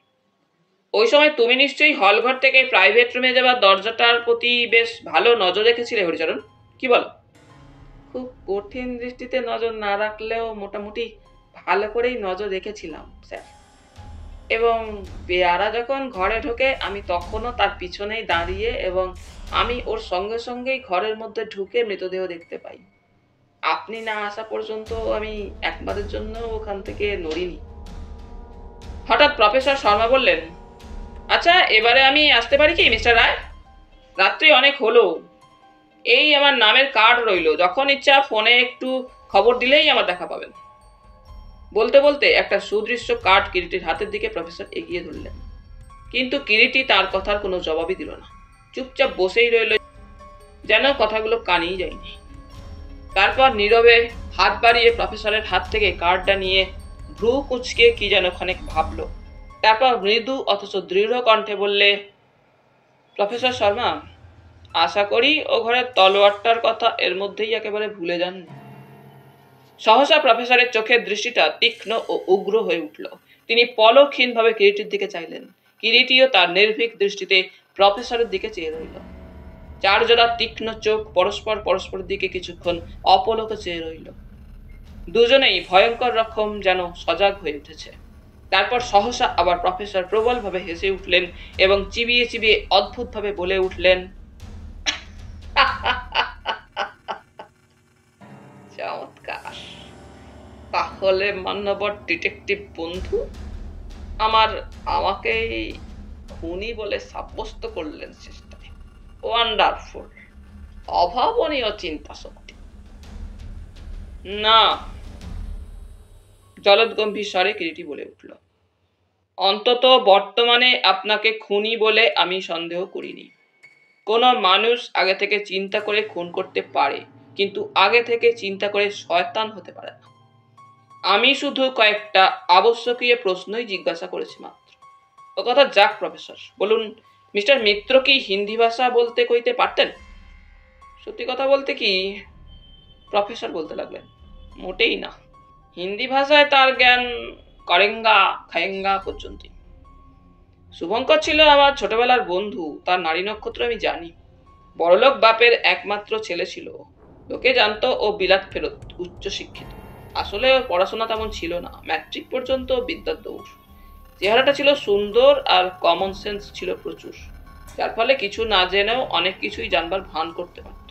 ওই সময় তুমি নিশ্চয়ই হল ঘর থেকে প্রাইভেট রুমে যাওয়ার দরজাটার প্রতি বেশ ভালো নজর রেখেছিলে হরিচরণ, কি বল? খুব কঠিন দৃষ্টিতে নজর না রাখলেও মোটামুটি ভালো করেই নজর রেখেছিলাম স্যার। এবং পেয়ারা যখন ঘরে ঢোকে আমি তখনও তার পিছনেই দাঁড়িয়ে এবং আমি ওর সঙ্গে সঙ্গেই ঘরের মধ্যে ঢুকে মৃতদেহ দেখতে পাই। আপনি না আসা পর্যন্ত আমি একবারের জন্য ওখান থেকে নড়িনি। হঠাৎ প্রফেসর শর্মা বললেন, আচ্ছা এবারে আমি আসতে পারি কি মিস্টার রায়? রাত্রি অনেক হলো। এই আমার নামের কার্ড রইল, যখন ইচ্ছা ফোনে একটু খবর দিলেই আমার দেখা পাবেন। বলতে বলতে একটা সুদৃশ্য কার্ড কিরিটির হাতের দিকে প্রফেসর এগিয়ে ধরলেন। কিন্তু কিরিটি তার কথার কোনো জবাবই দিল না, চুপচাপ বসেই রইল, যেন কথাগুলো কানেই যায়নি। তারপর নীরবে হাত বাড়িয়ে প্রফেসরের হাত থেকে কার্ডটা নিয়ে ভ্রু কুঁচকে কি যেন খানিক ভাবল। তারপর মৃদু অথচ দৃঢ় কণ্ঠে বললে, প্রফেসর শর্মা, আশা করি ও ঘরের তলোয়ারটার কথা এর মধ্যেই একেবারে ভুলে যাননি। সহসা প্রফেসরের চোখের দৃষ্টিটা তীক্ষ্ণ ও উগ্র হয়ে উঠল। তিনি পলকহীনভাবে কিরিটির দিকে চাইলেন। কিরিটিও তার নির্ভীক দৃষ্টিতে প্রফেসরের দিকে চেয়ে রইল। চার জোড়া তীক্ষ্ণ চোখ পরস্পরের দিকে কিছুক্ষণ অপলকে চেয়ে রইল। দুজনেই ভয়ঙ্কর রকম যেন সজাগ হয়ে উঠেছে। তারপর সহসা আবার প্রফেসর প্রবলভাবে হেসে উঠলেন এবং চিবিয়ে চিবিয়ে অদ্ভুতভাবে বলে উঠলেন, চমৎকার! তাহলে মান্যবর ডিটেকটিভ বন্ধু আমাকে খুনি বলে সাব্যস্ত করলেন চেষ্টায়। ওয়ান্ডারফুল, অভাবনীয় চিন্তা শক্তি। না, জলদগম্ভীর স্বরে কিরিটি বলে উঠল, অন্তত বর্তমানে আপনাকে খুনি বলে আমি সন্দেহ করিনি। কোনো মানুষ আগে থেকে চিন্তা করে খুন করতে পারে, কিন্তু আগে থেকে চিন্তা করে শয়তান হতে পারে না। আমি শুধু কয়েকটা আবশ্যকীয় প্রশ্নই জিজ্ঞাসা করেছি মাত্র। ও কথা যাক প্রফেসর, বলুন, মিস্টার মিত্র কি হিন্দি ভাষা বলতে কইতে পারতেন? সত্যি কথা বলতে কি, প্রফেসর বলতে লাগলেন, মোটেই না। হিন্দি ভাষায় তার জ্ঞান করেঙ্গা খায়েঙ্গা পর্যন্ত। শুভঙ্কর ছিল আমার ছোটবেলার বন্ধু, তার নারী নক্ষত্র আমি জানি। বড়লোক বাপের একমাত্র ছেলে ছিল। লোকে জানতো ও বিলাত ফেরত, উচ্চ শিক্ষিত। আসলে ওর পড়াশোনা তেমন ছিল না, ম্যাট্রিক পর্যন্ত বিদ্যার দৌড়। চেহারাটা ছিল সুন্দর আর কমন সেন্স ছিল প্রচুর, যার ফলে কিছু না জেনেও অনেক কিছুই জানবার ভান করতে পারত।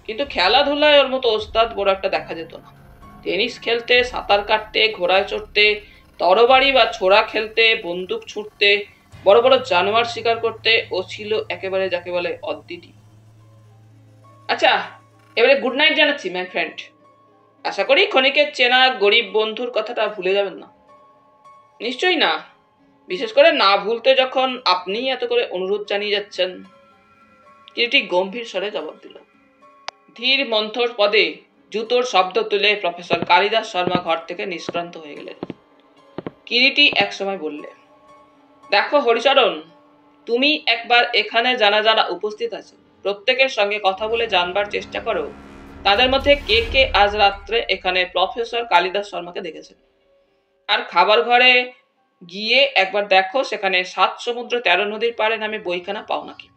কিন্তু খেলাধুলায় ওর মতো ওস্তাদ বড় একটা দেখা যেত না। টেনিস খেলতে, সাঁতার কাটতে, ঘোড়ায় চড়তে, তরবারি বা ছোড়া খেলতে, বন্দুক ছুটতে, বড় বড় জানোয়ার শিকার করতে ও ছিল একেবারে যাকে বলে অদ্বিতীয়। আচ্ছা, এবারে গুড নাইট জানাচ্ছি মাই ফ্রেন্ড। আশা করি ক্ষণিকের চেনা গরিব বন্ধুর কথাটা ভুলে যাবেন না। নিশ্চয়ই না, বিশেষ করে না ভুলতে যখন আপনি এত করে অনুরোধ জানিয়ে যাচ্ছেন। কিরিটি গম্ভীর স্বরে জবাব দিল। ধীর মন্থর পদে জুতোর শব্দ তুলে প্রফেসর কালিদাস শর্মা ঘর থেকে নিষ্ক্রান্ত হয়ে গেলেন। কিরিটি একসময় বললে, দেখো হরিচরণ, তুমি একবার এখানে যারা যারা উপস্থিত আছে প্রত্যেকের সঙ্গে কথা বলে জানবার চেষ্টা করো তাদের মধ্যে কে কে আজ রাত্রে এখানে প্রফেসর কালিদাস শর্মাকে দেখেছেন। আর খাবার ঘরে গিয়ে একবার দেখো সেখানে 7 সমুদ্র 13 নদীর পাড়ে নামে বইখানা পাও নাকি।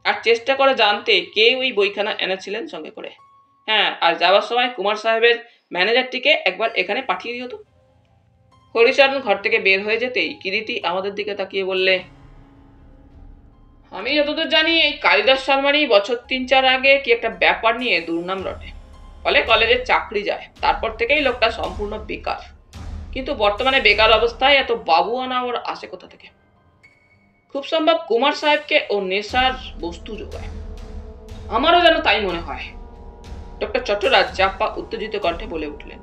আর চেষ্টা করে জানতে কে ওই বইখানা এনেছিলেন সঙ্গে করে। হ্যাঁ, আর যাওয়ার সময় কুমার সাহেবের ম্যানেজারটিকে একবার এখানে পাঠিয়ে দিও তো। হরিচরণ ঘর থেকে বের হয়ে যেতেই কিরিটি আমাদের দিকে তাকিয়ে বললে, আমি যতদূর জানি এই কালিদাস শর্মারই বছর 3-4 আগে কি একটা ব্যাপার নিয়ে দুর্নাম রটে, ফলে কলেজের চাকরি যায়। তারপর থেকেই লোকটা সম্পূর্ণ বেকার। কিন্তু বর্তমানে বেকার অবস্থায় এত বাবু আনা ওর আসে কোথা থেকে? খুব সম্ভব কুমার সাহেবকে ও নেশার বস্তু যোগায়। আমারও যেন তাই মনে হয়। ডক্টর চট্টরাজ চাপা উত্তেজিত কণ্ঠে বলে উঠলেন,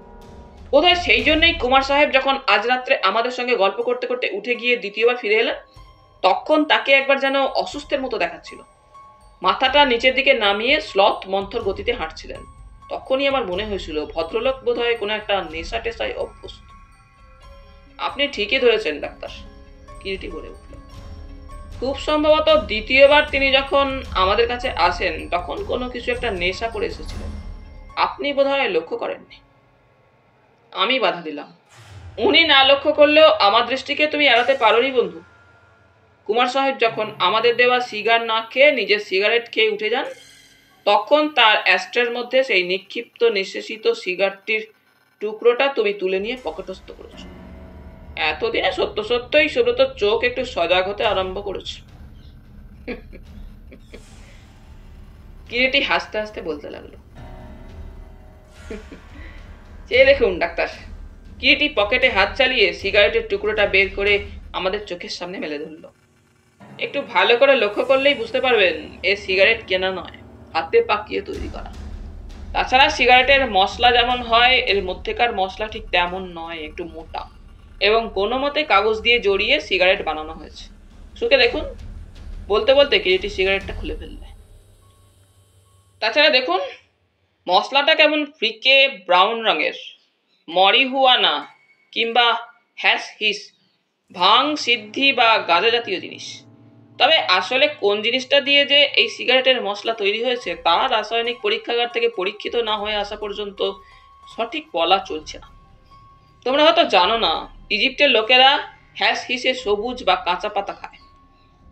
বোধহয় সেই জন্যই কুমার সাহেব যখন আজ রাত্রে আমাদের সঙ্গে গল্প করতে করতে উঠে গিয়ে দ্বিতীয়বার ফিরে এলেন, তখন তাকে একবার যেন অসুস্থের মতো দেখাচ্ছিল। মাথাটা নিচের দিকে নামিয়ে স্লথ মন্থর গতিতে হাঁটছিলেন। তখনই আমার মনে হয়েছিল ভদ্রলোক বোধহয় কোনো একটা নেশা টেশায় অভ্যস্ত। আপনি ঠিকই ধরেছেন ডাক্তার, কিরিটি বলে উঠল। খুব সম্ভবত দ্বিতীয়বার তিনি যখন আমাদের কাছে আসেন তখন কোনো কিছু একটা নেশা করে এসেছিলেন। আপনি বোধহয় লক্ষ্য করেননি। আমি বাধা দিলাম, উনি না লক্ষ্য করলেও আমার দৃষ্টিকে তুমি এড়াতে পারোনি বন্ধু। কুমার সাহেব যখন আমাদের দেওয়া সিগার না খেয়ে নিজের সিগারেট খেয়ে উঠে যান, তখন তার অ্যাস্ট্রের মধ্যে সেই নিক্ষিপ্ত নিঃশেষিত সিগারটির টুকরোটা তুমি তুলে নিয়ে পকেটস্থ করেছো। এতদিনে সত্য সত্যই সুব্রত চোখ একটু সজাগ হতে আরম্ভ করেছে। কিরিটি হাসতে হাসতে বলতে লাগলো, চেয়ে দেখুন ডাক্তার। কিরিটি পকেটে হাত চালিয়ে সিগারেটের টুকরোটা বের করে আমাদের চোখের সামনে মেলে ধরল। একটু ভালো করে লক্ষ্য করলেই বুঝতে পারবেন এ সিগারেট কেনা নয়, হাতে পাকিয়ে তৈরি করা। তাছাড়া সিগারেটের মশলা যেমন হয় এর মধ্যেকার মশলা ঠিক তেমন নয়, একটু মোটা এবং কোনো মতে কাগজ দিয়ে জড়িয়ে সিগারেট বানানো হয়েছে। শুকে দেখুন। বলতে বলতে কিরিটি সিগারেটটা খুলে ফেললে। তাছাড়া দেখুন, মশলাটা কেমন ফিকে ব্রাউন রঙের, মরিহুয়ানা কিংবা হ্যাশ হিস, ভাং, সিদ্ধি বা গাঁজা জাতীয় জিনিস। তবে আসলে কোন জিনিসটা দিয়ে যে এই সিগারেটের মশলা তৈরি হয়েছে তা রাসায়নিক পরীক্ষাগার থেকে পরীক্ষিত না হয়ে আসা পর্যন্ত সঠিক বলা চলছে না। তোমরা হয়তো জানো না, ইজিপ্টের লোকেরা হ্যাশ হিসে সবুজ বা কাঁচা পাতা খায়,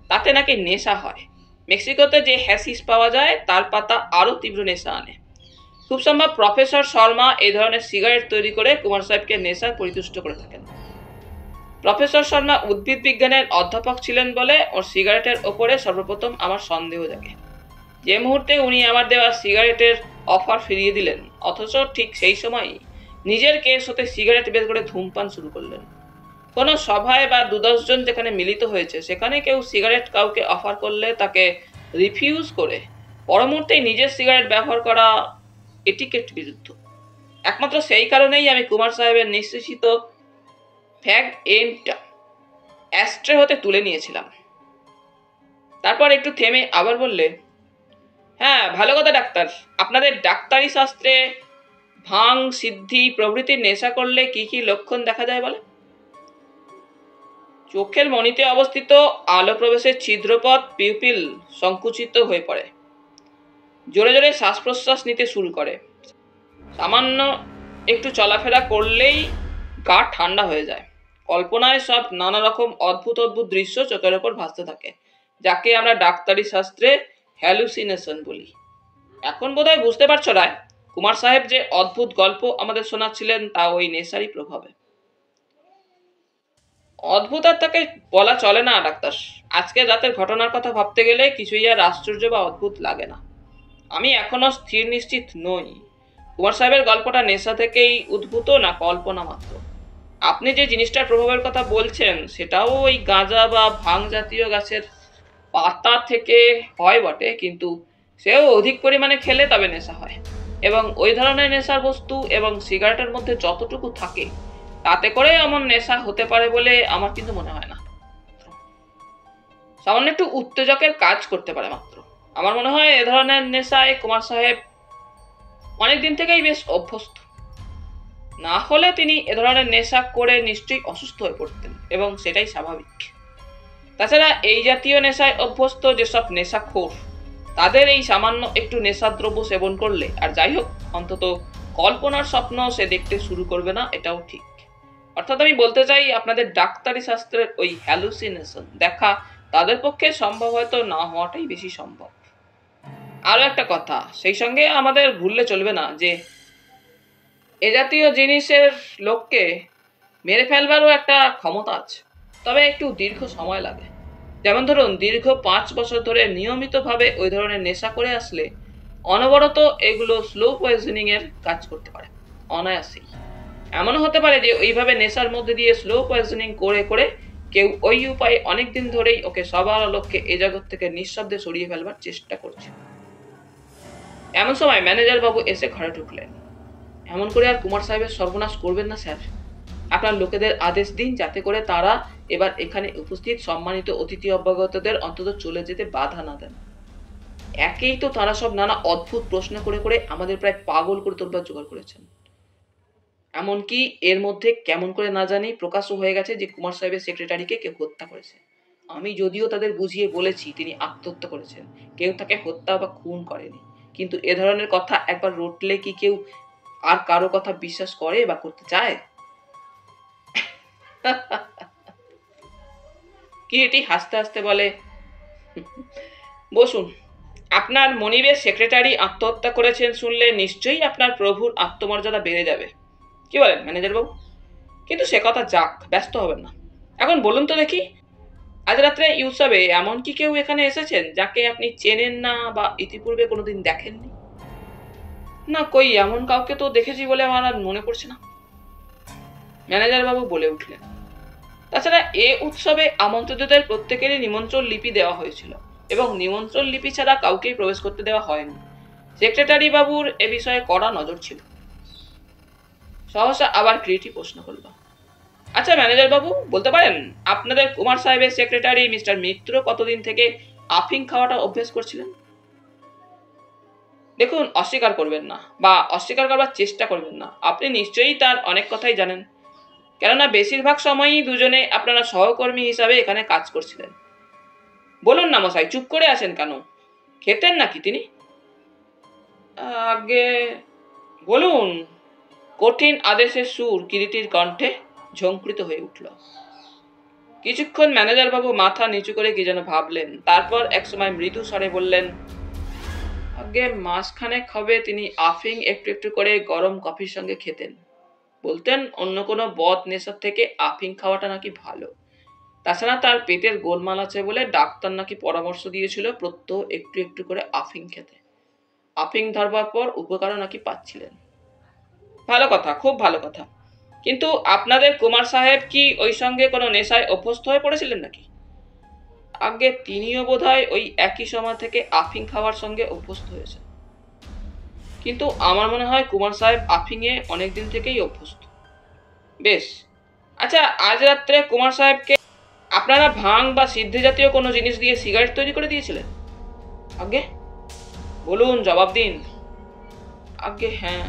তাতে নাকি নেশা হয়। মেক্সিকোতে যে হ্যাশিস পাওয়া যায় তার পাতা আরও তীব্র নেশা আনে। খুব সম্ভব প্রফেসর শর্মা এই ধরনের সিগারেট তৈরি করে কুমার সাহেবকে নেশায় পরিতুষ্ট করে থাকেন। প্রফেসর শর্মা উদ্ভিদ বিজ্ঞানের অধ্যাপক ছিলেন বলে ওর সিগারেটের ওপরে সর্বপ্রথম আমার সন্দেহ জাগে। যে মুহূর্তে উনি আমার দেওয়া সিগারেটের অফার ফিরিয়ে দিলেন, অথচ ঠিক সেই সময়ই নিজের কেস হতে সিগারেট বের করে ধূমপান শুরু করলেন। কোনো সভায় বা 2-10 জন যেখানে মিলিত হয়েছে সেখানে কেউ সিগারেট কাউকে অফার করলে তাকে রিফিউজ করে পর মুহূর্তেই নিজের সিগারেট ব্যবহার করা এটিকেট বিরুদ্ধ। একমাত্র সেই কারণেই আমি কুমার সাহেবের নিঃশেষিত ফ্যাগ এন্ডটা অ্যাস্ট্রে হতে তুলে নিয়েছিলাম। তারপর একটু থেমে আবার বললে, হ্যাঁ ভালো কথা ডাক্তার, আপনাদের ডাক্তারি শাস্ত্রে ভাং, সিদ্ধি প্রভৃতির নেশা করলে কি কি লক্ষণ দেখা যায় বলে? চোখের মণিতে অবস্থিত আলো প্রবেশের ছিদ্রপথ পিউপিল সংকুচিত হয়ে পড়ে, জোরে জোরে শ্বাস প্রশ্বাস নিতে শুরু করে, সামান্য একটু চলাফেরা করলেই গা ঠান্ডা হয়ে যায়, কল্পনায় সব নানা রকম অদ্ভুত অদ্ভুত দৃশ্য চোখের ওপর ভাসতে থাকে, যাকে আমরা ডাক্তারি শাস্ত্রে হ্যালুসিনেশন বলি। এখন বোধহয় বুঝতে পারছো রায়, কুমার সাহেব যে অদ্ভুত গল্প আমাদের শোনাচ্ছিলেন তা ওই নেশারই প্রভাবে। অদ্ভুত আর তাকে বলা চলে না ডাক্তার। আজকে রাতের ঘটনার কথা ভাবতে গেলে কিছুই আর আশ্চর্য বা অদ্ভুত লাগে না। আমি এখনো স্থির নিশ্চিত নই কুমার সাহেবের গল্পটা নেশা থেকেই উদ্ভূত না কল্পনা মাত্র। আপনি যে জিনিসটার প্রভাবের কথা বলছেন সেটাও ওই গাঁজা বা ভাং জাতীয় গাছের পাতা থেকে হয় বটে, কিন্তু সেও অধিক পরিমাণে খেলে তবে নেশা হয়। এবং ওই ধরনের নেশার বস্তু এবং সিগারেটের মধ্যে যতটুকু থাকে তাতে করে এমন নেশা হতে পারে বলে আমার কিন্তু মনে হয় না। সামান্য একটু উত্তেজকের কাজ করতে পারে মাত্র। আমার মনে হয় এ ধরনের নেশায় কুমার সাহেব অনেকদিন থেকেই বেশ অভ্যস্ত। না হলে তিনি এ ধরনের নেশা করে নিশ্চয়ই অসুস্থ হয়ে পড়তেন, এবং সেটাই স্বাভাবিক। তাছাড়া এই জাতীয় নেশায় অভ্যস্ত যেসব নেশাখোর, তাদের এই সামান্য একটু নেশাদ্রব্য সেবন করলে, আর যাই হোক, অন্তত কল্পনার স্বপ্ন সে দেখতে শুরু করবে না, এটাও ঠিক। অর্থাৎ আমি বলতে চাই, আপনাদের ডাক্তারি শাস্ত্রের ওই হ্যালুসিনেশন দেখা তাদের পক্ষে সম্ভব হয়তো না হওয়াটাই বেশি সম্ভব। আরো একটা কথা সেই সঙ্গে আমাদের ভুললে চলবে না যে এ জাতীয় জিনিসের লোককে মেরে ফেলবারও একটা ক্ষমতা আছে, তবে একটু দীর্ঘ সময় লাগে। যেমন ধরুন, দীর্ঘ 5 বছর ধরে নিয়মিতভাবে ওই ধরনের নেশা করে আসলে অনবরত এগুলো স্লো পয়জনিং এর কাজ করতে পারে অনায়াসেই। এমনও হতে পারে যে ওইভাবে নেশার মধ্যে দিয়ে স্লো পয়জনিং করে করে কেউ ওই উপায়ে অনেকদিন ধরেই ওকে সবার আলোককে এ জগৎ থেকে নিঃশব্দে সরিয়ে ফেলবার চেষ্টা করছে। এমন সময় ম্যানেজার বাবু এসে ঘরে ঢুকলেন। এমন করে আর কুমার সাহেবের সর্বনাশ করবেন না স্যার। আপনার লোকেদের আদেশ দিন যাতে করে তারা এবার এখানে উপস্থিত সম্মানিত অতিথি অভ্যাগতদের অন্তত চলে যেতে বাধা না দেন। একেই তো তারা সব নানা অদ্ভুত প্রশ্ন করে করে আমাদের প্রায় পাগল করে তোলবার জোগাড় করেছেন। এমনকি এর মধ্যে কেমন করে না জানি প্রকাশ্য হয়ে গেছে যে কুমার সাহেবের সেক্রেটারিকে কেউ হত্যা করেছে। আমি যদিও তাদের বুঝিয়ে বলেছি তিনি আত্মহত্যা করেছেন, কেউ তাকে হত্যা বা খুন করেনি, কিন্তু এ ধরনের কথা একবার রটলে কি কেউ আর কারো কথা বিশ্বাস করে বা করতে চায়? কিরিটি হাসতে হাসতে বলে, বসুন। আপনার মনিবের সেক্রেটারি আত্মহত্যা করেছেন শুনলে নিশ্চয়ই আপনার প্রভুর আত্মমর্যাদা বেড়ে যাবে। কি বলেন ম্যানেজার বাবু? কিন্তু সে কথা যাক, ব্যস্ত হবেন না। এখন বলুন তো দেখি, আজ রাত্রে ইউসবে এমন কি কেউ এখানে এসেছেন যাকে আপনি চেনেন না বা ইতিপূর্বে কোনোদিন দেখেননি? না, কই এমন কাউকে তো দেখেছি বলে আমার আর মনে পড়ছে না, ম্যানেজার বাবু বলে উঠলেন। তাছাড়া এ উৎসবে আমন্ত্রিতদের প্রত্যেকেরই নিমন্ত্রণ লিপি দেওয়া হয়েছিল, এবং নিমন্ত্রণ লিপি ছাড়া কাউকেই প্রবেশ করতে দেওয়া হয়নি। সেক্রেটারি বাবুর এ বিষয়ে কড়া নজর ছিল। সহসা আবার কিরিটি প্রশ্ন করল, আচ্ছা ম্যানেজার বাবু, বলতে পারেন আপনাদের কুমার সাহেবের সেক্রেটারি মিস্টার মিত্র কতদিন থেকে আফিং খাওয়াটা অভ্যেস করছিলেন? দেখুন, অস্বীকার করবেন না বা অস্বীকার করবার চেষ্টা করবেন না, আপনি নিশ্চয়ই তার অনেক কথাই জানেন। কেননা বেশিরভাগ সময়ই দুজনে আপনারা সহকর্মী হিসাবে এখানে কাজ করছিলেন। বলুন না মশাই, চুপ করে আছেন কেন? খেতেন নাকি তিনি? আগে বলুন। কঠিন আদেশের সুর কিরিটির কণ্ঠে ঝঙ্কৃত হয়ে উঠল। কিছুক্ষণ ম্যানেজার বাবু মাথা নিচু করে কি যেন ভাবলেন, তারপর একসময় মৃদু স্বরে বললেন, আগে মাসখানেক হবে তিনি আফিং একটু একটু করে গরম কফির সঙ্গে খেতেন। বলতেন অন্য কোনো বদ নেশার থেকে আফিং খাওয়াটা নাকি ভালো। তাছাড়া তার পেটের গোলমাল আছে বলে ডাক্তার নাকি পরামর্শ দিয়েছিল প্রত্যহ একটু একটু করে আফিং খেতে। আফিং ধরবার পর উপকারও নাকি পাচ্ছিলেন। ভালো কথা, খুব ভালো কথা। কিন্তু আপনাদের কুমার সাহেব কি ওই সঙ্গে কোনো নেশায় অভ্যস্ত হয়ে পড়েছিলেন নাকি? আগে তিনিও বোধহয় ওই একই সময় থেকে আফিং খাওয়ার সঙ্গে অভ্যস্ত হয়েছে। কিন্তু আমার মনে হয় কুমার সাহেব আফিংয়ে অনেকদিন থেকেই অভ্যস্ত। বেশ, আচ্ছা আজ রাত্রে কুমার সাহেবকে আপনারা ভাং বা সিদ্ধি জাতীয় কোনো জিনিস দিয়ে সিগারেট তৈরি করে দিয়েছিলেন? আগে বলুন, জবাব দিন। আগে হ্যাঁ,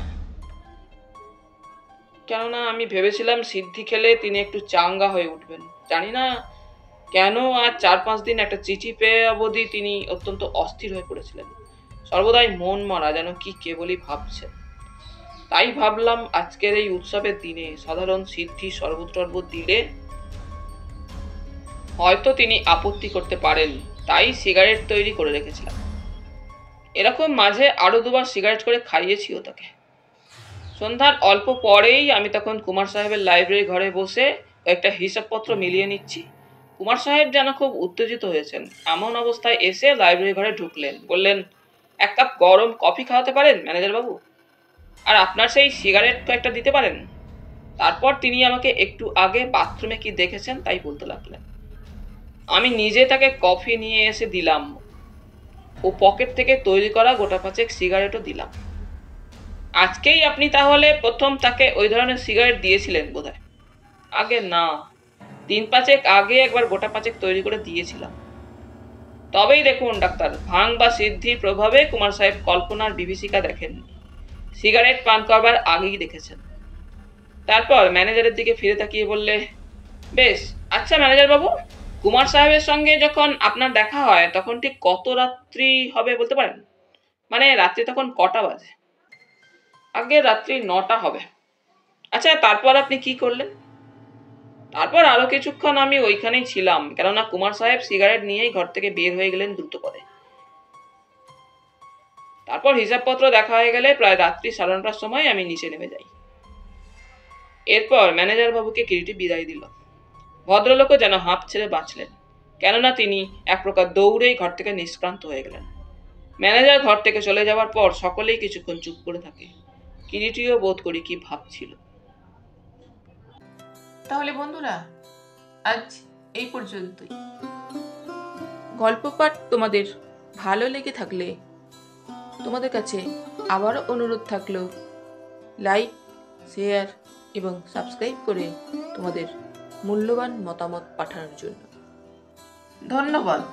কেননা আমি ভেবেছিলাম সিদ্ধি খেলে তিনি একটু চাঙ্গা হয়ে উঠবেন। জানি না কেন আজ 4-5 দিন একটা চিঠি পেয়ে অবধি তিনি অত্যন্ত অস্থির হয়ে পড়েছিলেন। সর্বদাই মন মরা, যেন কি কেবলই ভাবছেন। তাই ভাবলাম আজকের এই উৎসবের দিনে সাধারণ সিদ্ধি শরবত টরবত দিলে হয়তো তিনি আপত্তি করতে পারেন, তাই সিগারেট তৈরি করে রেখেছিলাম। এরকম মাঝে আরো দুবার সিগারেট করে খাইয়েছিও তাকে। সন্ধ্যার অল্প পরেই আমি তখন কুমার সাহেবের লাইব্রেরি ঘরে বসে একটা হিসাবপত্র মিলিয়ে নিচ্ছি। কুমার সাহেব যেন খুব উত্তেজিত হয়েছেন। এমন অবস্থায় এসে লাইব্রেরি ঘরে ঢুকলেন, বললেন, এক কাপ গরম কফি খাওয়াতে পারেন ম্যানেজার বাবু? আর আপনার সেই সিগারেট কয়েকটা দিতে পারেন? তারপর তিনি আমাকে একটু আগে বাথরুমে কি দেখেছেন তাই বলতে লাগলেন। আমি নিজে তাকে কফি নিয়ে এসে দিলাম ও পকেট থেকে তৈরি করা গোটা 5 সিগারেটও দিলাম। আজকেই আপনি তাহলে প্রথম তাকে ওই ধরনের সিগারেট দিয়েছিলেন বোধহয়? আগে না, 3-5 আগে একবার গোটা 5 তৈরি করে দিয়েছিলাম। তবেই দেখুন ডাক্তার, ভাং বা সিদ্ধির প্রভাবে কুমার সাহেব কল্পনার বিভীষিকা দেখেননি, সিগারেট পান করবার আগেই দেখেছেন। তারপর ম্যানেজারের দিকে ফিরে তাকিয়ে বললে, বেশ, আচ্ছা ম্যানেজার বাবু, কুমার সাহেবের সঙ্গে যখন আপনার দেখা হয় তখন ঠিক কত রাত্রি হবে বলতে পারেন? মানে রাত্রি তখন কটা বাজে? আগে রাত্রি 9টা হবে। আচ্ছা তারপর আপনি কি করলেন? তারপর আরো কিছুক্ষণ আমি ওইখানেই ছিলাম, কেননা কুমার সাহেব সিগারেট নিয়েই ঘর থেকে বের হয়ে গেলেন দ্রুত পদে। তারপর হিসাবপত্র দেখা হয়ে গেলে প্রায় রাত্রি 9:30টার সময় আমি নিচে নেমে যাই। এরপর ম্যানেজার বাবুকে কিরিটি বিদায় দিল। ভদ্রলোকও যেন হাঁপ ছেড়ে বাঁচলেন, কেননা তিনি এক প্রকার দৌড়েই ঘর থেকে নিষ্ক্রান্ত হয়ে গেলেন। ম্যানেজার ঘর থেকে চলে যাওয়ার পর সকলেই কিছুক্ষণ চুপ করে থাকে। কিরিটিও বোধ করি কি ভাবছিল। তাহলে বন্ধুরা, আজ এই পর্যন্তই। গল্প পাঠ তোমাদের ভালো লেগে থাকলে তোমাদের কাছে আবারও অনুরোধ থাকলো, লাইক, শেয়ার এবং সাবস্ক্রাইব করে তোমাদের মূল্যবান মতামত পাঠানোর জন্য। ধন্যবাদ।